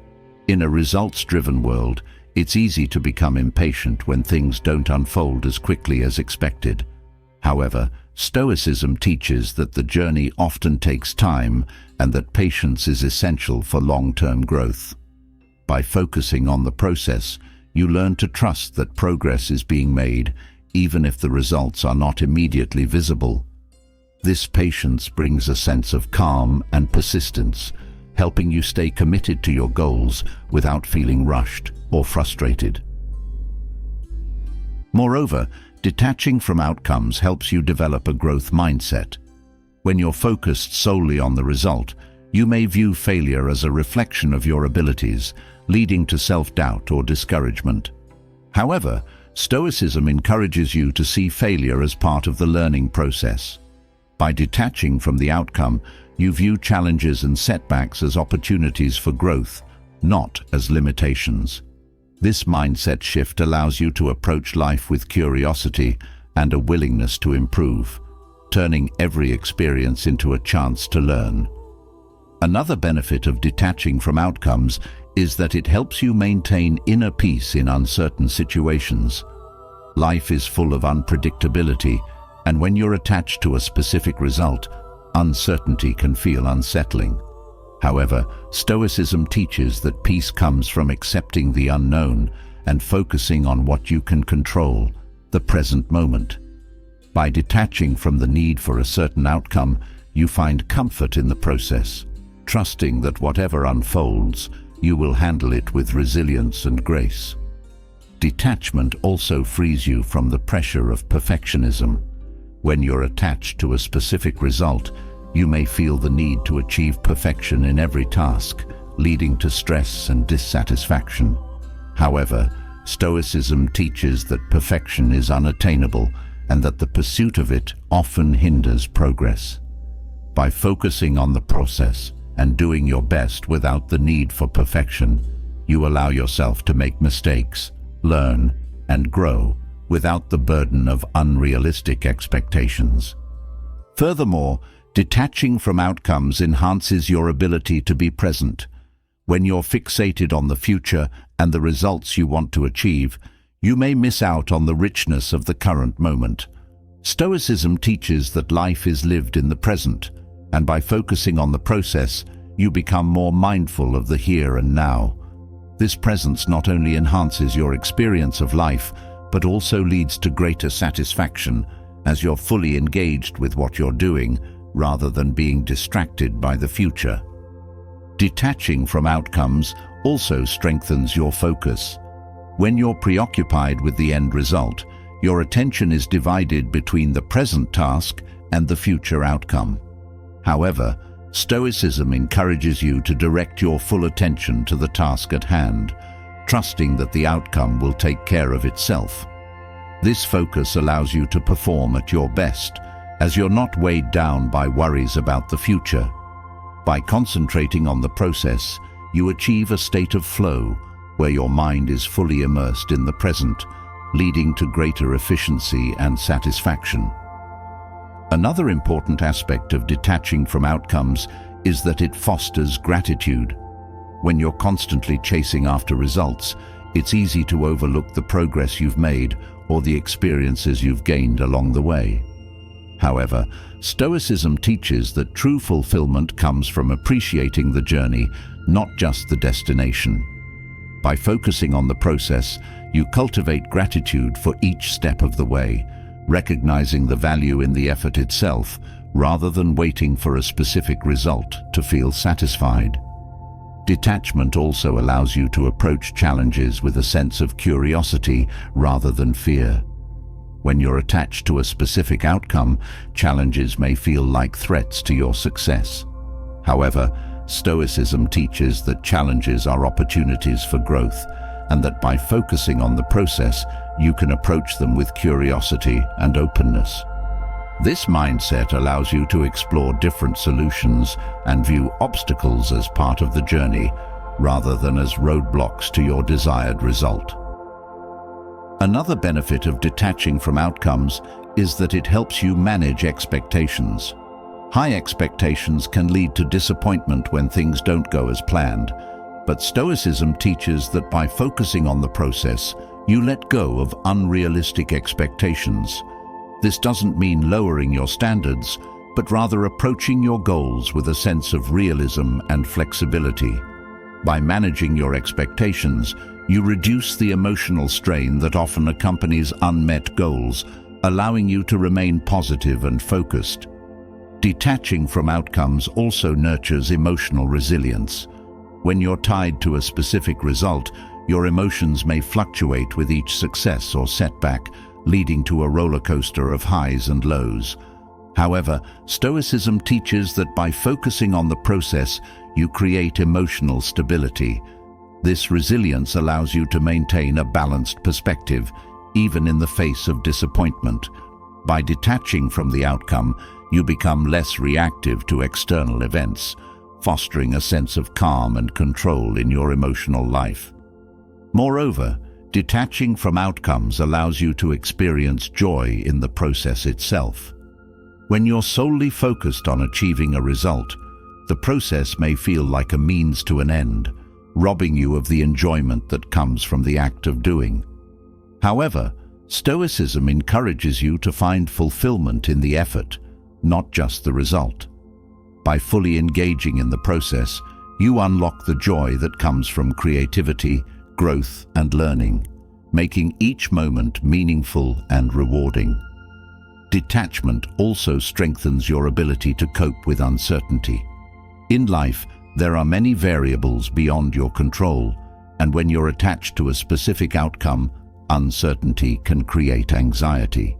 In a results-driven world, it's easy to become impatient when things don't unfold as quickly as expected. However, Stoicism teaches that the journey often takes time and that patience is essential for long-term growth. By focusing on the process, you learn to trust that progress is being made, even if the results are not immediately visible. This patience brings a sense of calm and persistence, helping you stay committed to your goals without feeling rushed or frustrated. Moreover, detaching from outcomes helps you develop a growth mindset. When you're focused solely on the result, you may view failure as a reflection of your abilities, leading to self-doubt or discouragement. However, Stoicism encourages you to see failure as part of the learning process. By detaching from the outcome, you view challenges and setbacks as opportunities for growth, not as limitations. This mindset shift allows you to approach life with curiosity and a willingness to improve, turning every experience into a chance to learn. Another benefit of detaching from outcomes is that it helps you maintain inner peace in uncertain situations. Life is full of unpredictability, And when you're attached to a specific result, uncertainty can feel unsettling. However, Stoicism teaches that peace comes from accepting the unknown and focusing on what you can control, the present moment. By detaching from the need for a certain outcome, you find comfort in the process, trusting that whatever unfolds, you will handle it with resilience and grace. Detachment also frees you from the pressure of perfectionism. When you're attached to a specific result, you may feel the need to achieve perfection in every task, leading to stress and dissatisfaction. However, Stoicism teaches that perfection is unattainable and that the pursuit of it often hinders progress. By focusing on the process and doing your best without the need for perfection, you allow yourself to make mistakes, learn, and grow without the burden of unrealistic expectations. Furthermore, detaching from outcomes enhances your ability to be present. When you're fixated on the future and the results you want to achieve, you may miss out on the richness of the current moment. Stoicism teaches that life is lived in the present, and by focusing on the process, you become more mindful of the here and now. This presence not only enhances your experience of life, but also leads to greater satisfaction as you're fully engaged with what you're doing, rather than being distracted by the future. Detaching from outcomes also strengthens your focus. When you're preoccupied with the end result, your attention is divided between the present task and the future outcome. However, Stoicism encourages you to direct your full attention to the task at hand, trusting that the outcome will take care of itself. This focus allows you to perform at your best, as you're not weighed down by worries about the future. By concentrating on the process, you achieve a state of flow where your mind is fully immersed in the present, leading to greater efficiency and satisfaction. Another important aspect of detaching from outcomes is that it fosters gratitude. When you're constantly chasing after results, it's easy to overlook the progress you've made or the experiences you've gained along the way. However, Stoicism teaches that true fulfillment comes from appreciating the journey, not just the destination. By focusing on the process, you cultivate gratitude for each step of the way, recognizing the value in the effort itself, rather than waiting for a specific result to feel satisfied. Detachment also allows you to approach challenges with a sense of curiosity rather than fear. When you're attached to a specific outcome, challenges may feel like threats to your success. However, Stoicism teaches that challenges are opportunities for growth, and that by focusing on the process, you can approach them with curiosity and openness. This mindset allows you to explore different solutions and view obstacles as part of the journey, rather than as roadblocks to your desired result. Another benefit of detaching from outcomes is that it helps you manage expectations. High expectations can lead to disappointment when things don't go as planned, but Stoicism teaches that by focusing on the process, you let go of unrealistic expectations. This doesn't mean lowering your standards, but rather approaching your goals with a sense of realism and flexibility. By managing your expectations, you reduce the emotional strain that often accompanies unmet goals, allowing you to remain positive and focused. Detaching from outcomes also nurtures emotional resilience. When you're tied to a specific result, your emotions may fluctuate with each success or setback, leading to a roller coaster of highs and lows. However, Stoicism teaches that by focusing on the process, you create emotional stability. This resilience allows you to maintain a balanced perspective, even in the face of disappointment. By detaching from the outcome, you become less reactive to external events, fostering a sense of calm and control in your emotional life. Moreover, detaching from outcomes allows you to experience joy in the process itself. When you're solely focused on achieving a result, the process may feel like a means to an end, robbing you of the enjoyment that comes from the act of doing. However, Stoicism encourages you to find fulfillment in the effort, not just the result. By fully engaging in the process, you unlock the joy that comes from creativity, growth, and learning, making each moment meaningful and rewarding. Detachment also strengthens your ability to cope with uncertainty. In life, there are many variables beyond your control, and when you're attached to a specific outcome, uncertainty can create anxiety.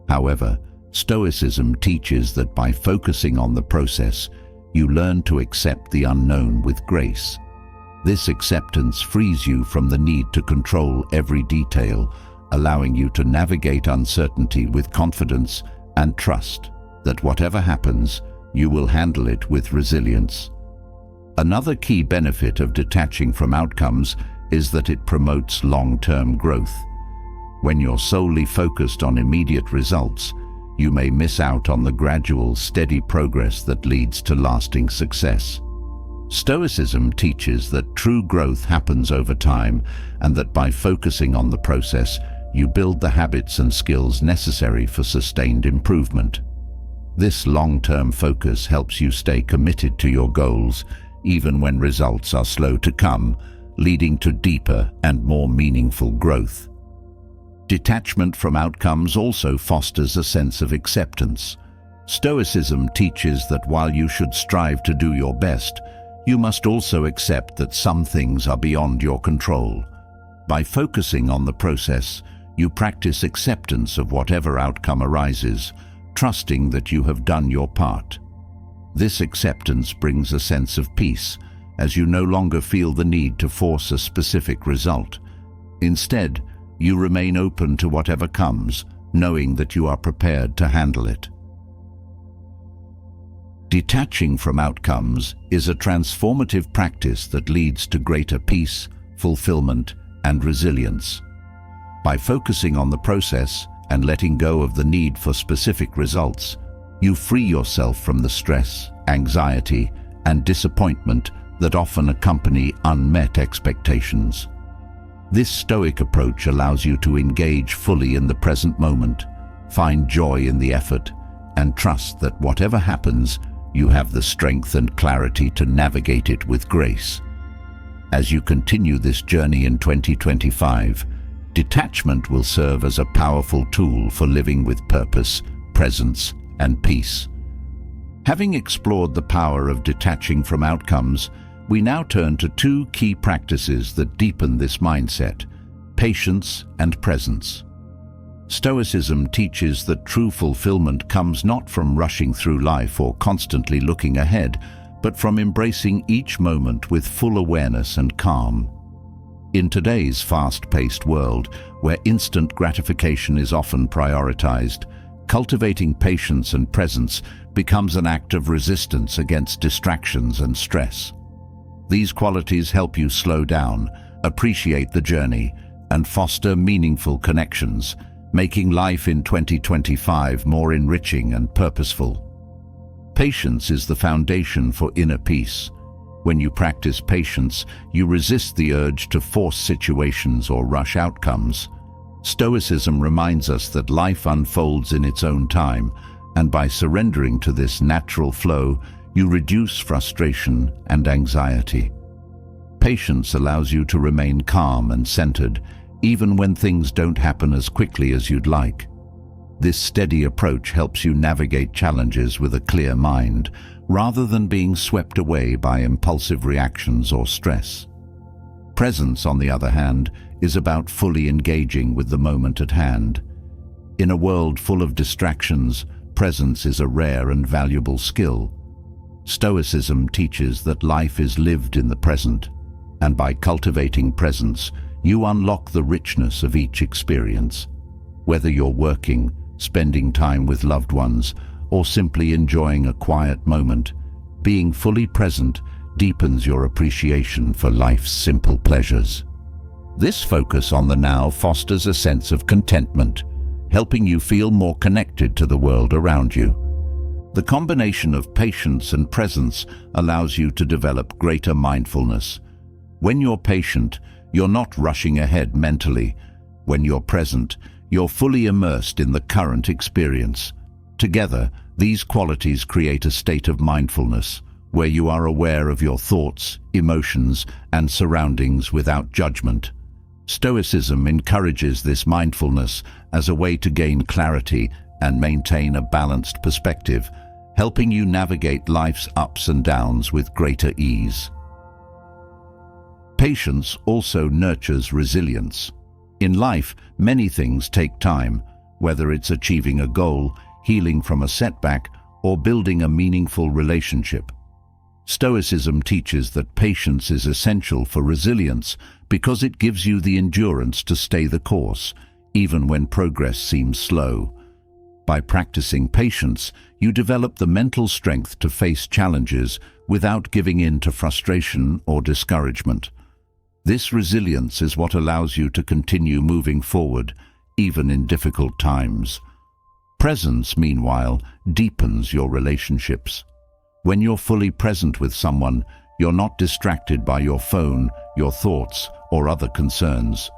However, Stoicism teaches that by focusing on the process, you learn to accept the unknown with grace. This acceptance frees you from the need to control every detail, allowing you to navigate uncertainty with confidence and trust that whatever happens, you will handle it with resilience. Another key benefit of detaching from outcomes is that it promotes long-term growth. When you're solely focused on immediate results, you may miss out on the gradual, steady progress that leads to lasting success. Stoicism teaches that true growth happens over time, and that by focusing on the process, you build the habits and skills necessary for sustained improvement. This long-term focus helps you stay committed to your goals, even when results are slow to come, leading to deeper and more meaningful growth. Detachment from outcomes also fosters a sense of acceptance. Stoicism teaches that while you should strive to do your best, you must also accept that some things are beyond your control. By focusing on the process, you practice acceptance of whatever outcome arises, trusting that you have done your part. This acceptance brings a sense of peace, as you no longer feel the need to force a specific result. Instead, you remain open to whatever comes, knowing that you are prepared to handle it. Detaching from outcomes is a transformative practice that leads to greater peace, fulfillment, and resilience. By focusing on the process and letting go of the need for specific results, you free yourself from the stress, anxiety, and disappointment that often accompany unmet expectations. This Stoic approach allows you to engage fully in the present moment, find joy in the effort, and trust that whatever happens, you have the strength and clarity to navigate it with grace. As you continue this journey in 2025, detachment will serve as a powerful tool for living with purpose, presence, and peace. Having explored the power of detaching from outcomes, we now turn to two key practices that deepen this mindset: patience and presence. Stoicism teaches that true fulfillment comes not from rushing through life or constantly looking ahead, but from embracing each moment with full awareness and calm. In today's fast-paced world, where instant gratification is often prioritized, cultivating patience and presence becomes an act of resistance against distractions and stress. These qualities help you slow down, appreciate the journey, and foster meaningful connections, making life in 2025 more enriching and purposeful. Patience is the foundation for inner peace. When you practice patience, you resist the urge to force situations or rush outcomes. Stoicism reminds us that life unfolds in its own time, and by surrendering to this natural flow, you reduce frustration and anxiety. Patience allows you to remain calm and centered, even when things don't happen as quickly as you'd like. This steady approach helps you navigate challenges with a clear mind, rather than being swept away by impulsive reactions or stress. Presence, on the other hand, is about fully engaging with the moment at hand. In a world full of distractions, presence is a rare and valuable skill. Stoicism teaches that life is lived in the present, and by cultivating presence, you unlock the richness of each experience. Whether you're working, spending time with loved ones, or simply enjoying a quiet moment, being fully present deepens your appreciation for life's simple pleasures. This focus on the now fosters a sense of contentment, helping you feel more connected to the world around you. The combination of patience and presence allows you to develop greater mindfulness. When you're patient, you're not rushing ahead mentally. When you're present, you're fully immersed in the current experience. Together, these qualities create a state of mindfulness, where you are aware of your thoughts, emotions, and surroundings without judgment. Stoicism encourages this mindfulness as a way to gain clarity and maintain a balanced perspective, helping you navigate life's ups and downs with greater ease. Patience also nurtures resilience. In life, many things take time, whether it's achieving a goal, healing from a setback, or building a meaningful relationship. Stoicism teaches that patience is essential for resilience because it gives you the endurance to stay the course, even when progress seems slow. By practicing patience, you develop the mental strength to face challenges without giving in to frustration or discouragement. This resilience is what allows you to continue moving forward, even in difficult times. Presence, meanwhile, deepens your relationships. When you're fully present with someone, you're not distracted by your phone, your thoughts, or other concerns.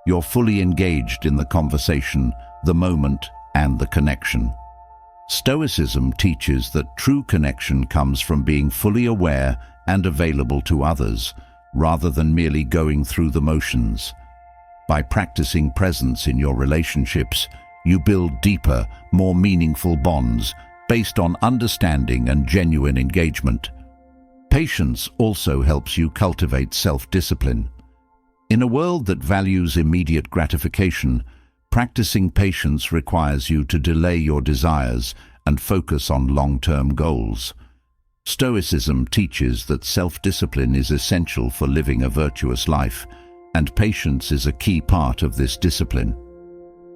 You're fully engaged in the conversation, the moment, and the connection. Stoicism teaches that true connection comes from being fully aware and available to others, rather than merely going through the motions. By practicing presence in your relationships, you build deeper, more meaningful bonds based on understanding and genuine engagement. Patience also helps you cultivate self-discipline. In a world that values immediate gratification, practicing patience requires you to delay your desires and focus on long-term goals. Stoicism teaches that self-discipline is essential for living a virtuous life, and patience is a key part of this discipline.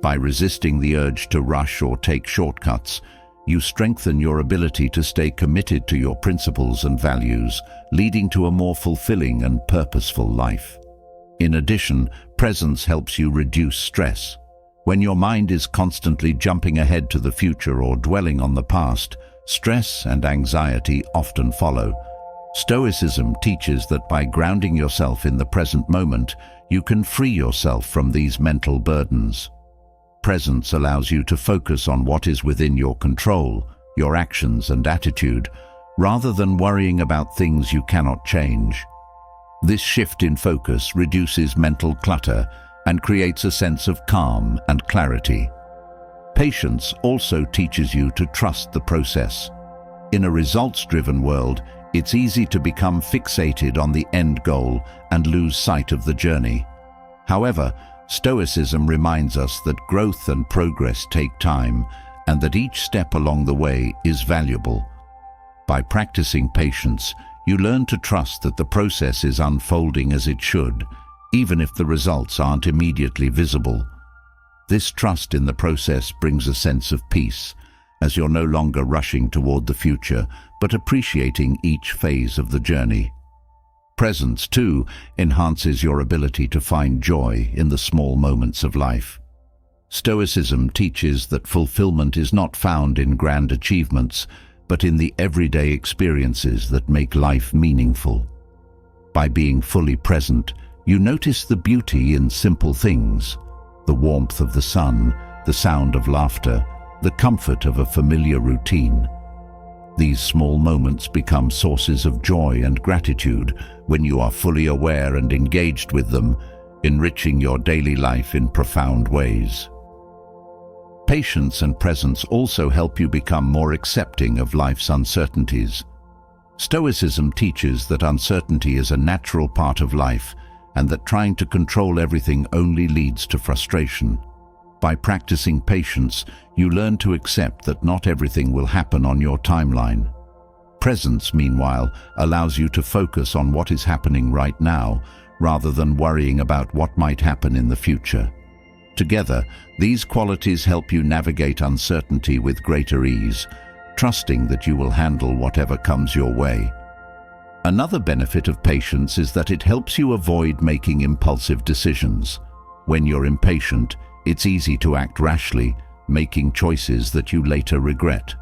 By resisting the urge to rush or take shortcuts, you strengthen your ability to stay committed to your principles and values, leading to a more fulfilling and purposeful life. In addition, presence helps you reduce stress. When your mind is constantly jumping ahead to the future or dwelling on the past, stress and anxiety often follow. Stoicism teaches that by grounding yourself in the present moment, you can free yourself from these mental burdens. Presence allows you to focus on what is within your control, your actions and attitude, rather than worrying about things you cannot change. This shift in focus reduces mental clutter and creates a sense of calm and clarity. Patience also teaches you to trust the process. In a results-driven world, it's easy to become fixated on the end goal and lose sight of the journey. However, Stoicism reminds us that growth and progress take time and that each step along the way is valuable. By practicing patience, you learn to trust that the process is unfolding as it should, even if the results aren't immediately visible. This trust in the process brings a sense of peace, as you're no longer rushing toward the future, but appreciating each phase of the journey. Presence, too, enhances your ability to find joy in the small moments of life. Stoicism teaches that fulfillment is not found in grand achievements, but in the everyday experiences that make life meaningful. By being fully present, you notice the beauty in simple things: the warmth of the sun, the sound of laughter, the comfort of a familiar routine. These small moments become sources of joy and gratitude when you are fully aware and engaged with them, enriching your daily life in profound ways. Patience and presence also help you become more accepting of life's uncertainties. Stoicism teaches that uncertainty is a natural part of life and that trying to control everything only leads to frustration. By practicing patience, you learn to accept that not everything will happen on your timeline. Presence, meanwhile, allows you to focus on what is happening right now, rather than worrying about what might happen in the future. Together, these qualities help you navigate uncertainty with greater ease, trusting that you will handle whatever comes your way. Another benefit of patience is that it helps you avoid making impulsive decisions. When you're impatient, it's easy to act rashly, making choices that you later regret.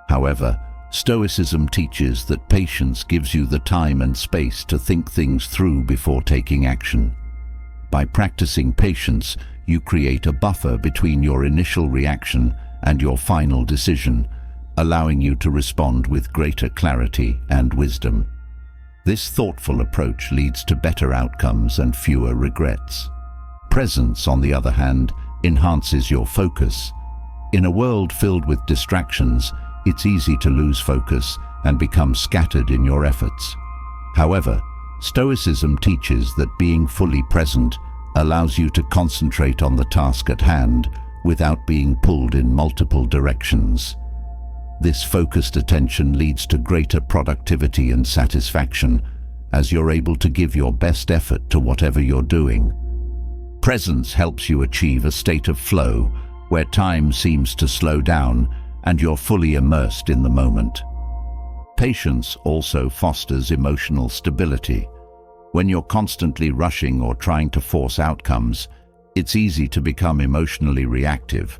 However, Stoicism teaches that patience gives you the time and space to think things through before taking action. By practicing patience, you create a buffer between your initial reaction and your final decision, allowing you to respond with greater clarity and wisdom. This thoughtful approach leads to better outcomes and fewer regrets. Presence, on the other hand, enhances your focus. In a world filled with distractions, it's easy to lose focus and become scattered in your efforts. However, Stoicism teaches that being fully present allows you to concentrate on the task at hand without being pulled in multiple directions. This focused attention leads to greater productivity and satisfaction, as you're able to give your best effort to whatever you're doing. Presence helps you achieve a state of flow where time seems to slow down and you're fully immersed in the moment. Patience also fosters emotional stability. When you're constantly rushing or trying to force outcomes, it's easy to become emotionally reactive,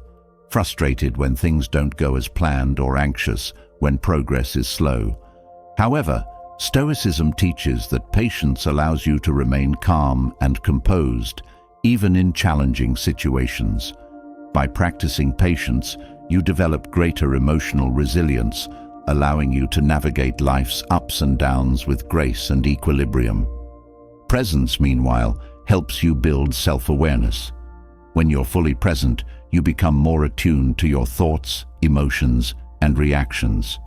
frustrated when things don't go as planned or anxious when progress is slow. However, Stoicism teaches that patience allows you to remain calm and composed, even in challenging situations. By practicing patience, you develop greater emotional resilience, allowing you to navigate life's ups and downs with grace and equilibrium. Presence, meanwhile, helps you build self-awareness. When you're fully present, you become more attuned to your thoughts, emotions, and reactions.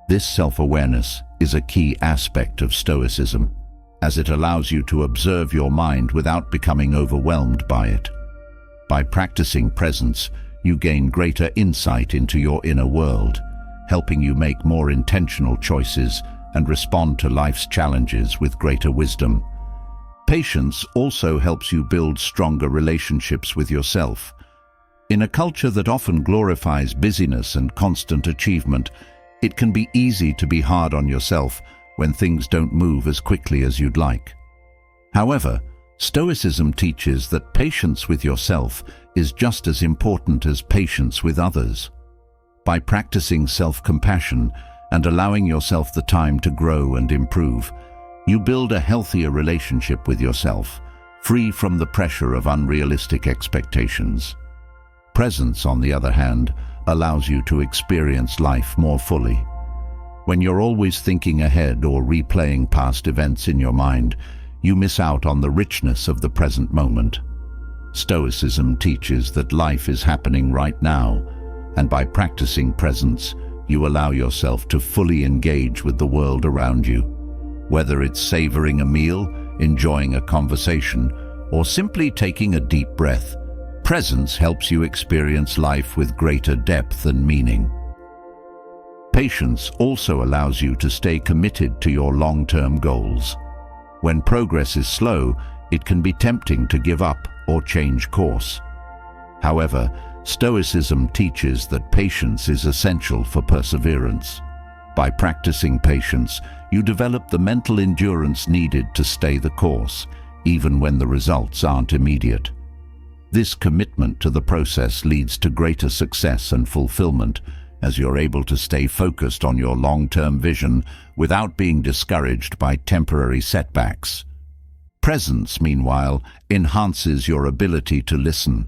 This self-awareness is a key aspect of Stoicism, as it allows you to observe your mind without becoming overwhelmed by it. By practicing presence, you gain greater insight into your inner world, helping you make more intentional choices and respond to life's challenges with greater wisdom. Patience also helps you build stronger relationships with yourself. In a culture that often glorifies busyness and constant achievement, it can be easy to be hard on yourself when things don't move as quickly as you'd like. However, Stoicism teaches that patience with yourself is just as important as patience with others. By practicing self-compassion and allowing yourself the time to grow and improve, you build a healthier relationship with yourself, free from the pressure of unrealistic expectations. Presence, on the other hand, allows you to experience life more fully. When you're always thinking ahead or replaying past events in your mind, you miss out on the richness of the present moment. Stoicism teaches that life is happening right now, and by practicing presence, you allow yourself to fully engage with the world around you. Whether it's savoring a meal, enjoying a conversation, or simply taking a deep breath, presence helps you experience life with greater depth and meaning. Patience also allows you to stay committed to your long-term goals. When progress is slow, it can be tempting to give up or change course. However, Stoicism teaches that patience is essential for perseverance. By practicing patience, you develop the mental endurance needed to stay the course, even when the results aren't immediate. This commitment to the process leads to greater success and fulfillment, as you're able to stay focused on your long-term vision without being discouraged by temporary setbacks. Presence, meanwhile, enhances your ability to listen.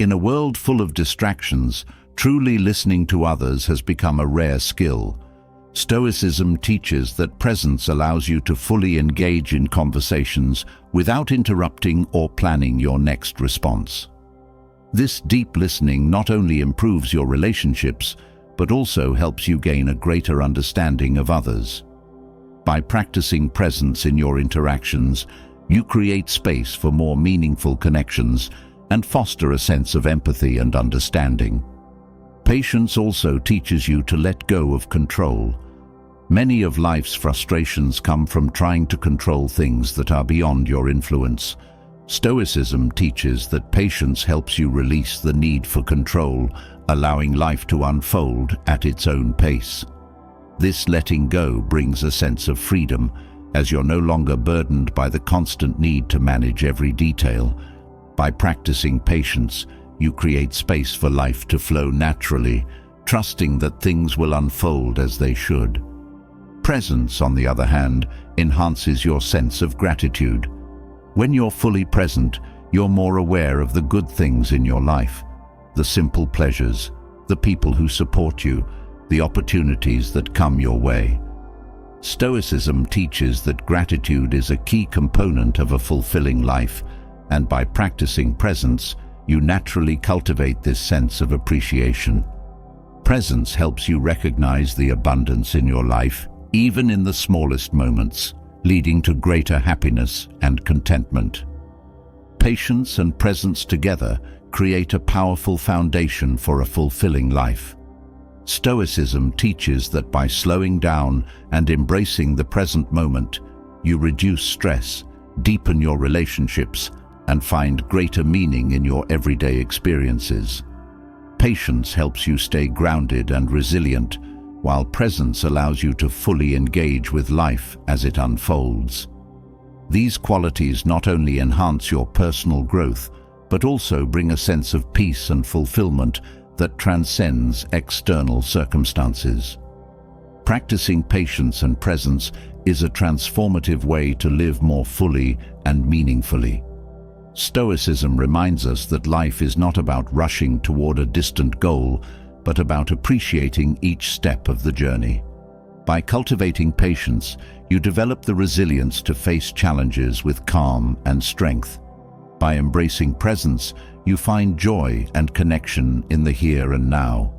In a world full of distractions, truly listening to others has become a rare skill. Stoicism teaches that presence allows you to fully engage in conversations without interrupting or planning your next response. This deep listening not only improves your relationships, but also helps you gain a greater understanding of others. By practicing presence in your interactions, you create space for more meaningful connections and foster a sense of empathy and understanding. Patience also teaches you to let go of control. Many of life's frustrations come from trying to control things that are beyond your influence. Stoicism teaches that patience helps you release the need for control, allowing life to unfold at its own pace. This letting go brings a sense of freedom, as you're no longer burdened by the constant need to manage every detail. By practicing patience, you create space for life to flow naturally, trusting that things will unfold as they should. Presence, on the other hand, enhances your sense of gratitude. When you're fully present, you're more aware of the good things in your life, the simple pleasures, the people who support you, the opportunities that come your way. Stoicism teaches that gratitude is a key component of a fulfilling life, and by practicing presence, you naturally cultivate this sense of appreciation. Presence helps you recognize the abundance in your life, even in the smallest moments, leading to greater happiness and contentment. Patience and presence together create a powerful foundation for a fulfilling life. Stoicism teaches that by slowing down and embracing the present moment, you reduce stress, deepen your relationships, and find greater meaning in your everyday experiences. Patience helps you stay grounded and resilient, while presence allows you to fully engage with life as it unfolds. These qualities not only enhance your personal growth, but also bring a sense of peace and fulfillment that transcends external circumstances. Practicing patience and presence is a transformative way to live more fully and meaningfully. Stoicism reminds us that life is not about rushing toward a distant goal, but about appreciating each step of the journey. By cultivating patience, you develop the resilience to face challenges with calm and strength. By embracing presence, you find joy and connection in the here and now.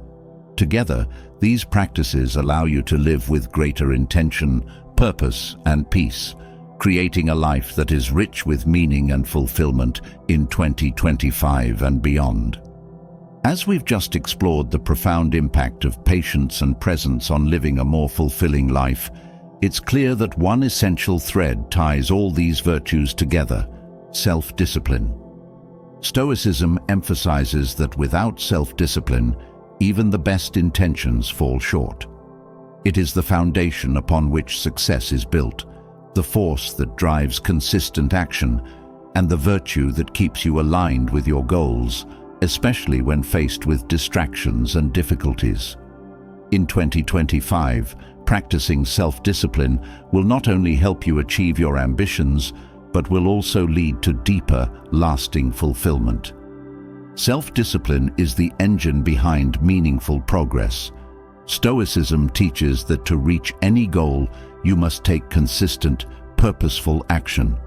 Together, these practices allow you to live with greater intention, purpose, and peace, creating a life that is rich with meaning and fulfillment in 2025 and beyond. As we've just explored the profound impact of patience and presence on living a more fulfilling life, it's clear that one essential thread ties all these virtues together: self-discipline. Stoicism emphasizes that without self-discipline, even the best intentions fall short. It is the foundation upon which success is built, the force that drives consistent action, and the virtue that keeps you aligned with your goals, especially when faced with distractions and difficulties. In 2025, practicing self-discipline will not only help you achieve your ambitions, but will also lead to deeper, lasting fulfillment. Self-discipline is the engine behind meaningful progress. Stoicism teaches that to reach any goal, you must take consistent, purposeful action.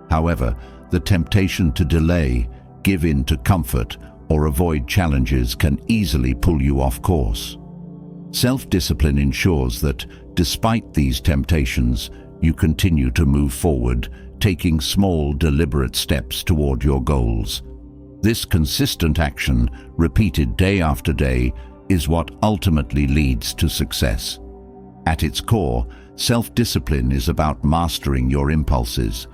However, the temptation to delay, give in to comfort, or avoid challenges can easily pull you off course. Self-discipline ensures that, despite these temptations, you continue to move forward, taking small, deliberate steps toward your goals. This consistent action, repeated day after day, is what ultimately leads to success. At its core, self-discipline is about mastering your impulses.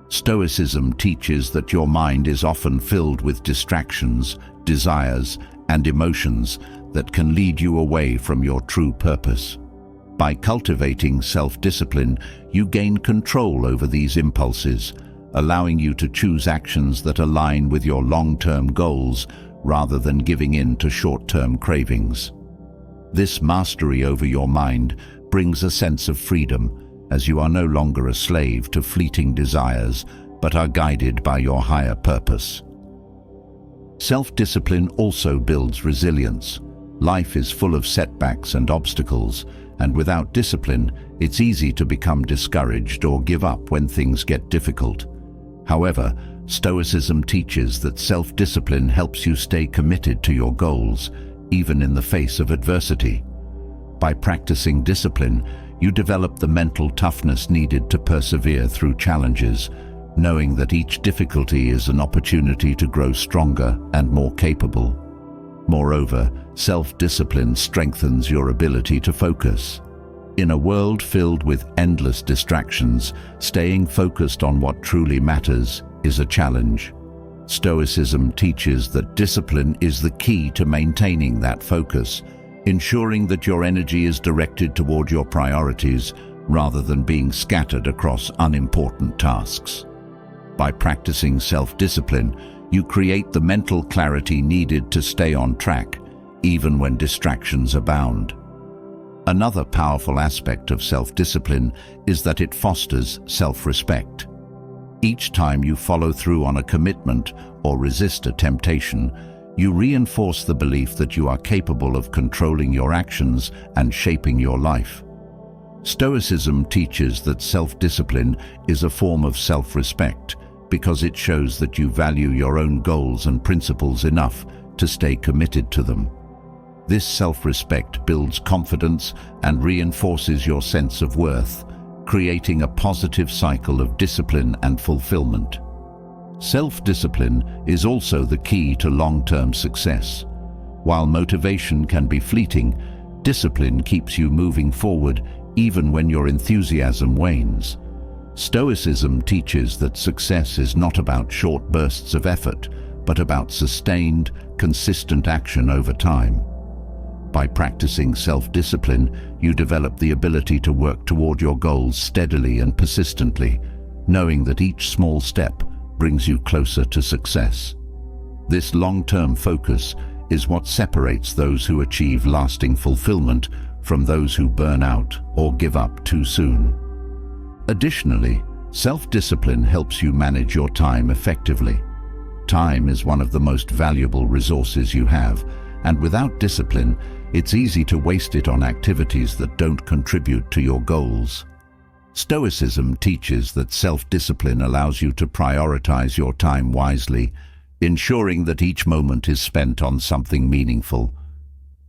Stoicism teaches that your mind is often filled with distractions, desires, and emotions that can lead you away from your true purpose. By cultivating self-discipline, you gain control over these impulses, allowing you to choose actions that align with your long-term goals rather than giving in to short-term cravings. This mastery over your mind brings a sense of freedom, as you are no longer a slave to fleeting desires, but are guided by your higher purpose. Self-discipline also builds resilience. Life is full of setbacks and obstacles, and without discipline, it's easy to become discouraged or give up when things get difficult. However, Stoicism teaches that self-discipline helps you stay committed to your goals, even in the face of adversity. By practicing discipline, you develop the mental toughness needed to persevere through challenges, knowing that each difficulty is an opportunity to grow stronger and more capable. Moreover, self-discipline strengthens your ability to focus. In a world filled with endless distractions, staying focused on what truly matters is a challenge. Stoicism teaches that discipline is the key to maintaining that focus, ensuring that your energy is directed toward your priorities rather than being scattered across unimportant tasks. By practicing self-discipline, you create the mental clarity needed to stay on track, even when distractions abound. Another powerful aspect of self-discipline is that it fosters self-respect. Each time you follow through on a commitment or resist a temptation, you reinforce the belief that you are capable of controlling your actions and shaping your life. Stoicism teaches that self-discipline is a form of self-respect because it shows that you value your own goals and principles enough to stay committed to them. This self-respect builds confidence and reinforces your sense of worth, creating a positive cycle of discipline and fulfillment. Self-discipline is also the key to long-term success. While motivation can be fleeting, discipline keeps you moving forward even when your enthusiasm wanes. Stoicism teaches that success is not about short bursts of effort, but about sustained, consistent action over time. By practicing self-discipline, you develop the ability to work toward your goals steadily and persistently, knowing that each small step brings you closer to success. This long-term focus is what separates those who achieve lasting fulfillment from those who burn out or give up too soon. Additionally, self-discipline helps you manage your time effectively. Time is one of the most valuable resources you have, and without discipline, it's easy to waste it on activities that don't contribute to your goals. Stoicism teaches that self-discipline allows you to prioritize your time wisely, ensuring that each moment is spent on something meaningful.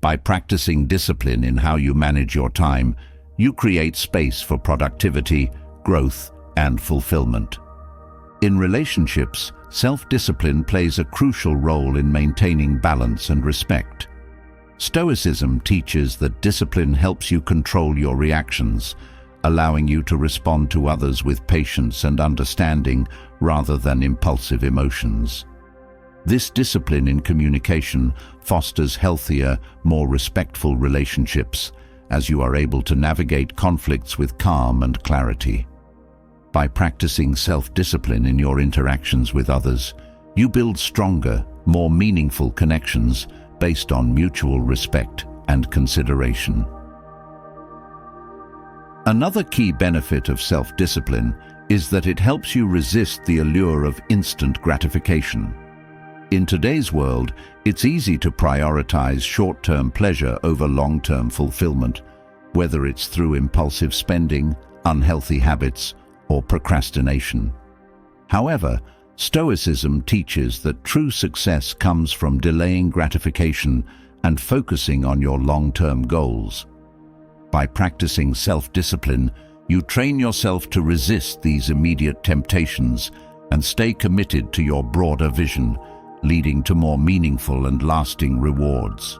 By practicing discipline in how you manage your time, you create space for productivity, growth, and fulfillment. In relationships, self-discipline plays a crucial role in maintaining balance and respect. Stoicism teaches that discipline helps you control your reactions, allowing you to respond to others with patience and understanding rather than impulsive emotions. This discipline in communication fosters healthier, more respectful relationships, as you are able to navigate conflicts with calm and clarity. By practicing self-discipline in your interactions with others, you build stronger, more meaningful connections based on mutual respect and consideration. Another key benefit of self-discipline is that it helps you resist the allure of instant gratification. In today's world, it's easy to prioritize short-term pleasure over long-term fulfillment, whether it's through impulsive spending, unhealthy habits, or procrastination. However, Stoicism teaches that true success comes from delaying gratification and focusing on your long-term goals. By practicing self-discipline, you train yourself to resist these immediate temptations and stay committed to your broader vision, leading to more meaningful and lasting rewards.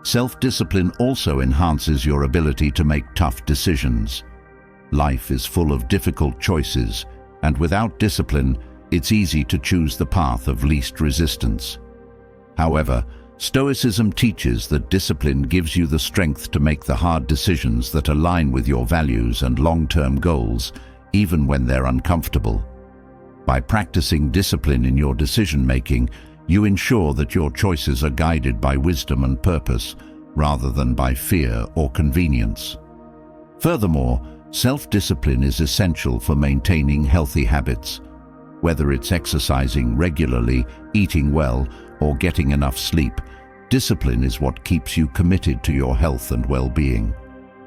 Self-discipline also enhances your ability to make tough decisions. Life is full of difficult choices, and without discipline, it's easy to choose the path of least resistance. However, Stoicism teaches that discipline gives you the strength to make the hard decisions that align with your values and long-term goals, even when they're uncomfortable. By practicing discipline in your decision-making, you ensure that your choices are guided by wisdom and purpose, rather than by fear or convenience. Furthermore, self-discipline is essential for maintaining healthy habits. Whether it's exercising regularly, eating well, or getting enough sleep, discipline is what keeps you committed to your health and well-being.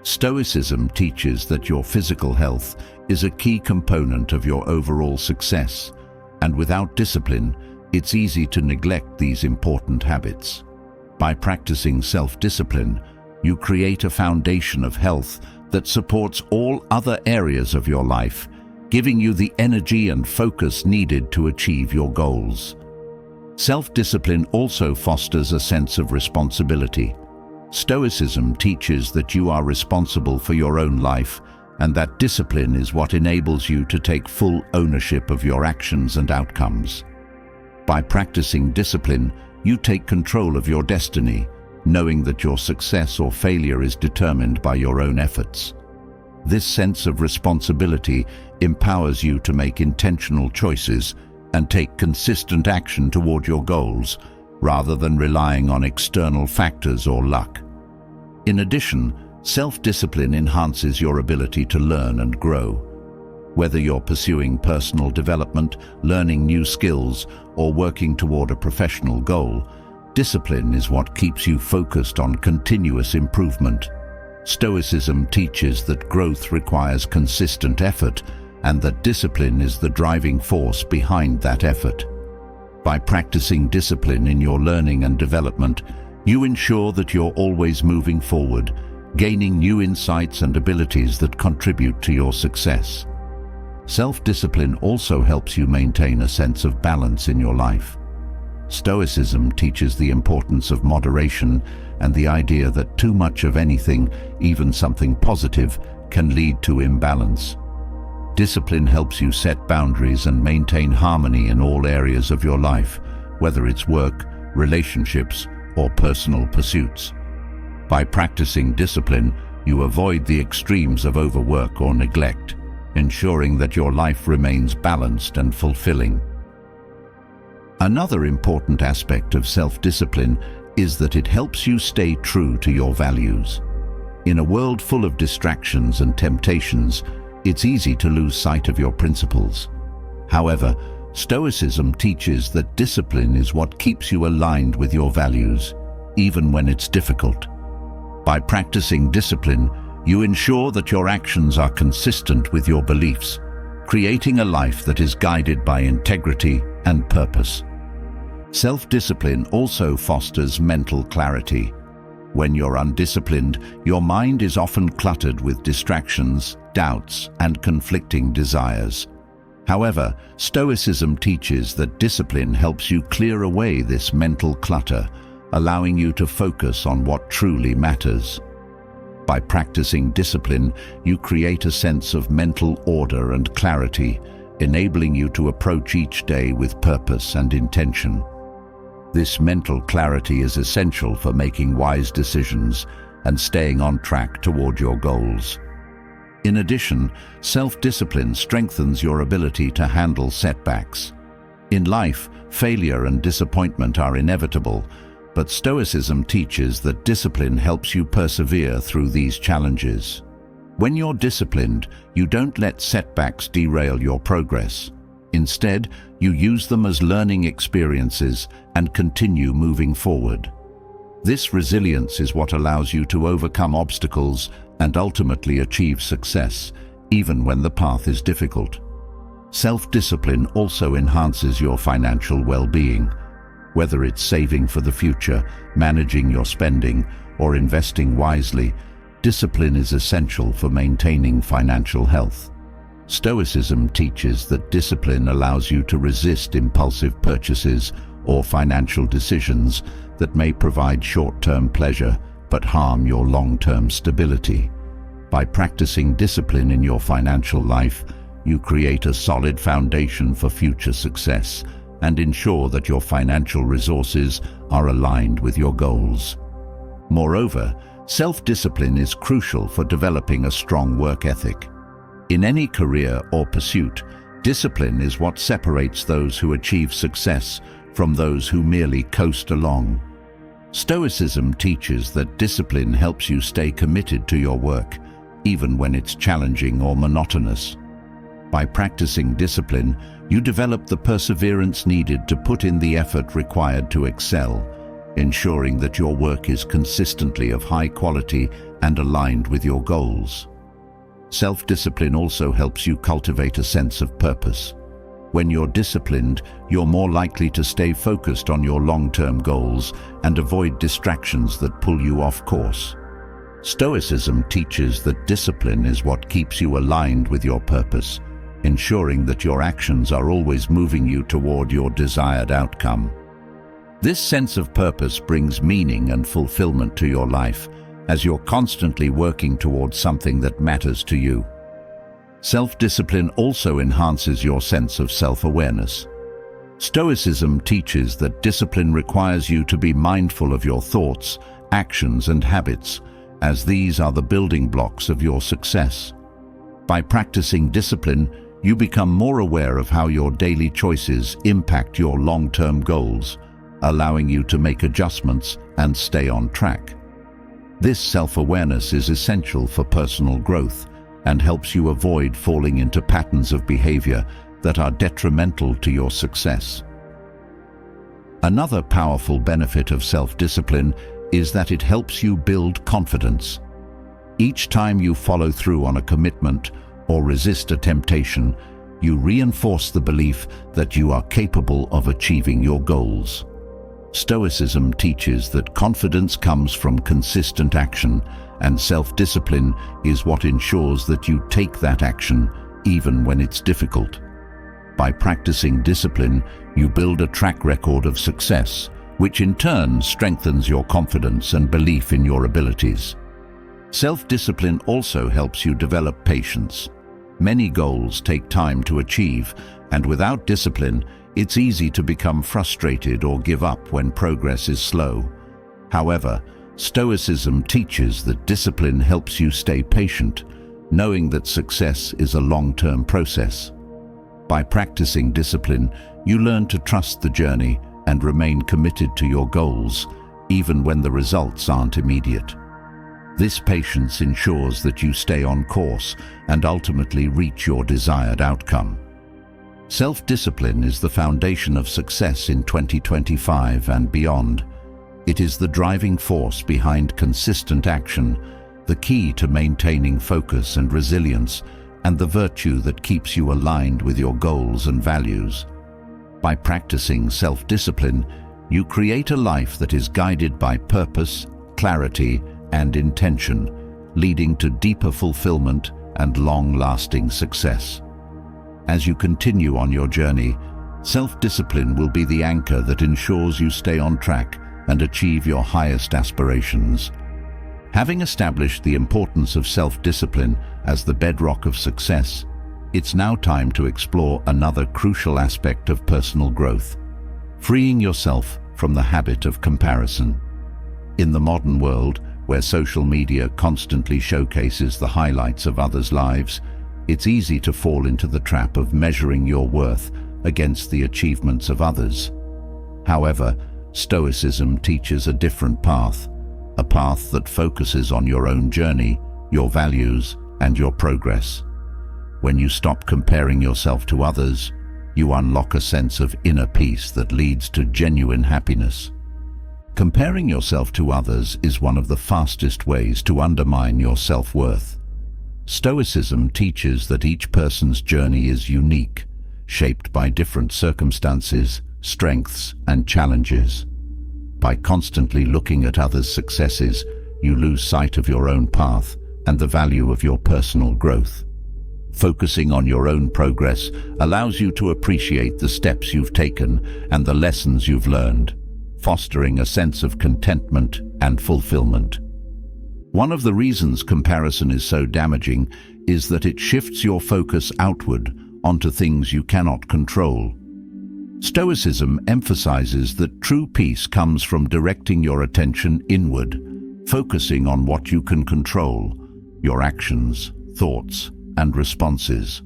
Stoicism teaches that your physical health is a key component of your overall success, and without discipline, it's easy to neglect these important habits. By practicing self-discipline, you create a foundation of health that supports all other areas of your life, giving you the energy and focus needed to achieve your goals. Self-discipline also fosters a sense of responsibility. Stoicism teaches that you are responsible for your own life, and that discipline is what enables you to take full ownership of your actions and outcomes. By practicing discipline, you take control of your destiny, knowing that your success or failure is determined by your own efforts. This sense of responsibility empowers you to make intentional choices and take consistent action toward your goals, rather than relying on external factors or luck. In addition, self-discipline enhances your ability to learn and grow. Whether you're pursuing personal development, learning new skills, or working toward a professional goal, discipline is what keeps you focused on continuous improvement. Stoicism teaches that growth requires consistent effort and that discipline is the driving force behind that effort. By practicing discipline in your learning and development, you ensure that you're always moving forward, gaining new insights and abilities that contribute to your success. Self-discipline also helps you maintain a sense of balance in your life. Stoicism teaches the importance of moderation and the idea that too much of anything, even something positive, can lead to imbalance. Discipline helps you set boundaries and maintain harmony in all areas of your life, whether it's work, relationships, or personal pursuits. By practicing discipline, you avoid the extremes of overwork or neglect, ensuring that your life remains balanced and fulfilling. Another important aspect of self-discipline is that it helps you stay true to your values. In a world full of distractions and temptations, it's easy to lose sight of your principles. However, Stoicism teaches that discipline is what keeps you aligned with your values, even when it's difficult. By practicing discipline, you ensure that your actions are consistent with your beliefs, creating a life that is guided by integrity and purpose. Self-discipline also fosters mental clarity. When you're undisciplined, your mind is often cluttered with distractions, doubts, and conflicting desires. However, Stoicism teaches that discipline helps you clear away this mental clutter, allowing you to focus on what truly matters. By practicing discipline, you create a sense of mental order and clarity, enabling you to approach each day with purpose and intention. This mental clarity is essential for making wise decisions and staying on track toward your goals. In addition, self-discipline strengthens your ability to handle setbacks. In life, failure and disappointment are inevitable, but Stoicism teaches that discipline helps you persevere through these challenges. When you're disciplined, you don't let setbacks derail your progress. Instead, you use them as learning experiences and continue moving forward. This resilience is what allows you to overcome obstacles and ultimately achieve success, even when the path is difficult. Self-discipline also enhances your financial well-being. Whether it's saving for the future, managing your spending, or investing wisely, discipline is essential for maintaining financial health. Stoicism teaches that discipline allows you to resist impulsive purchases or financial decisions that may provide short-term pleasure but harm your long-term stability. By practicing discipline in your financial life, you create a solid foundation for future success and ensure that your financial resources are aligned with your goals. Moreover, self-discipline is crucial for developing a strong work ethic. In any career or pursuit, discipline is what separates those who achieve success from those who merely coast along. Stoicism teaches that discipline helps you stay committed to your work, even when it's challenging or monotonous. By practicing discipline, you develop the perseverance needed to put in the effort required to excel, ensuring that your work is consistently of high quality and aligned with your goals. Self-discipline also helps you cultivate a sense of purpose. When you're disciplined, you're more likely to stay focused on your long-term goals and avoid distractions that pull you off course. Stoicism teaches that discipline is what keeps you aligned with your purpose, ensuring that your actions are always moving you toward your desired outcome. This sense of purpose brings meaning and fulfillment to your life, as you're constantly working towards something that matters to you. Self-discipline also enhances your sense of self-awareness. Stoicism teaches that discipline requires you to be mindful of your thoughts, actions, and habits, as these are the building blocks of your success. By practicing discipline, you become more aware of how your daily choices impact your long-term goals, allowing you to make adjustments and stay on track. This self-awareness is essential for personal growth, and helps you avoid falling into patterns of behavior that are detrimental to your success. Another powerful benefit of self-discipline is that it helps you build confidence. Each time you follow through on a commitment or resist a temptation, you reinforce the belief that you are capable of achieving your goals. Stoicism teaches that confidence comes from consistent action, and self-discipline is what ensures that you take that action even when it's difficult. By practicing discipline, you build a track record of success, which in turn strengthens your confidence and belief in your abilities. Self-discipline also helps you develop patience. Many goals take time to achieve, and without discipline, it's easy to become frustrated or give up when progress is slow. However, Stoicism teaches that discipline helps you stay patient, knowing that success is a long-term process. By practicing discipline, you learn to trust the journey and remain committed to your goals, even when the results aren't immediate. This patience ensures that you stay on course and ultimately reach your desired outcome. Self-discipline is the foundation of success in 2025 and beyond. It is the driving force behind consistent action, the key to maintaining focus and resilience, and the virtue that keeps you aligned with your goals and values. By practicing self-discipline, you create a life that is guided by purpose, clarity, and intention, leading to deeper fulfillment and long-lasting success. As you continue on your journey, self-discipline will be the anchor that ensures you stay on track and achieve your highest aspirations. Having established the importance of self-discipline as the bedrock of success, it's now time to explore another crucial aspect of personal growth: freeing yourself from the habit of comparison. In the modern world, where social media constantly showcases the highlights of others' lives, it's easy to fall into the trap of measuring your worth against the achievements of others. However, Stoicism teaches a different path, a path that focuses on your own journey, your values, and your progress. When you stop comparing yourself to others, you unlock a sense of inner peace that leads to genuine happiness. Comparing yourself to others is one of the fastest ways to undermine your self-worth. Stoicism teaches that each person's journey is unique, shaped by different circumstances, strengths, and challenges. By constantly looking at others' successes, you lose sight of your own path and the value of your personal growth. Focusing on your own progress allows you to appreciate the steps you've taken and the lessons you've learned, fostering a sense of contentment and fulfillment. One of the reasons comparison is so damaging is that it shifts your focus outward onto things you cannot control. Stoicism emphasizes that true peace comes from directing your attention inward, focusing on what you can control: your actions, thoughts, and responses.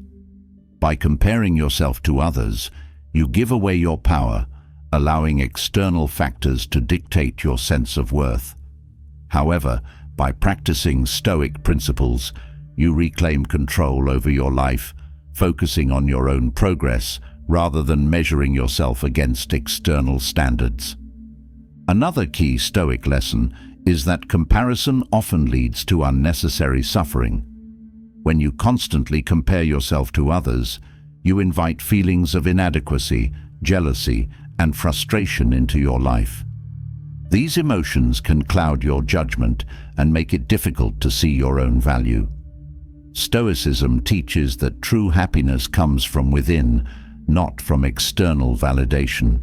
By comparing yourself to others, you give away your power, allowing external factors to dictate your sense of worth. However, by practicing Stoic principles, you reclaim control over your life, focusing on your own progress rather than measuring yourself against external standards. Another key Stoic lesson is that comparison often leads to unnecessary suffering. When you constantly compare yourself to others, you invite feelings of inadequacy, jealousy, and frustration into your life. These emotions can cloud your judgment and make it difficult to see your own value. Stoicism teaches that true happiness comes from within, not from external validation.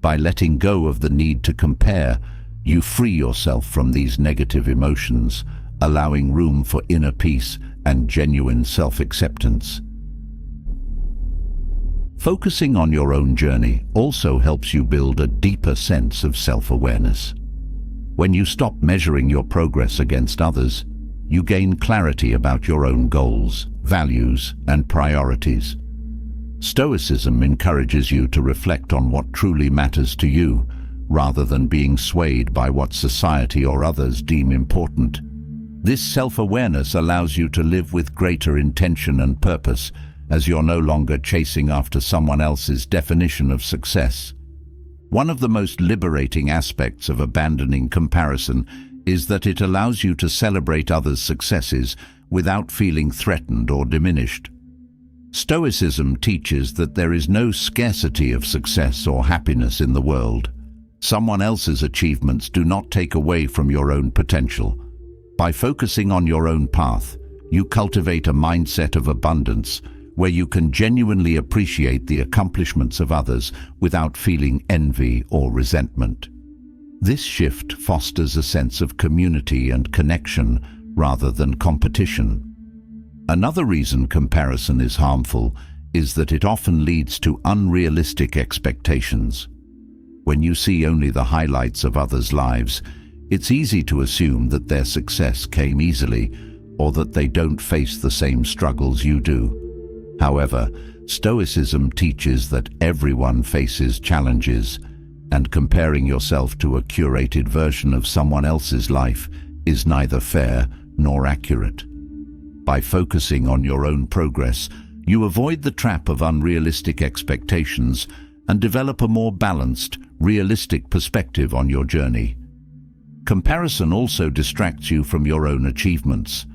By letting go of the need to compare, you free yourself from these negative emotions, allowing room for inner peace and genuine self-acceptance. Focusing on your own journey also helps you build a deeper sense of self-awareness. When you stop measuring your progress against others, you gain clarity about your own goals, values, and priorities. Stoicism encourages you to reflect on what truly matters to you, rather than being swayed by what society or others deem important. This self-awareness allows you to live with greater intention and purpose, as you're no longer chasing after someone else's definition of success. One of the most liberating aspects of abandoning comparison is that it allows you to celebrate others' successes without feeling threatened or diminished. Stoicism teaches that there is no scarcity of success or happiness in the world. Someone else's achievements do not take away from your own potential. By focusing on your own path, you cultivate a mindset of abundance where you can genuinely appreciate the accomplishments of others without feeling envy or resentment. This shift fosters a sense of community and connection rather than competition. Another reason comparison is harmful is that it often leads to unrealistic expectations. When you see only the highlights of others' lives, it's easy to assume that their success came easily or that they don't face the same struggles you do. However, Stoicism teaches that everyone faces challenges, and comparing yourself to a curated version of someone else's life is neither fair nor accurate. By focusing on your own progress, you avoid the trap of unrealistic expectations and develop a more balanced, realistic perspective on your journey. Comparison also distracts you from your own achievements.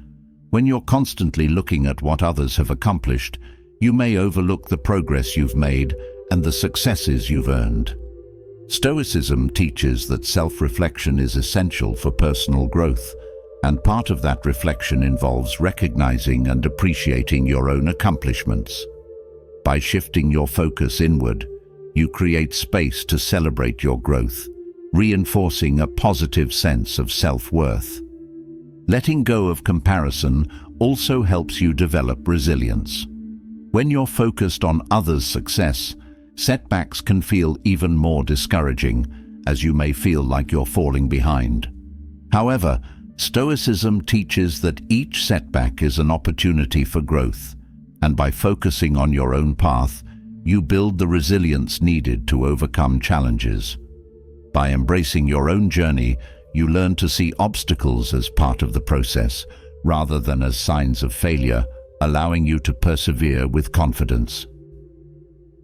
When you're constantly looking at what others have accomplished, you may overlook the progress you've made and the successes you've earned. Stoicism teaches that self-reflection is essential for personal growth, and part of that reflection involves recognizing and appreciating your own accomplishments. By shifting your focus inward, you create space to celebrate your growth, reinforcing a positive sense of self-worth. Letting go of comparison also helps you develop resilience. When you're focused on others' success, setbacks can feel even more discouraging, as you may feel like you're falling behind. However, Stoicism teaches that each setback is an opportunity for growth, and by focusing on your own path, you build the resilience needed to overcome challenges. By embracing your own journey, you learn to see obstacles as part of the process, rather than as signs of failure, allowing you to persevere with confidence.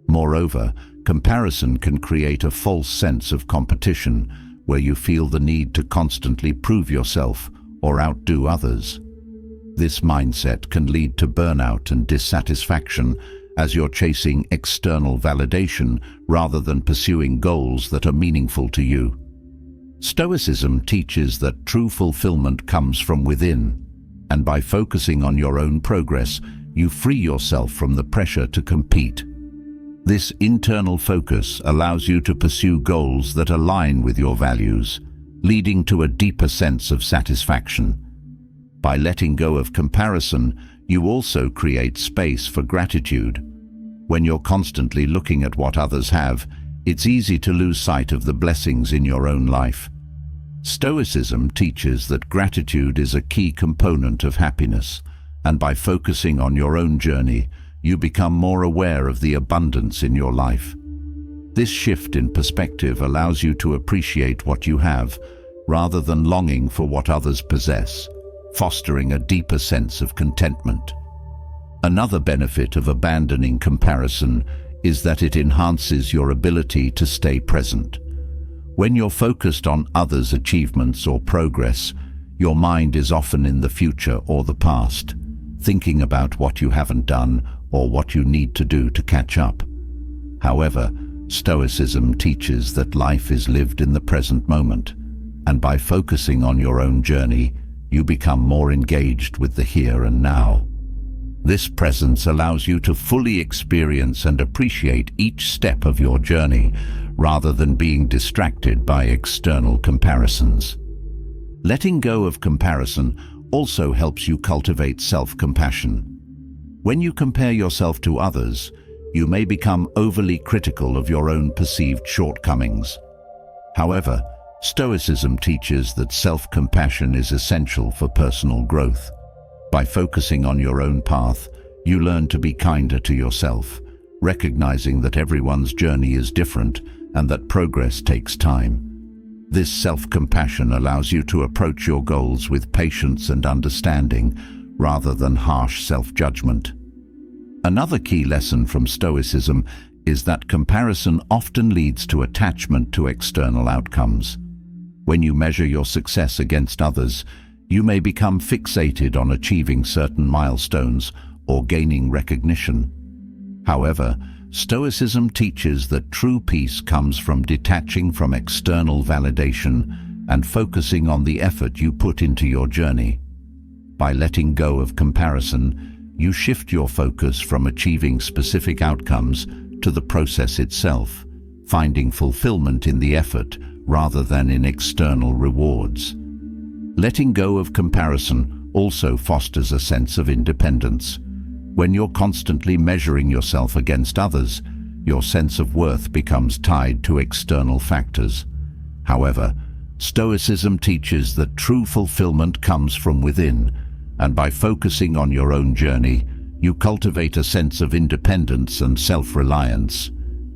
Moreover, comparison can create a false sense of competition, where you feel the need to constantly prove yourself or outdo others. This mindset can lead to burnout and dissatisfaction, as you're chasing external validation rather than pursuing goals that are meaningful to you. Stoicism teaches that true fulfillment comes from within, and by focusing on your own progress, you free yourself from the pressure to compete. This internal focus allows you to pursue goals that align with your values, leading to a deeper sense of satisfaction. By letting go of comparison, you also create space for gratitude. When you're constantly looking at what others have, it's easy to lose sight of the blessings in your own life. Stoicism teaches that gratitude is a key component of happiness, and by focusing on your own journey, you become more aware of the abundance in your life. This shift in perspective allows you to appreciate what you have, rather than longing for what others possess, fostering a deeper sense of contentment. Another benefit of abandoning comparison is that it enhances your ability to stay present. When you're focused on others' achievements or progress, your mind is often in the future or the past, thinking about what you haven't done or what you need to do to catch up. However, Stoicism teaches that life is lived in the present moment, and by focusing on your own journey, you become more engaged with the here and now. This presence allows you to fully experience and appreciate each step of your journey, rather than being distracted by external comparisons. Letting go of comparison also helps you cultivate self-compassion. When you compare yourself to others, you may become overly critical of your own perceived shortcomings. However, Stoicism teaches that self-compassion is essential for personal growth. By focusing on your own path, you learn to be kinder to yourself, recognizing that everyone's journey is different and that progress takes time. This self-compassion allows you to approach your goals with patience and understanding, rather than harsh self-judgment. Another key lesson from Stoicism is that comparison often leads to attachment to external outcomes. When you measure your success against others, you may become fixated on achieving certain milestones or gaining recognition. However, Stoicism teaches that true peace comes from detaching from external validation and focusing on the effort you put into your journey. By letting go of comparison, you shift your focus from achieving specific outcomes to the process itself, finding fulfillment in the effort rather than in external rewards. Letting go of comparison also fosters a sense of independence. When you're constantly measuring yourself against others, your sense of worth becomes tied to external factors. However, Stoicism teaches that true fulfillment comes from within, and by focusing on your own journey, you cultivate a sense of independence and self-reliance.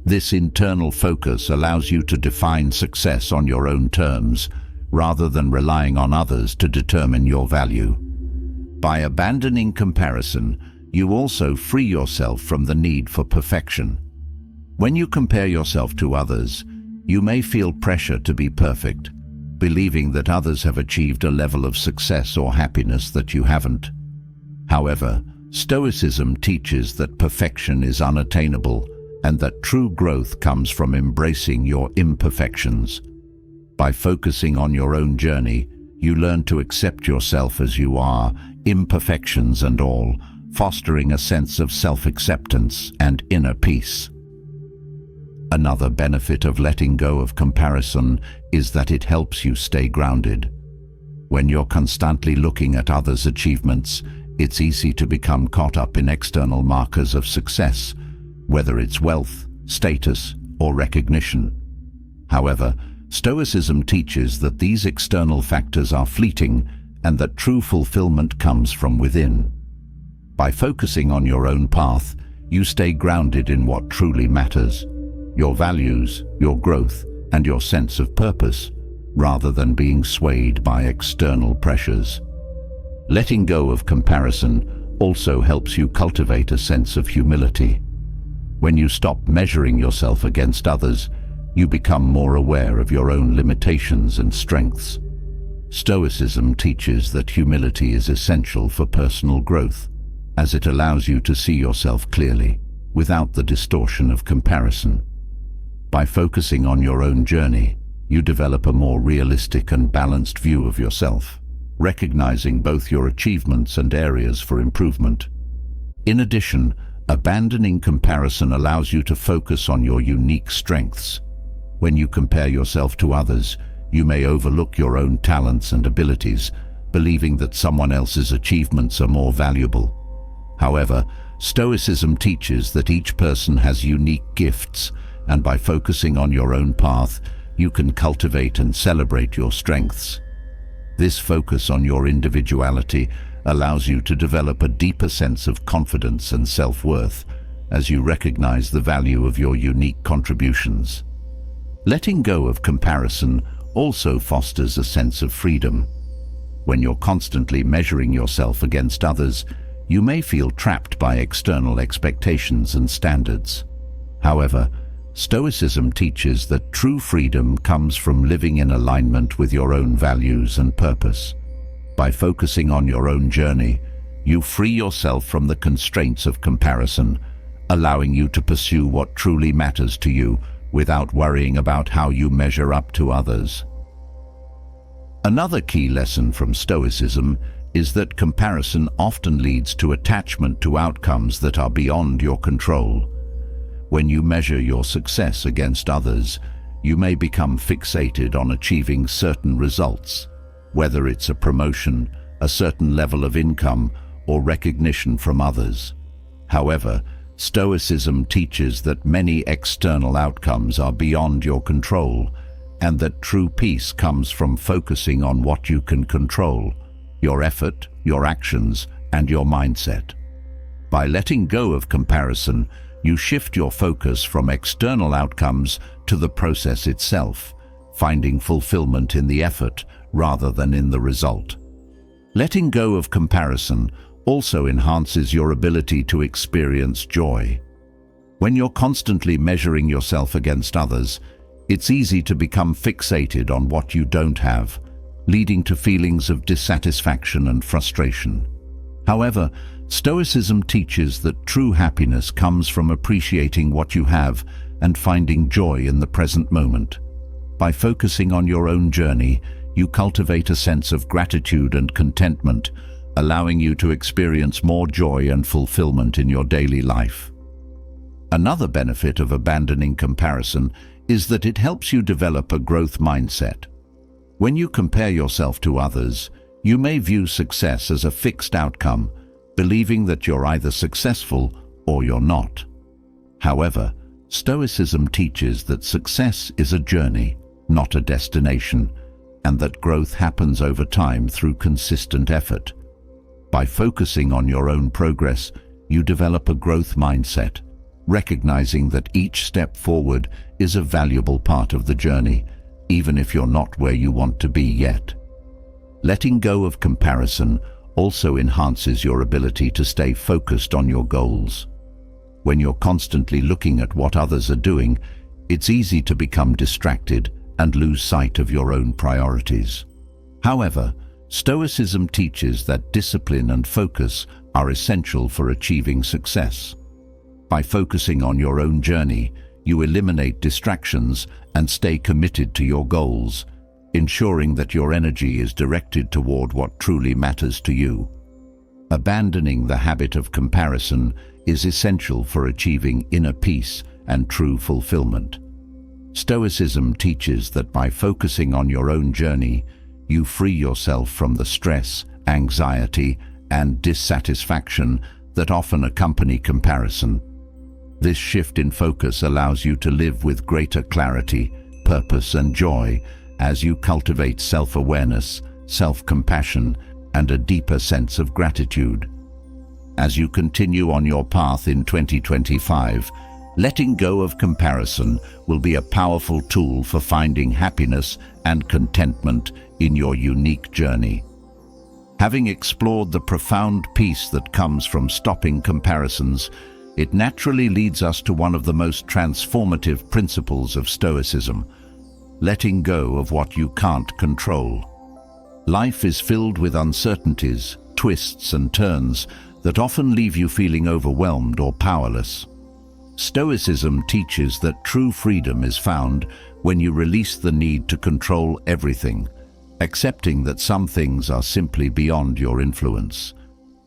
This internal focus allows you to define success on your own terms, rather than relying on others to determine your value. By abandoning comparison, you also free yourself from the need for perfection. When you compare yourself to others, you may feel pressure to be perfect, believing that others have achieved a level of success or happiness that you haven't. However, Stoicism teaches that perfection is unattainable and that true growth comes from embracing your imperfections. By focusing on your own journey, you learn to accept yourself as you are, imperfections and all, fostering a sense of self-acceptance and inner peace. Another benefit of letting go of comparison is that it helps you stay grounded. When you're constantly looking at others' achievements, it's easy to become caught up in external markers of success, whether it's wealth, status, or recognition. However, Stoicism teaches that these external factors are fleeting and that true fulfillment comes from within. By focusing on your own path, you stay grounded in what truly matters, your values, your growth, and your sense of purpose, rather than being swayed by external pressures. Letting go of comparison also helps you cultivate a sense of humility. When you stop measuring yourself against others, you become more aware of your own limitations and strengths. Stoicism teaches that humility is essential for personal growth, as it allows you to see yourself clearly, without the distortion of comparison. By focusing on your own journey, you develop a more realistic and balanced view of yourself, recognizing both your achievements and areas for improvement. In addition, abandoning comparison allows you to focus on your unique strengths. When you compare yourself to others, you may overlook your own talents and abilities, believing that someone else's achievements are more valuable. However, Stoicism teaches that each person has unique gifts, and by focusing on your own path, you can cultivate and celebrate your strengths. This focus on your individuality allows you to develop a deeper sense of confidence and self-worth, as you recognize the value of your unique contributions. Letting go of comparison also fosters a sense of freedom. When you're constantly measuring yourself against others, you may feel trapped by external expectations and standards. However, Stoicism teaches that true freedom comes from living in alignment with your own values and purpose. By focusing on your own journey, you free yourself from the constraints of comparison, allowing you to pursue what truly matters to you without worrying about how you measure up to others. Another key lesson from Stoicism is that comparison often leads to attachment to outcomes that are beyond your control. When you measure your success against others, you may become fixated on achieving certain results, whether it's a promotion, a certain level of income, or recognition from others. However, Stoicism teaches that many external outcomes are beyond your control, and that true peace comes from focusing on what you can control: your effort, your actions, and your mindset. By letting go of comparison, you shift your focus from external outcomes to the process itself, finding fulfillment in the effort rather than in the result. Letting go of comparison also enhances your ability to experience joy. When you're constantly measuring yourself against others, it's easy to become fixated on what you don't have, leading to feelings of dissatisfaction and frustration. However, Stoicism teaches that true happiness comes from appreciating what you have and finding joy in the present moment. By focusing on your own journey, you cultivate a sense of gratitude and contentment, allowing you to experience more joy and fulfillment in your daily life. Another benefit of abandoning comparison is that it helps you develop a growth mindset. When you compare yourself to others, you may view success as a fixed outcome, believing that you're either successful or you're not. However, Stoicism teaches that success is a journey, not a destination, and that growth happens over time through consistent effort. By focusing on your own progress, you develop a growth mindset, recognizing that each step forward is a valuable part of the journey, even if you're not where you want to be yet. Letting go of comparison also enhances your ability to stay focused on your goals. When you're constantly looking at what others are doing, it's easy to become distracted and lose sight of your own priorities. However, Stoicism teaches that discipline and focus are essential for achieving success. By focusing on your own journey, you eliminate distractions and stay committed to your goals, ensuring that your energy is directed toward what truly matters to you. Abandoning the habit of comparison is essential for achieving inner peace and true fulfillment. Stoicism teaches that by focusing on your own journey, you free yourself from the stress, anxiety, and dissatisfaction that often accompany comparison. This shift in focus allows you to live with greater clarity, purpose, and joy as you cultivate self-awareness, self-compassion, and a deeper sense of gratitude. As you continue on your path in 2025, letting go of comparison will be a powerful tool for finding happiness and contentment in your unique journey. Having explored the profound peace that comes from stopping comparisons, it naturally leads us to one of the most transformative principles of Stoicism: letting go of what you can't control. Life is filled with uncertainties, twists and turns that often leave you feeling overwhelmed or powerless. Stoicism teaches that true freedom is found when you release the need to control everything, accepting that some things are simply beyond your influence.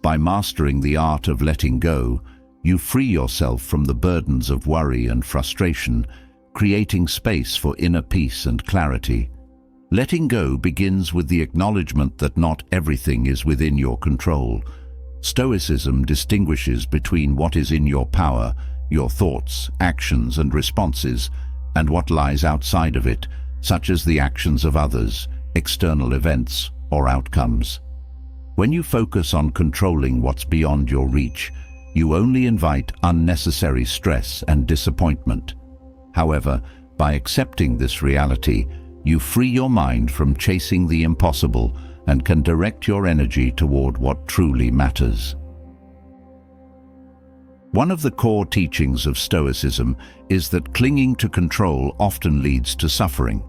By mastering the art of letting go, you free yourself from the burdens of worry and frustration, creating space for inner peace and clarity. Letting go begins with the acknowledgement that not everything is within your control. Stoicism distinguishes between what is in your power, your thoughts, actions, and responses, and what lies outside of it, such as the actions of others, external events, or outcomes. When you focus on controlling what's beyond your reach, you only invite unnecessary stress and disappointment. However, by accepting this reality, you free your mind from chasing the impossible and can direct your energy toward what truly matters. One of the core teachings of Stoicism is that clinging to control often leads to suffering.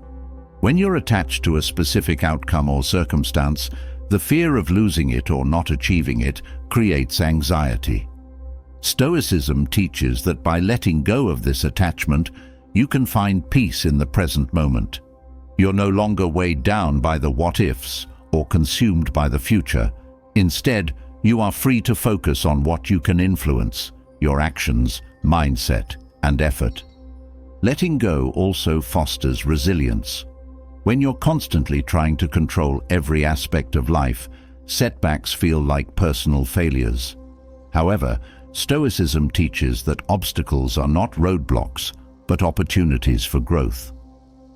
When you're attached to a specific outcome or circumstance, the fear of losing it or not achieving it creates anxiety. Stoicism teaches that by letting go of this attachment, you can find peace in the present moment. You're no longer weighed down by the what-ifs or consumed by the future. Instead, you are free to focus on what you can influence: your actions, mindset, and effort. Letting go also fosters resilience. When you're constantly trying to control every aspect of life, setbacks feel like personal failures. However, Stoicism teaches that obstacles are not roadblocks, but opportunities for growth.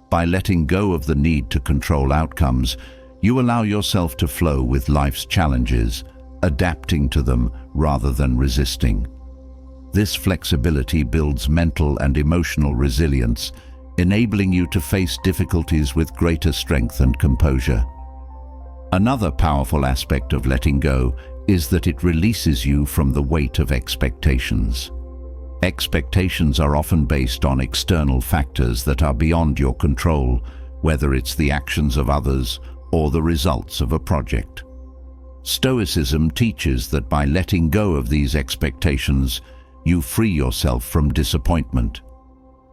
By letting go of the need to control outcomes, you allow yourself to flow with life's challenges, adapting to them rather than resisting. This flexibility builds mental and emotional resilience, enabling you to face difficulties with greater strength and composure. Another powerful aspect of letting go is that it releases you from the weight of expectations. Expectations are often based on external factors that are beyond your control, whether it's the actions of others or the results of a project. Stoicism teaches that by letting go of these expectations, you free yourself from disappointment.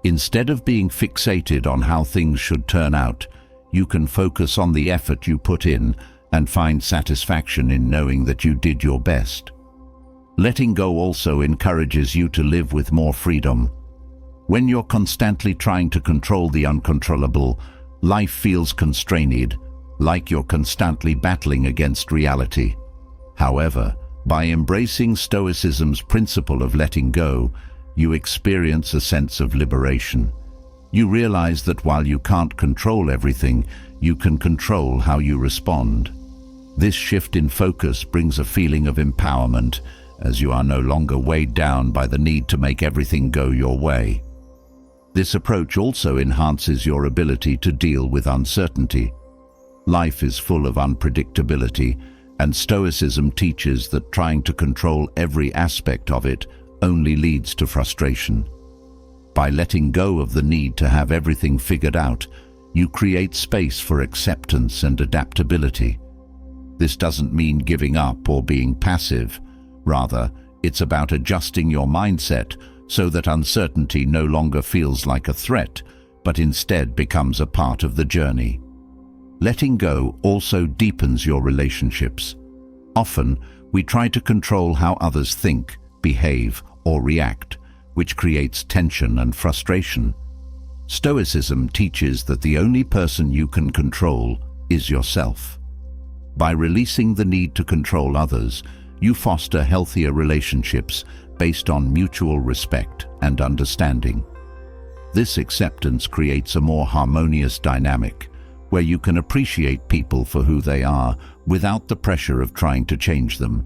Instead of being fixated on how things should turn out, you can focus on the effort you put in and find satisfaction in knowing that you did your best. Letting go also encourages you to live with more freedom. When you're constantly trying to control the uncontrollable, life feels constrained, like you're constantly battling against reality. However, by embracing Stoicism's principle of letting go, you experience a sense of liberation. You realize that while you can't control everything, you can control how you respond. This shift in focus brings a feeling of empowerment, as you are no longer weighed down by the need to make everything go your way. This approach also enhances your ability to deal with uncertainty. Life is full of unpredictability, and Stoicism teaches that trying to control every aspect of it only leads to frustration. By letting go of the need to have everything figured out, you create space for acceptance and adaptability. This doesn't mean giving up or being passive. Rather, it's about adjusting your mindset so that uncertainty no longer feels like a threat, but instead becomes a part of the journey. Letting go also deepens your relationships. Often, we try to control how others think, behave, or react, which creates tension and frustration. Stoicism teaches that the only person you can control is yourself. By releasing the need to control others, you foster healthier relationships based on mutual respect and understanding. This acceptance creates a more harmonious dynamic, where you can appreciate people for who they are without the pressure of trying to change them.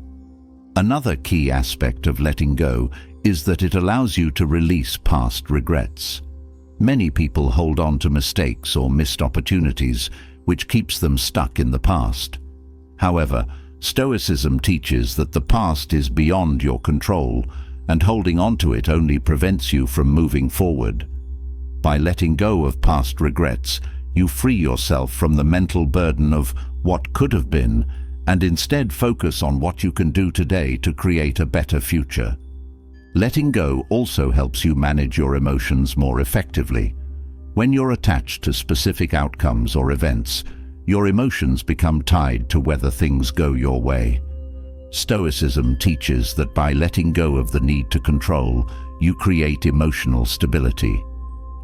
Another key aspect of letting go is that it allows you to release past regrets. Many people hold on to mistakes or missed opportunities, which keeps them stuck in the past. However, Stoicism teaches that the past is beyond your control, and holding on to it only prevents you from moving forward. By letting go of past regrets, you free yourself from the mental burden of what could have been, and instead focus on what you can do today to create a better future. Letting go also helps you manage your emotions more effectively. When you're attached to specific outcomes or events, your emotions become tied to whether things go your way. Stoicism teaches that by letting go of the need to control, you create emotional stability.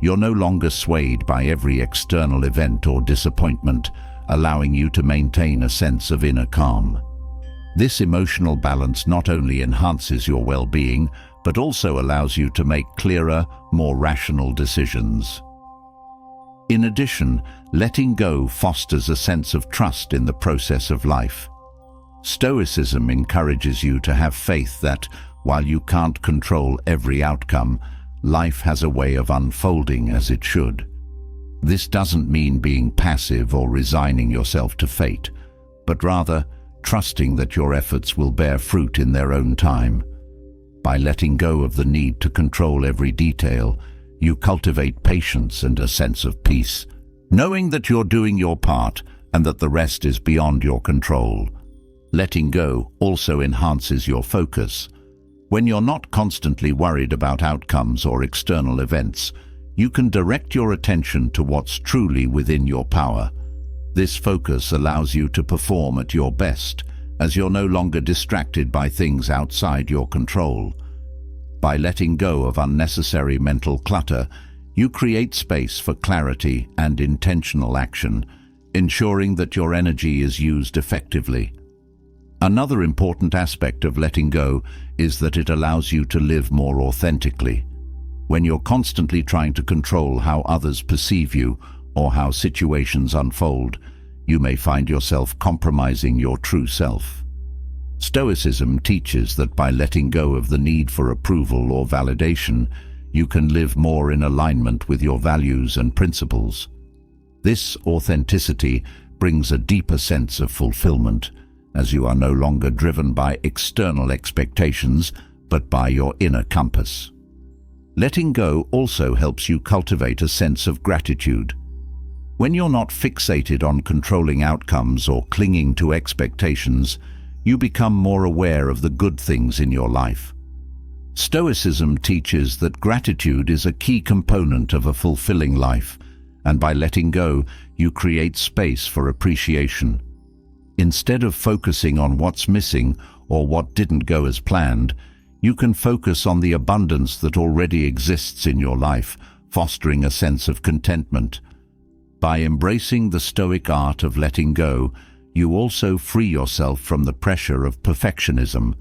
You're no longer swayed by every external event or disappointment, allowing you to maintain a sense of inner calm. This emotional balance not only enhances your well-being, but also allows you to make clearer, more rational decisions. In addition, letting go fosters a sense of trust in the process of life. Stoicism encourages you to have faith that, while you can't control every outcome, life has a way of unfolding as it should. This doesn't mean being passive or resigning yourself to fate, but rather trusting that your efforts will bear fruit in their own time. By letting go of the need to control every detail, you cultivate patience and a sense of peace, knowing that you're doing your part and that the rest is beyond your control. Letting go also enhances your focus. When you're not constantly worried about outcomes or external events, you can direct your attention to what's truly within your power. This focus allows you to perform at your best, as you're no longer distracted by things outside your control. By letting go of unnecessary mental clutter, you create space for clarity and intentional action, ensuring that your energy is used effectively. Another important aspect of letting go is that it allows you to live more authentically. When you're constantly trying to control how others perceive you or how situations unfold, you may find yourself compromising your true self. Stoicism teaches that by letting go of the need for approval or validation, you can live more in alignment with your values and principles. This authenticity brings a deeper sense of fulfillment, as you are no longer driven by external expectations, but by your inner compass. Letting go also helps you cultivate a sense of gratitude. When you're not fixated on controlling outcomes or clinging to expectations, you become more aware of the good things in your life. Stoicism teaches that gratitude is a key component of a fulfilling life, and by letting go, you create space for appreciation. Instead of focusing on what's missing or what didn't go as planned, you can focus on the abundance that already exists in your life, fostering a sense of contentment. By embracing the Stoic art of letting go, you also free yourself from the pressure of perfectionism.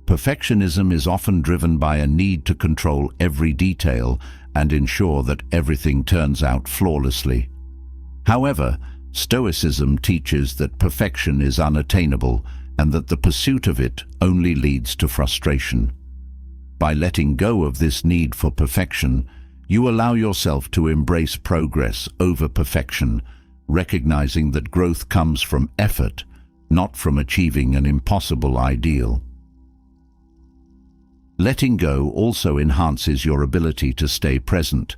Perfectionism is often driven by a need to control every detail and ensure that everything turns out flawlessly. However, Stoicism teaches that perfection is unattainable and that the pursuit of it only leads to frustration. By letting go of this need for perfection, you allow yourself to embrace progress over perfection, recognizing that growth comes from effort, not from achieving an impossible ideal. Letting go also enhances your ability to stay present.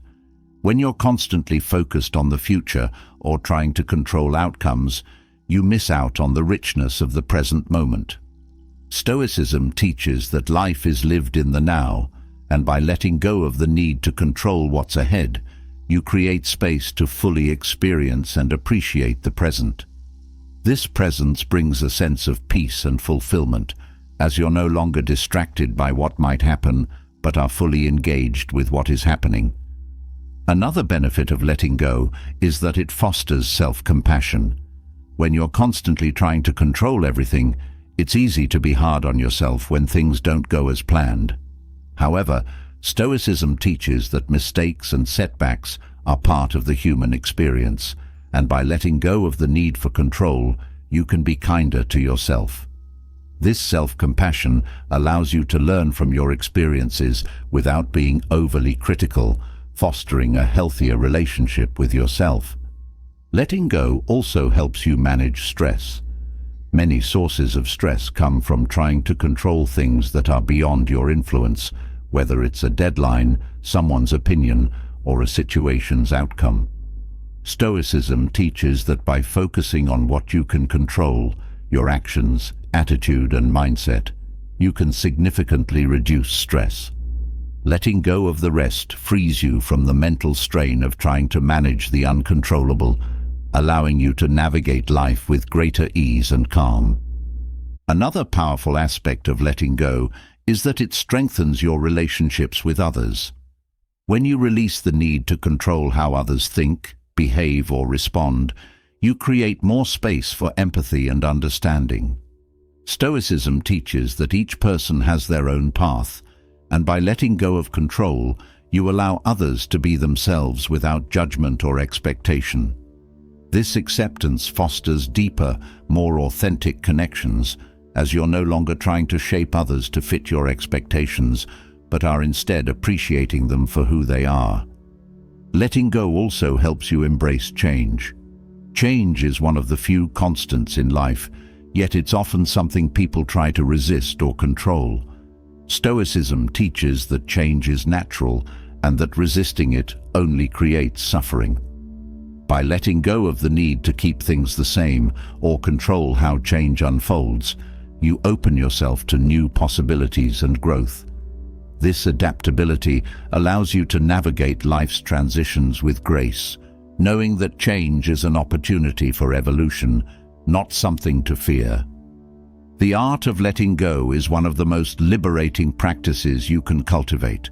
When you're constantly focused on the future or trying to control outcomes, you miss out on the richness of the present moment. Stoicism teaches that life is lived in the now, and by letting go of the need to control what's ahead, you create space to fully experience and appreciate the present. This presence brings a sense of peace and fulfillment, as you're no longer distracted by what might happen, but are fully engaged with what is happening. Another benefit of letting go is that it fosters self-compassion. When you're constantly trying to control everything, it's easy to be hard on yourself when things don't go as planned. However, Stoicism teaches that mistakes and setbacks are part of the human experience, and by letting go of the need for control, you can be kinder to yourself. This self-compassion allows you to learn from your experiences without being overly critical, fostering a healthier relationship with yourself. Letting go also helps you manage stress. Many sources of stress come from trying to control things that are beyond your influence, whether it's a deadline, someone's opinion, or a situation's outcome. Stoicism teaches that by focusing on what you can control, your actions, attitude, and mindset, you can significantly reduce stress. Letting go of the rest frees you from the mental strain of trying to manage the uncontrollable, allowing you to navigate life with greater ease and calm. Another powerful aspect of letting go is that it strengthens your relationships with others. When you release the need to control how others think, behave, or respond, you create more space for empathy and understanding. Stoicism teaches that each person has their own path, and by letting go of control, you allow others to be themselves without judgment or expectation. This acceptance fosters deeper, more authentic connections, as you're no longer trying to shape others to fit your expectations, but are instead appreciating them for who they are. Letting go also helps you embrace change. Change is one of the few constants in life, yet it's often something people try to resist or control. Stoicism teaches that change is natural and that resisting it only creates suffering. By letting go of the need to keep things the same or control how change unfolds, you open yourself to new possibilities and growth. This adaptability allows you to navigate life's transitions with grace, knowing that change is an opportunity for evolution, not something to fear. The art of letting go is one of the most liberating practices you can cultivate.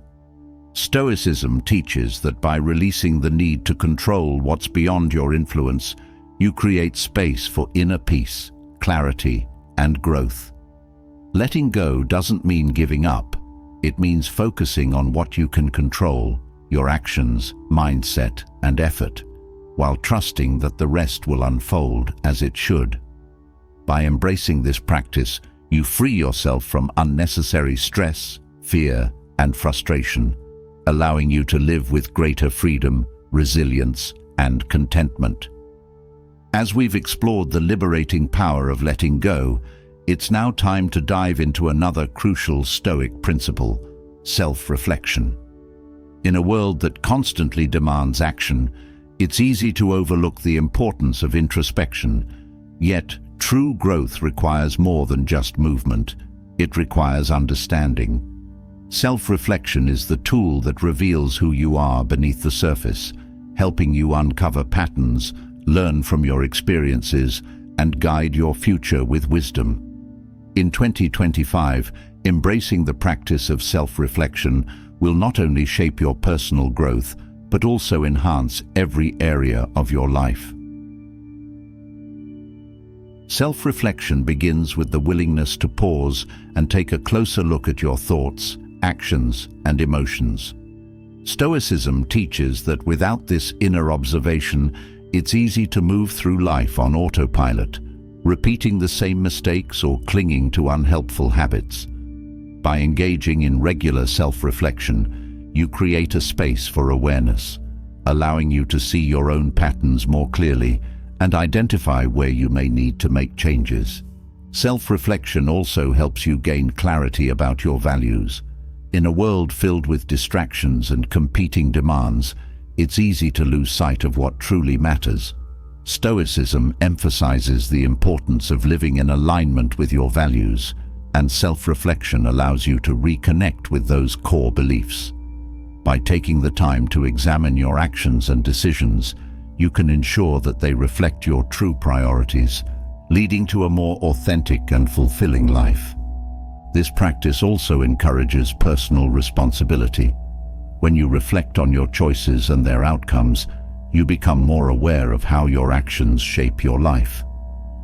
Stoicism teaches that by releasing the need to control what's beyond your influence, you create space for inner peace, clarity, and growth. Letting go doesn't mean giving up. It means focusing on what you can control, your actions, mindset, and effort, while trusting that the rest will unfold as it should. By embracing this practice, you free yourself from unnecessary stress, fear, and frustration, allowing you to live with greater freedom, resilience, and contentment. As we've explored the liberating power of letting go, it's now time to dive into another crucial Stoic principle: self-reflection. In a world that constantly demands action, it's easy to overlook the importance of introspection. Yet, true growth requires more than just movement. It requires understanding. Self-reflection is the tool that reveals who you are beneath the surface, helping you uncover patterns, learn from your experiences, and guide your future with wisdom. In 2025, embracing the practice of self-reflection will not only shape your personal growth, but also enhance every area of your life. Self-reflection begins with the willingness to pause and take a closer look at your thoughts, actions, and emotions. Stoicism teaches that without this inner observation, it's easy to move through life on autopilot, repeating the same mistakes or clinging to unhelpful habits. By engaging in regular self-reflection, you create a space for awareness, allowing you to see your own patterns more clearly and identify where you may need to make changes. Self-reflection also helps you gain clarity about your values. In a world filled with distractions and competing demands, it's easy to lose sight of what truly matters. Stoicism emphasizes the importance of living in alignment with your values, and self-reflection allows you to reconnect with those core beliefs. By taking the time to examine your actions and decisions, you can ensure that they reflect your true priorities, leading to a more authentic and fulfilling life. This practice also encourages personal responsibility. When you reflect on your choices and their outcomes, you become more aware of how your actions shape your life.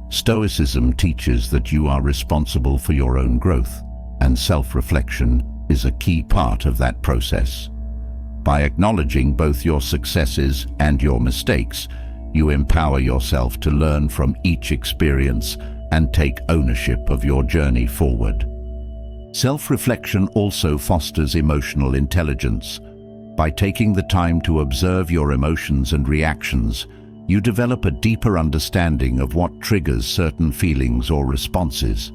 Stoicism teaches that you are responsible for your own growth, and self-reflection is a key part of that process. By acknowledging both your successes and your mistakes, you empower yourself to learn from each experience and take ownership of your journey forward. Self-reflection also fosters emotional intelligence. By taking the time to observe your emotions and reactions, you develop a deeper understanding of what triggers certain feelings or responses.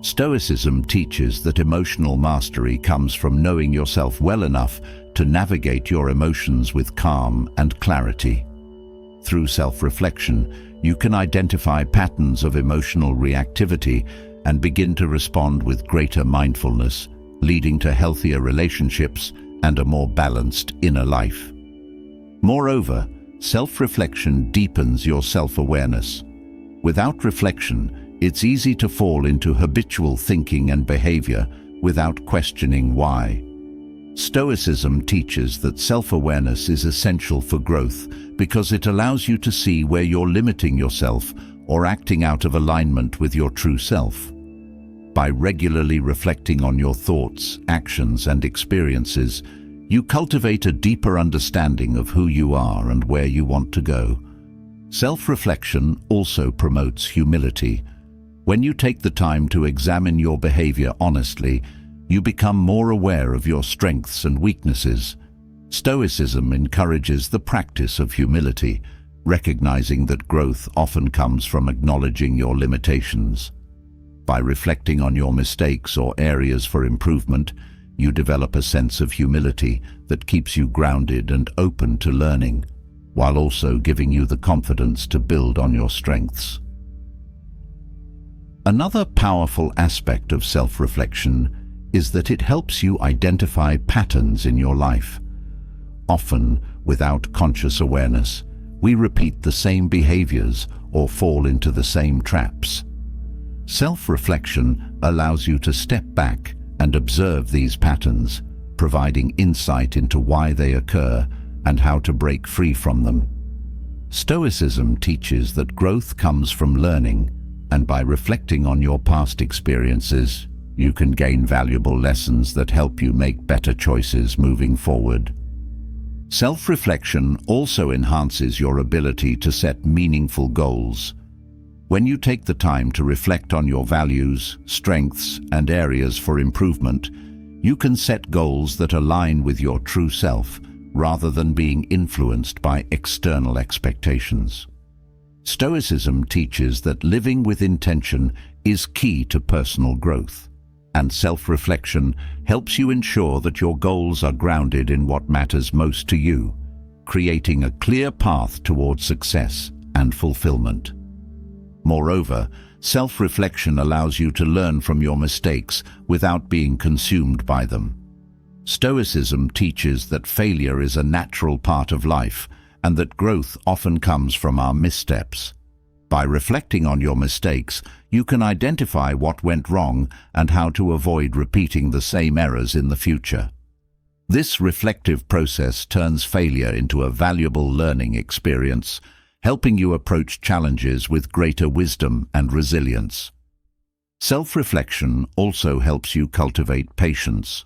Stoicism teaches that emotional mastery comes from knowing yourself well enough to navigate your emotions with calm and clarity. Through self-reflection, you can identify patterns of emotional reactivity and begin to respond with greater mindfulness, leading to healthier relationships and a more balanced inner life. Moreover, self-reflection deepens your self-awareness. Without reflection, it's easy to fall into habitual thinking and behavior without questioning why. Stoicism teaches that self-awareness is essential for growth because it allows you to see where you're limiting yourself or acting out of alignment with your true self. By regularly reflecting on your thoughts, actions, and experiences, you cultivate a deeper understanding of who you are and where you want to go. Self-reflection also promotes humility. When you take the time to examine your behavior honestly, you become more aware of your strengths and weaknesses. Stoicism encourages the practice of humility, recognizing that growth often comes from acknowledging your limitations. By reflecting on your mistakes or areas for improvement, you develop a sense of humility that keeps you grounded and open to learning, while also giving you the confidence to build on your strengths. Another powerful aspect of self-reflection is that it helps you identify patterns in your life. Often, without conscious awareness, we repeat the same behaviors or fall into the same traps. Self-reflection allows you to step back and observe these patterns, providing insight into why they occur and how to break free from them. Stoicism teaches that growth comes from learning, and by reflecting on your past experiences, you can gain valuable lessons that help you make better choices moving forward. Self-reflection also enhances your ability to set meaningful goals. When you take the time to reflect on your values, strengths, and areas for improvement, You can set goals that align with your true self rather than being influenced by external expectations. Stoicism teaches that living with intention is key to personal growth, and self-reflection helps you ensure that your goals are grounded in what matters most to you, creating a clear path towards success and fulfillment. Moreover, self-reflection allows you to learn from your mistakes without being consumed by them. Stoicism teaches that failure is a natural part of life and that growth often comes from our missteps. By reflecting on your mistakes, you can identify what went wrong and how to avoid repeating the same errors in the future. This reflective process turns failure into a valuable learning experience, helping you approach challenges with greater wisdom and resilience. Self-reflection also helps you cultivate patience.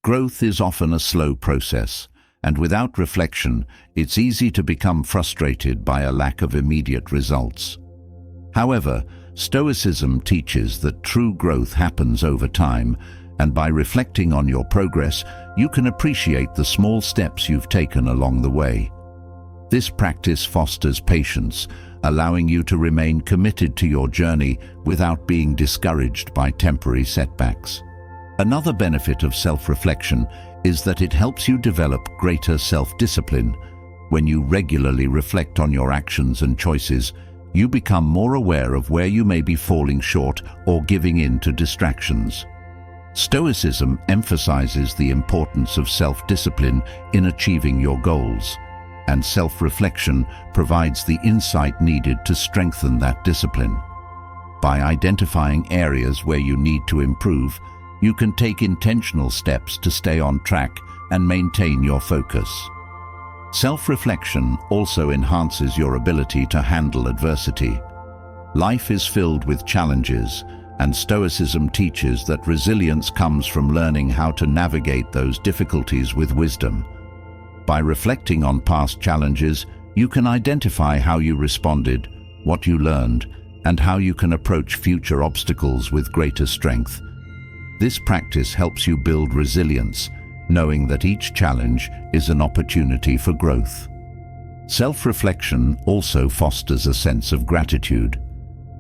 Growth is often a slow process, and without reflection, it's easy to become frustrated by a lack of immediate results. However, Stoicism teaches that true growth happens over time, and by reflecting on your progress, you can appreciate the small steps you've taken along the way. This practice fosters patience, allowing you to remain committed to your journey without being discouraged by temporary setbacks. Another benefit of self-reflection is that it helps you develop greater self-discipline. When you regularly reflect on your actions and choices, you become more aware of where you may be falling short or giving in to distractions. Stoicism emphasizes the importance of self-discipline in achieving your goals, and self-reflection provides the insight needed to strengthen that discipline. By identifying areas where you need to improve, you can take intentional steps to stay on track and maintain your focus. Self-reflection also enhances your ability to handle adversity. Life is filled with challenges, and Stoicism teaches that resilience comes from learning how to navigate those difficulties with wisdom. By reflecting on past challenges, you can identify how you responded, what you learned, and how you can approach future obstacles with greater strength. This practice helps you build resilience, knowing that each challenge is an opportunity for growth. Self-reflection also fosters a sense of gratitude.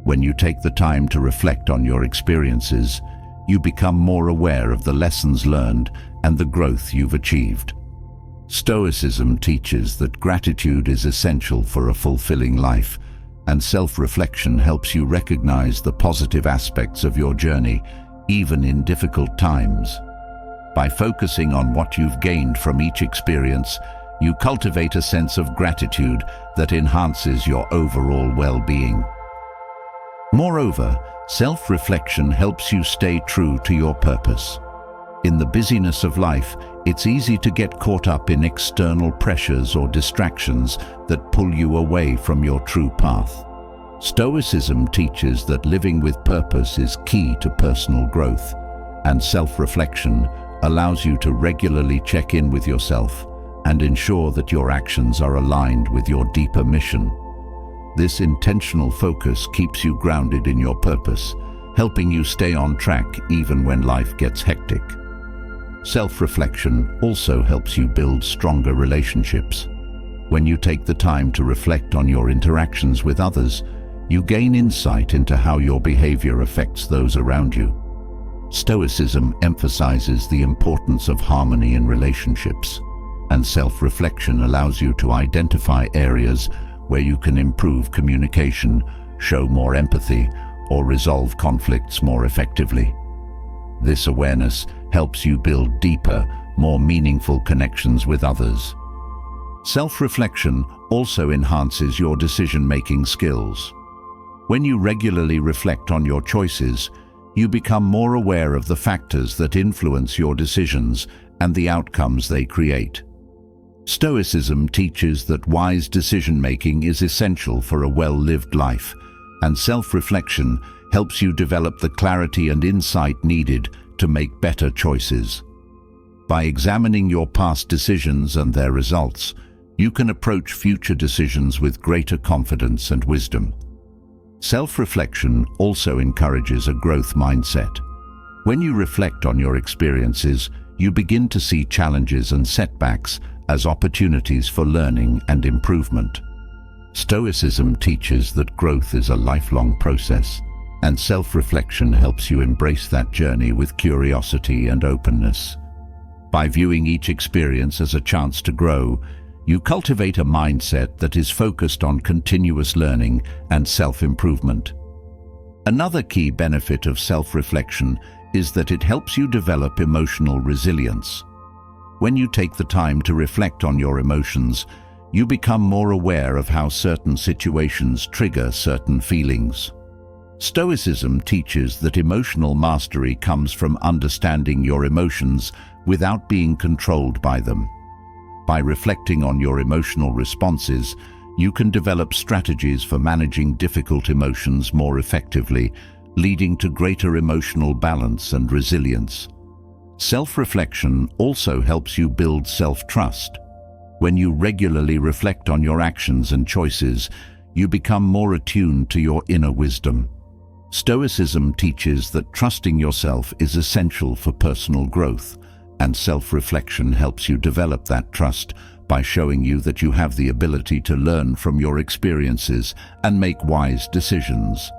When you take the time to reflect on your experiences, you become more aware of the lessons learned and the growth you've achieved. Stoicism teaches that gratitude is essential for a fulfilling life, and self-reflection helps you recognize the positive aspects of your journey, even in difficult times. By focusing on what you've gained from each experience, you cultivate a sense of gratitude that enhances your overall well-being. Moreover, self-reflection helps you stay true to your purpose. In the busyness of life, it's easy to get caught up in external pressures or distractions that pull you away from your true path. Stoicism teaches that living with purpose is key to personal growth, and self-reflection allows you to regularly check in with yourself and ensure that your actions are aligned with your deeper mission. This intentional focus keeps you grounded in your purpose, helping you stay on track even when life gets hectic. Self-reflection also helps you build stronger relationships. When you take the time to reflect on your interactions with others, you gain insight into how your behavior affects those around you. Stoicism emphasizes the importance of harmony in relationships, and self-reflection allows you to identify areas where you can improve communication, show more empathy, or resolve conflicts more effectively. This awareness helps you build deeper, more meaningful connections with others. Self-reflection also enhances your decision-making skills. When you regularly reflect on your choices, you become more aware of the factors that influence your decisions and the outcomes they create. Stoicism teaches that wise decision-making is essential for a well-lived life, and self-reflection helps you develop the clarity and insight needed to make better choices. By examining your past decisions and their results, you can approach future decisions with greater confidence and wisdom. Self-reflection also encourages a growth mindset. When you reflect on your experiences, you begin to see challenges and setbacks as opportunities for learning and improvement. Stoicism teaches that growth is a lifelong process, and self-reflection helps you embrace that journey with curiosity and openness. By viewing each experience as a chance to grow, you cultivate a mindset that is focused on continuous learning and self-improvement. Another key benefit of self-reflection is that it helps you develop emotional resilience. When you take the time to reflect on your emotions, you become more aware of how certain situations trigger certain feelings. Stoicism teaches that emotional mastery comes from understanding your emotions without being controlled by them. By reflecting on your emotional responses, you can develop strategies for managing difficult emotions more effectively, leading to greater emotional balance and resilience. Self-reflection also helps you build self-trust. When you regularly reflect on your actions and choices, you become more attuned to your inner wisdom. Stoicism teaches that trusting yourself is essential for personal growth, and self-reflection helps you develop that trust by showing you that you have the ability to learn from your experiences and make wise decisions.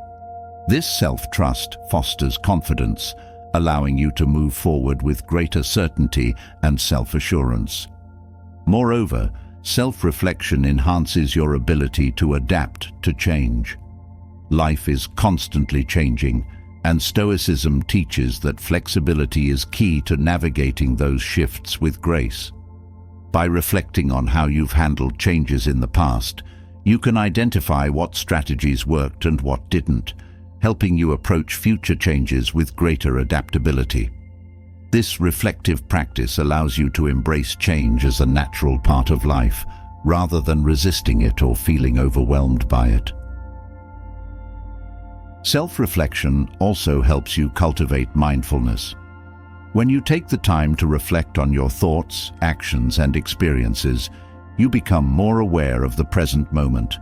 This self-trust fosters confidence, allowing you to move forward with greater certainty and self-assurance. Moreover, self-reflection enhances your ability to adapt to change. Life is constantly changing, and Stoicism teaches that flexibility is key to navigating those shifts with grace. By reflecting on how you've handled changes in the past, you can identify what strategies worked and what didn't, helping you approach future changes with greater adaptability. This reflective practice allows you to embrace change as a natural part of life, rather than resisting it or feeling overwhelmed by it. Self-reflection also helps you cultivate mindfulness. When you take the time to reflect on your thoughts, actions, and experiences, you become more aware of the present moment.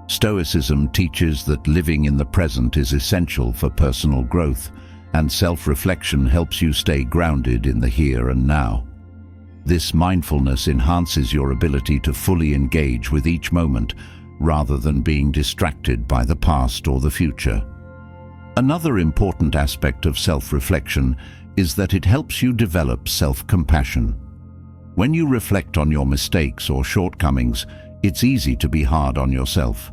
Stoicism teaches that living in the present is essential for personal growth, and self-reflection helps you stay grounded in the here and now. This mindfulness enhances your ability to fully engage with each moment, rather than being distracted by the past or the future. Another important aspect of self-reflection is that it helps you develop self-compassion. When you reflect on your mistakes or shortcomings, it's easy to be hard on yourself.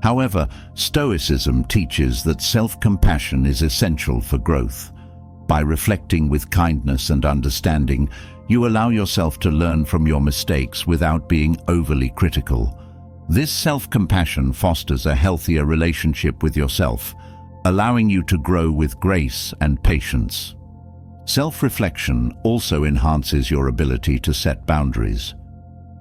However, Stoicism teaches that self-compassion is essential for growth. By reflecting with kindness and understanding, you allow yourself to learn from your mistakes without being overly critical. This self-compassion fosters a healthier relationship with yourself, allowing you to grow with grace and patience. Self-reflection also enhances your ability to set boundaries.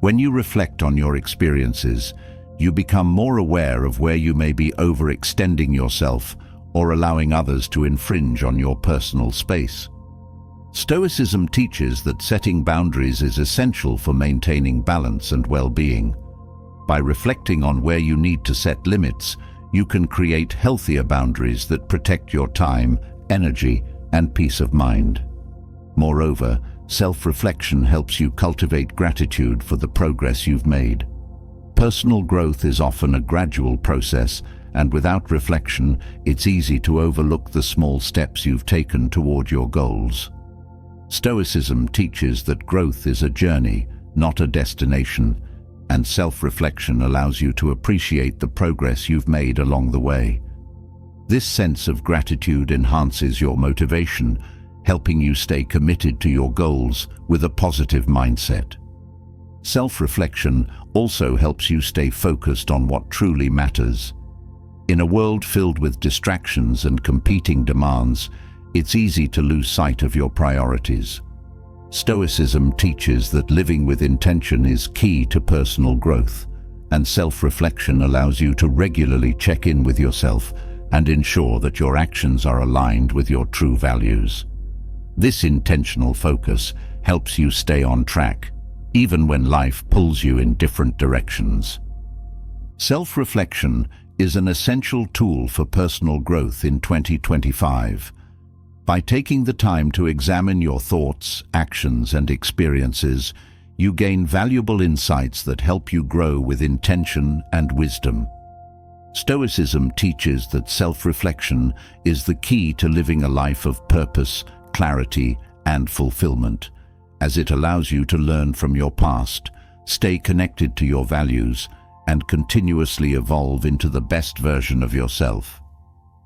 When you reflect on your experiences, you become more aware of where you may be overextending yourself or allowing others to infringe on your personal space. Stoicism teaches that setting boundaries is essential for maintaining balance and well-being. By reflecting on where you need to set limits, you can create healthier boundaries that protect your time, energy, and peace of mind. Moreover, self-reflection helps you cultivate gratitude for the progress you've made. Personal growth is often a gradual process, and without reflection, it's easy to overlook the small steps you've taken toward your goals. Stoicism teaches that growth is a journey, not a destination, and self-reflection allows you to appreciate the progress you've made along the way. This sense of gratitude enhances your motivation, helping you stay committed to your goals with a positive mindset. Self-reflection also helps you stay focused on what truly matters. In a world filled with distractions and competing demands, it's easy to lose sight of your priorities. Stoicism teaches that living with intention is key to personal growth, and self-reflection allows you to regularly check in with yourself and ensure that your actions are aligned with your true values. This intentional focus helps you stay on track, even when life pulls you in different directions. Self-reflection is an essential tool for personal growth in 2025. By taking the time to examine your thoughts, actions, and experiences, you gain valuable insights that help you grow with intention and wisdom. Stoicism teaches that self-reflection is the key to living a life of purpose, clarity, and fulfillment, as it allows you to learn from your past, stay connected to your values, and continuously evolve into the best version of yourself.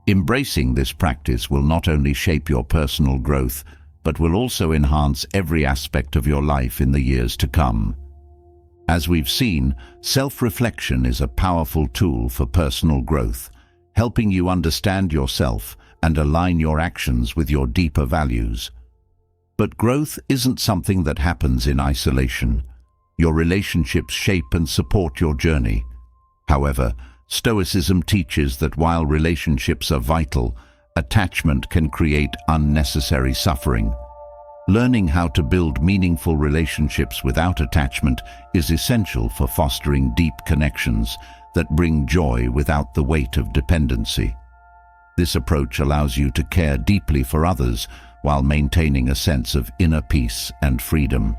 Embracing this practice will not only shape your personal growth, but will also enhance every aspect of your life in the years to come. As we've seen, self-reflection is a powerful tool for personal growth, helping you understand yourself and align your actions with your deeper values. But growth isn't something that happens in isolation. Your relationships shape and support your journey. However, Stoicism teaches that while relationships are vital, attachment can create unnecessary suffering. Learning how to build meaningful relationships without attachment is essential for fostering deep connections that bring joy without the weight of dependency. This approach allows you to care deeply for others while maintaining a sense of inner peace and freedom.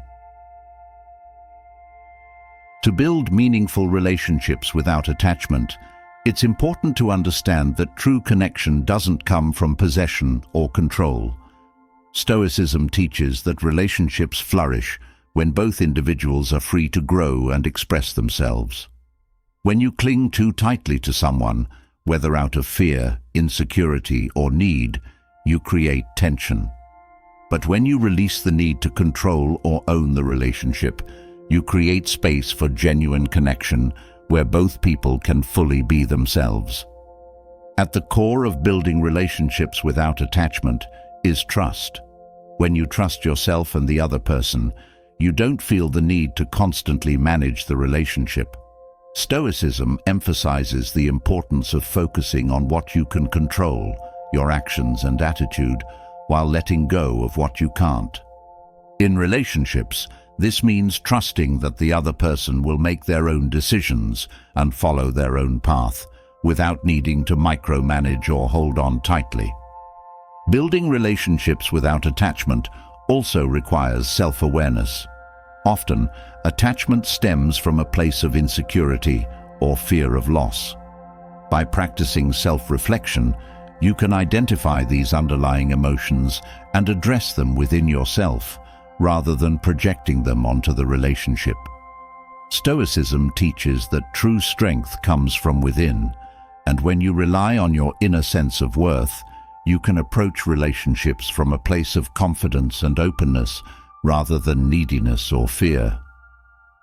To build meaningful relationships without attachment, it's important to understand that true connection doesn't come from possession or control. Stoicism teaches that relationships flourish when both individuals are free to grow and express themselves. When you cling too tightly to someone, whether out of fear, insecurity, or need, you create tension. But when you release the need to control or own the relationship, you create space for genuine connection where both people can fully be themselves. At the core of building relationships without attachment is trust. When you trust yourself and the other person, you don't feel the need to constantly manage the relationship. Stoicism emphasizes the importance of focusing on what you can control, your actions and attitude, while letting go of what you can't. In relationships, this means trusting that the other person will make their own decisions and follow their own path, without needing to micromanage or hold on tightly. Building relationships without attachment also requires self-awareness. Often, attachment stems from a place of insecurity or fear of loss. By practicing self-reflection, you can identify these underlying emotions and address them within yourself, rather than projecting them onto the relationship. Stoicism teaches that true strength comes from within, and when you rely on your inner sense of worth, you can approach relationships from a place of confidence and openness, rather than neediness or fear.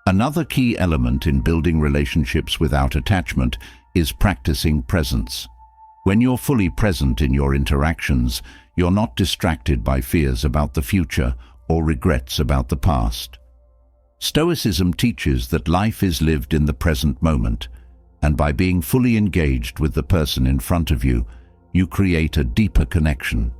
Another key element in building relationships without attachment is practicing presence. When you're fully present in your interactions, you're not distracted by fears about the future or regrets about the past. Stoicism teaches that life is lived in the present moment, and by being fully engaged with the person in front of you, you create a deeper connection.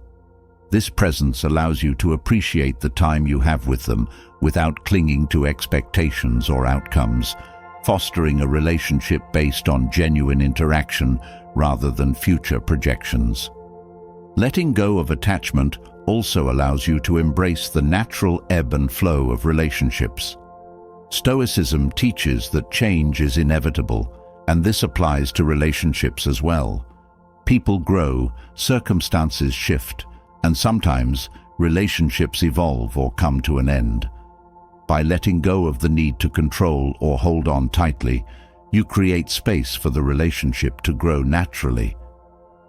This presence allows you to appreciate the time you have with them without clinging to expectations or outcomes, fostering a relationship based on genuine interaction rather than future projections. Letting go of attachment also allows you to embrace the natural ebb and flow of relationships. Stoicism teaches that change is inevitable, and this applies to relationships as well. People grow, circumstances shift, and sometimes relationships evolve or come to an end. By letting go of the need to control or hold on tightly, you create space for the relationship to grow naturally.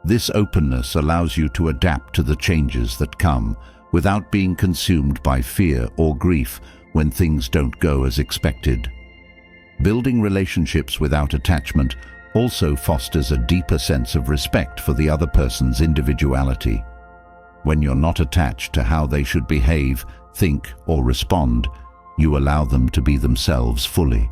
This openness allows you to adapt to the changes that come without being consumed by fear or grief when things don't go as expected. Building relationships without attachment also fosters a deeper sense of respect for the other person's individuality. When you're not attached to how they should behave, think, or respond, you allow them to be themselves fully.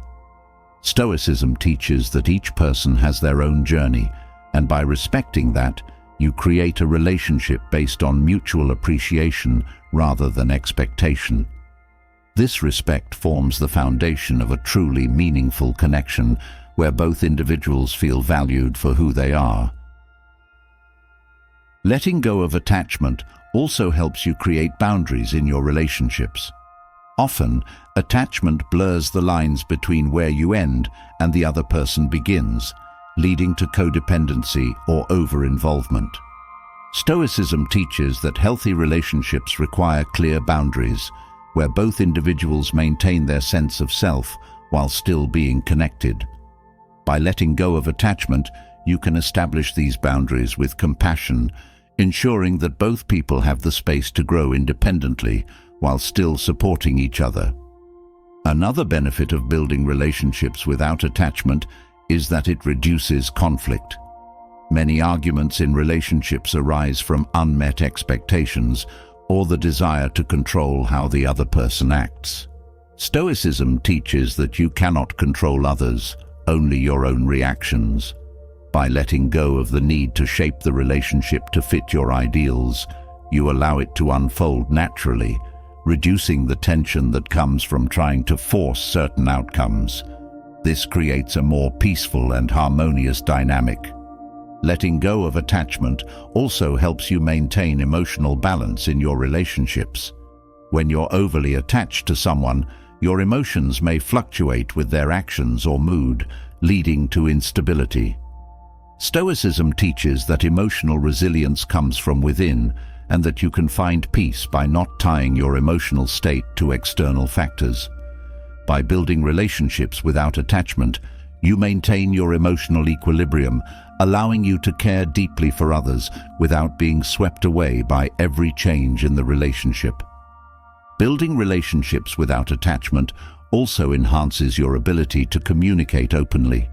Stoicism teaches that each person has their own journey, and by respecting that, you create a relationship based on mutual appreciation rather than expectation. This respect forms the foundation of a truly meaningful connection where both individuals feel valued for who they are. Letting go of attachment also helps you create boundaries in your relationships. Often, attachment blurs the lines between where you end and the other person begins, leading to codependency or over-involvement. Stoicism teaches that healthy relationships require clear boundaries, where both individuals maintain their sense of self while still being connected. By letting go of attachment, you can establish these boundaries with compassion, ensuring that both people have the space to grow independently while still supporting each other. Another benefit of building relationships without attachment is that it reduces conflict. Many arguments in relationships arise from unmet expectations or the desire to control how the other person acts. Stoicism teaches that you cannot control others, only your own reactions. By letting go of the need to shape the relationship to fit your ideals, you allow it to unfold naturally, reducing the tension that comes from trying to force certain outcomes. This creates a more peaceful and harmonious dynamic. Letting go of attachment also helps you maintain emotional balance in your relationships. When you're overly attached to someone, your emotions may fluctuate with their actions or mood, leading to instability. Stoicism teaches that emotional resilience comes from within and that you can find peace by not tying your emotional state to external factors. By building relationships without attachment, you maintain your emotional equilibrium, allowing you to care deeply for others without being swept away by every change in the relationship. Building relationships without attachment also enhances your ability to communicate openly.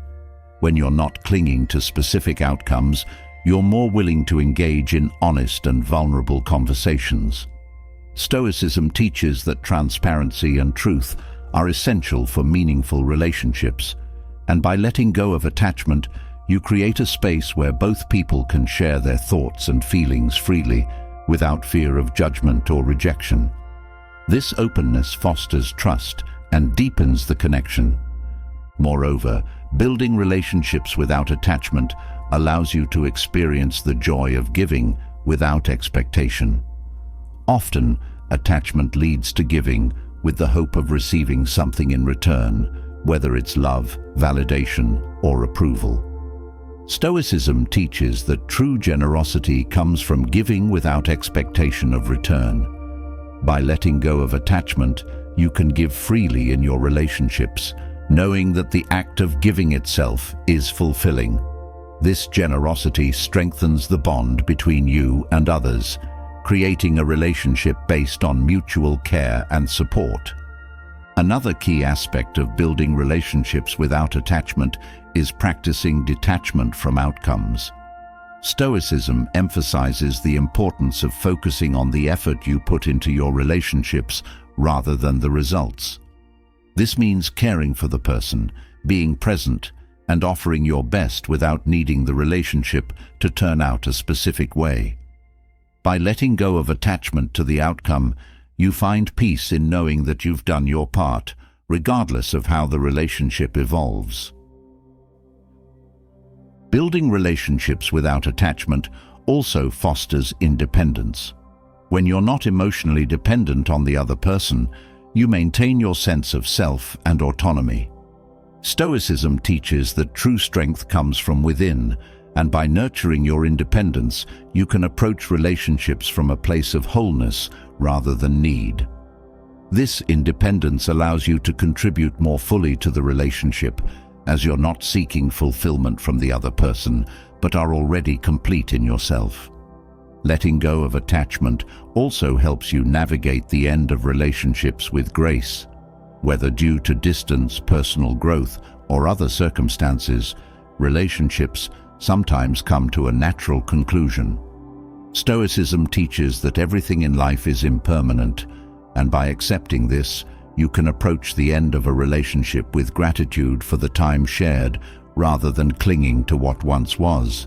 When you're not clinging to specific outcomes, you're more willing to engage in honest and vulnerable conversations. Stoicism teaches that transparency and truth are essential for meaningful relationships, and by letting go of attachment, you create a space where both people can share their thoughts and feelings freely, without fear of judgment or rejection. This openness fosters trust and deepens the connection. Moreover, building relationships without attachment allows you to experience the joy of giving without expectation. Often, attachment leads to giving with the hope of receiving something in return, whether it's love, validation, or approval. Stoicism teaches that true generosity comes from giving without expectation of return. By letting go of attachment, you can give freely in your relationships, knowing that the act of giving itself is fulfilling. This generosity strengthens the bond between you and others, creating a relationship based on mutual care and support. Another key aspect of building relationships without attachment is practicing detachment from outcomes. Stoicism emphasizes the importance of focusing on the effort you put into your relationships rather than the results. This means caring for the person, being present, and offering your best without needing the relationship to turn out a specific way. By letting go of attachment to the outcome, you find peace in knowing that you've done your part, regardless of how the relationship evolves. Building relationships without attachment also fosters independence. When you're not emotionally dependent on the other person, you maintain your sense of self and autonomy. Stoicism teaches that true strength comes from within, and by nurturing your independence, you can approach relationships from a place of wholeness rather than need. This independence allows you to contribute more fully to the relationship, as you're not seeking fulfillment from the other person, but are already complete in yourself. Letting go of attachment also helps you navigate the end of relationships with grace. Whether due to distance, personal growth, or other circumstances, relationships sometimes come to a natural conclusion. Stoicism teaches that everything in life is impermanent, and by accepting this, you can approach the end of a relationship with gratitude for the time shared rather than clinging to what once was.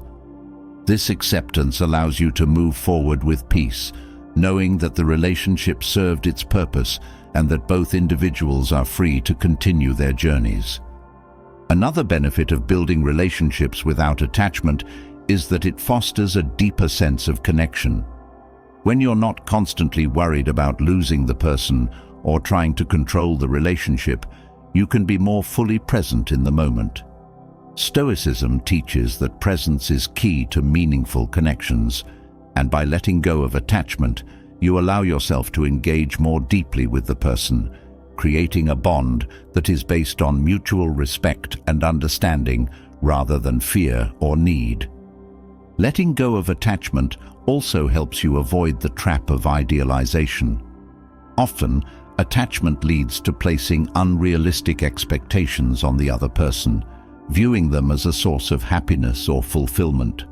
This acceptance allows you to move forward with peace, knowing that the relationship served its purpose and that both individuals are free to continue their journeys. Another benefit of building relationships without attachment is that it fosters a deeper sense of connection. When you're not constantly worried about losing the person or trying to control the relationship, you can be more fully present in the moment. Stoicism teaches that presence is key to meaningful connections, and by letting go of attachment, you allow yourself to engage more deeply with the person, creating a bond that is based on mutual respect and understanding rather than fear or need. Letting go of attachment also helps you avoid the trap of idealization. Often, attachment leads to placing unrealistic expectations on the other person, viewing them as a source of happiness or fulfillment.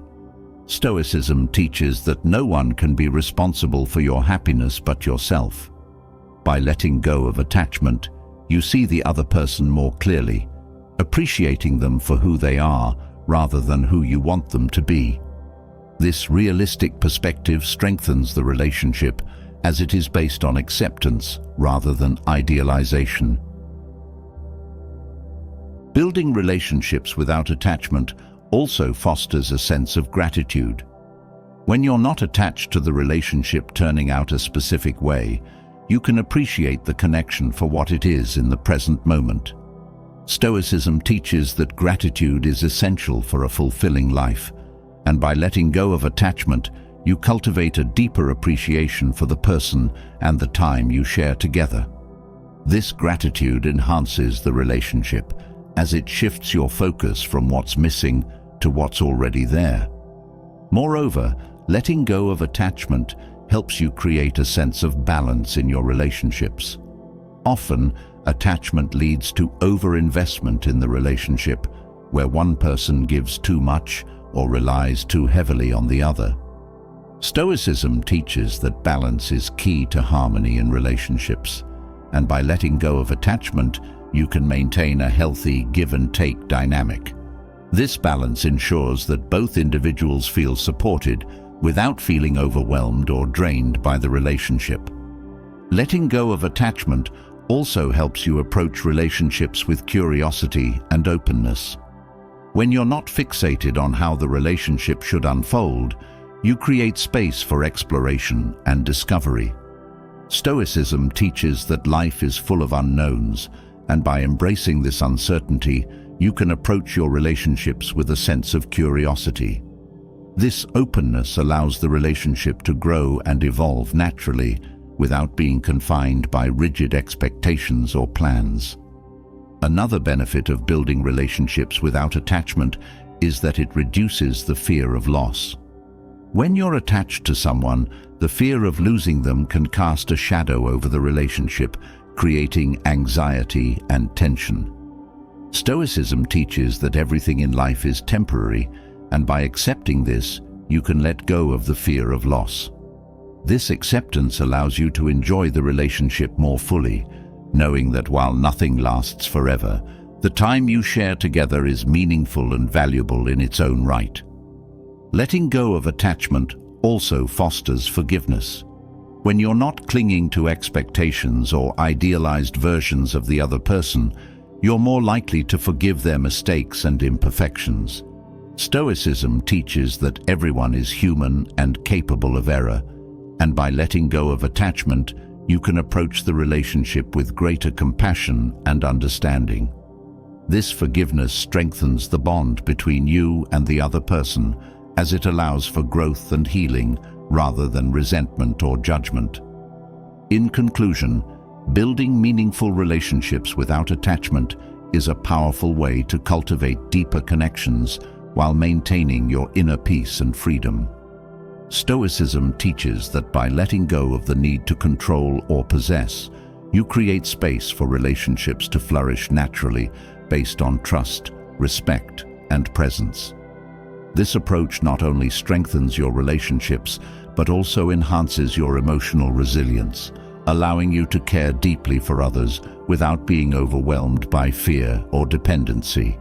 Stoicism teaches that no one can be responsible for your happiness but yourself. By letting go of attachment, you see the other person more clearly, appreciating them for who they are rather than who you want them to be. This realistic perspective strengthens the relationship as it is based on acceptance rather than idealization. Building relationships without attachment also fosters a sense of gratitude. When you're not attached to the relationship turning out a specific way, you can appreciate the connection for what it is in the present moment. Stoicism teaches that gratitude is essential for a fulfilling life, and by letting go of attachment, you cultivate a deeper appreciation for the person and the time you share together. This gratitude enhances the relationship as it shifts your focus from what's missing to what's already there. Moreover, letting go of attachment helps you create a sense of balance in your relationships. Often, attachment leads to overinvestment in the relationship, where one person gives too much or relies too heavily on the other. Stoicism teaches that balance is key to harmony in relationships, and by letting go of attachment, you can maintain a healthy give-and-take dynamic. This balance ensures that both individuals feel supported without feeling overwhelmed or drained by the relationship. Letting go of attachment also helps you approach relationships with curiosity and openness. When you're not fixated on how the relationship should unfold, you create space for exploration and discovery. Stoicism teaches that life is full of unknowns, and by embracing this uncertainty, you can approach your relationships with a sense of curiosity. This openness allows the relationship to grow and evolve naturally without being confined by rigid expectations or plans. Another benefit of building relationships without attachment is that it reduces the fear of loss. When you're attached to someone, the fear of losing them can cast a shadow over the relationship, creating anxiety and tension. Stoicism teaches that everything in life is temporary, and by accepting this, you can let go of the fear of loss. This acceptance allows you to enjoy the relationship more fully, knowing that while nothing lasts forever, the time you share together is meaningful and valuable in its own right. Letting go of attachment also fosters forgiveness. When you're not clinging to expectations or idealized versions of the other person, you're more likely to forgive their mistakes and imperfections. Stoicism teaches that everyone is human and capable of error, and by letting go of attachment, you can approach the relationship with greater compassion and understanding. This forgiveness strengthens the bond between you and the other person, as it allows for growth and healing rather than resentment or judgment. In conclusion, building meaningful relationships without attachment is a powerful way to cultivate deeper connections while maintaining your inner peace and freedom. Stoicism teaches that by letting go of the need to control or possess, you create space for relationships to flourish naturally based on trust, respect, and presence. This approach not only strengthens your relationships, but also enhances your emotional resilience, allowing you to care deeply for others without being overwhelmed by fear or dependency.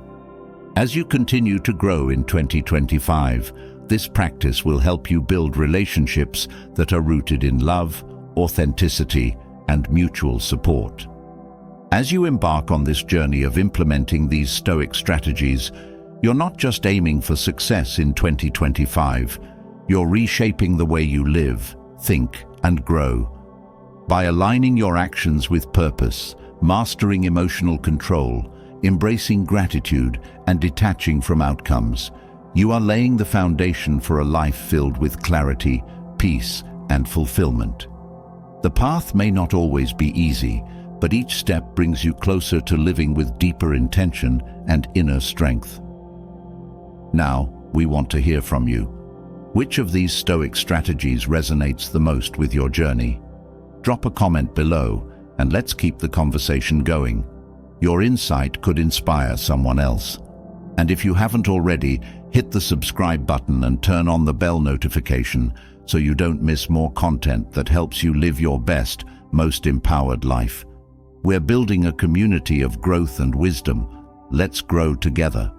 As you continue to grow in 2025, this practice will help you build relationships that are rooted in love, authenticity, and mutual support. As you embark on this journey of implementing these Stoic strategies, You're not just aiming for success in 2025, you're reshaping the way you live, think, and grow. By aligning your actions with purpose, mastering emotional control, embracing gratitude, and detaching from outcomes, you are laying the foundation for a life filled with clarity, peace, and fulfillment. The path may not always be easy, but each step brings you closer to living with deeper intention and inner strength. Now, we want to hear from you. Which of these Stoic strategies resonates the most with your journey? Drop a comment below, and let's keep the conversation going. Your insight could inspire someone else. And if you haven't already, hit the subscribe button and turn on the bell notification so you don't miss more content that helps you live your best, most empowered life. We're building a community of growth and wisdom. Let's grow together.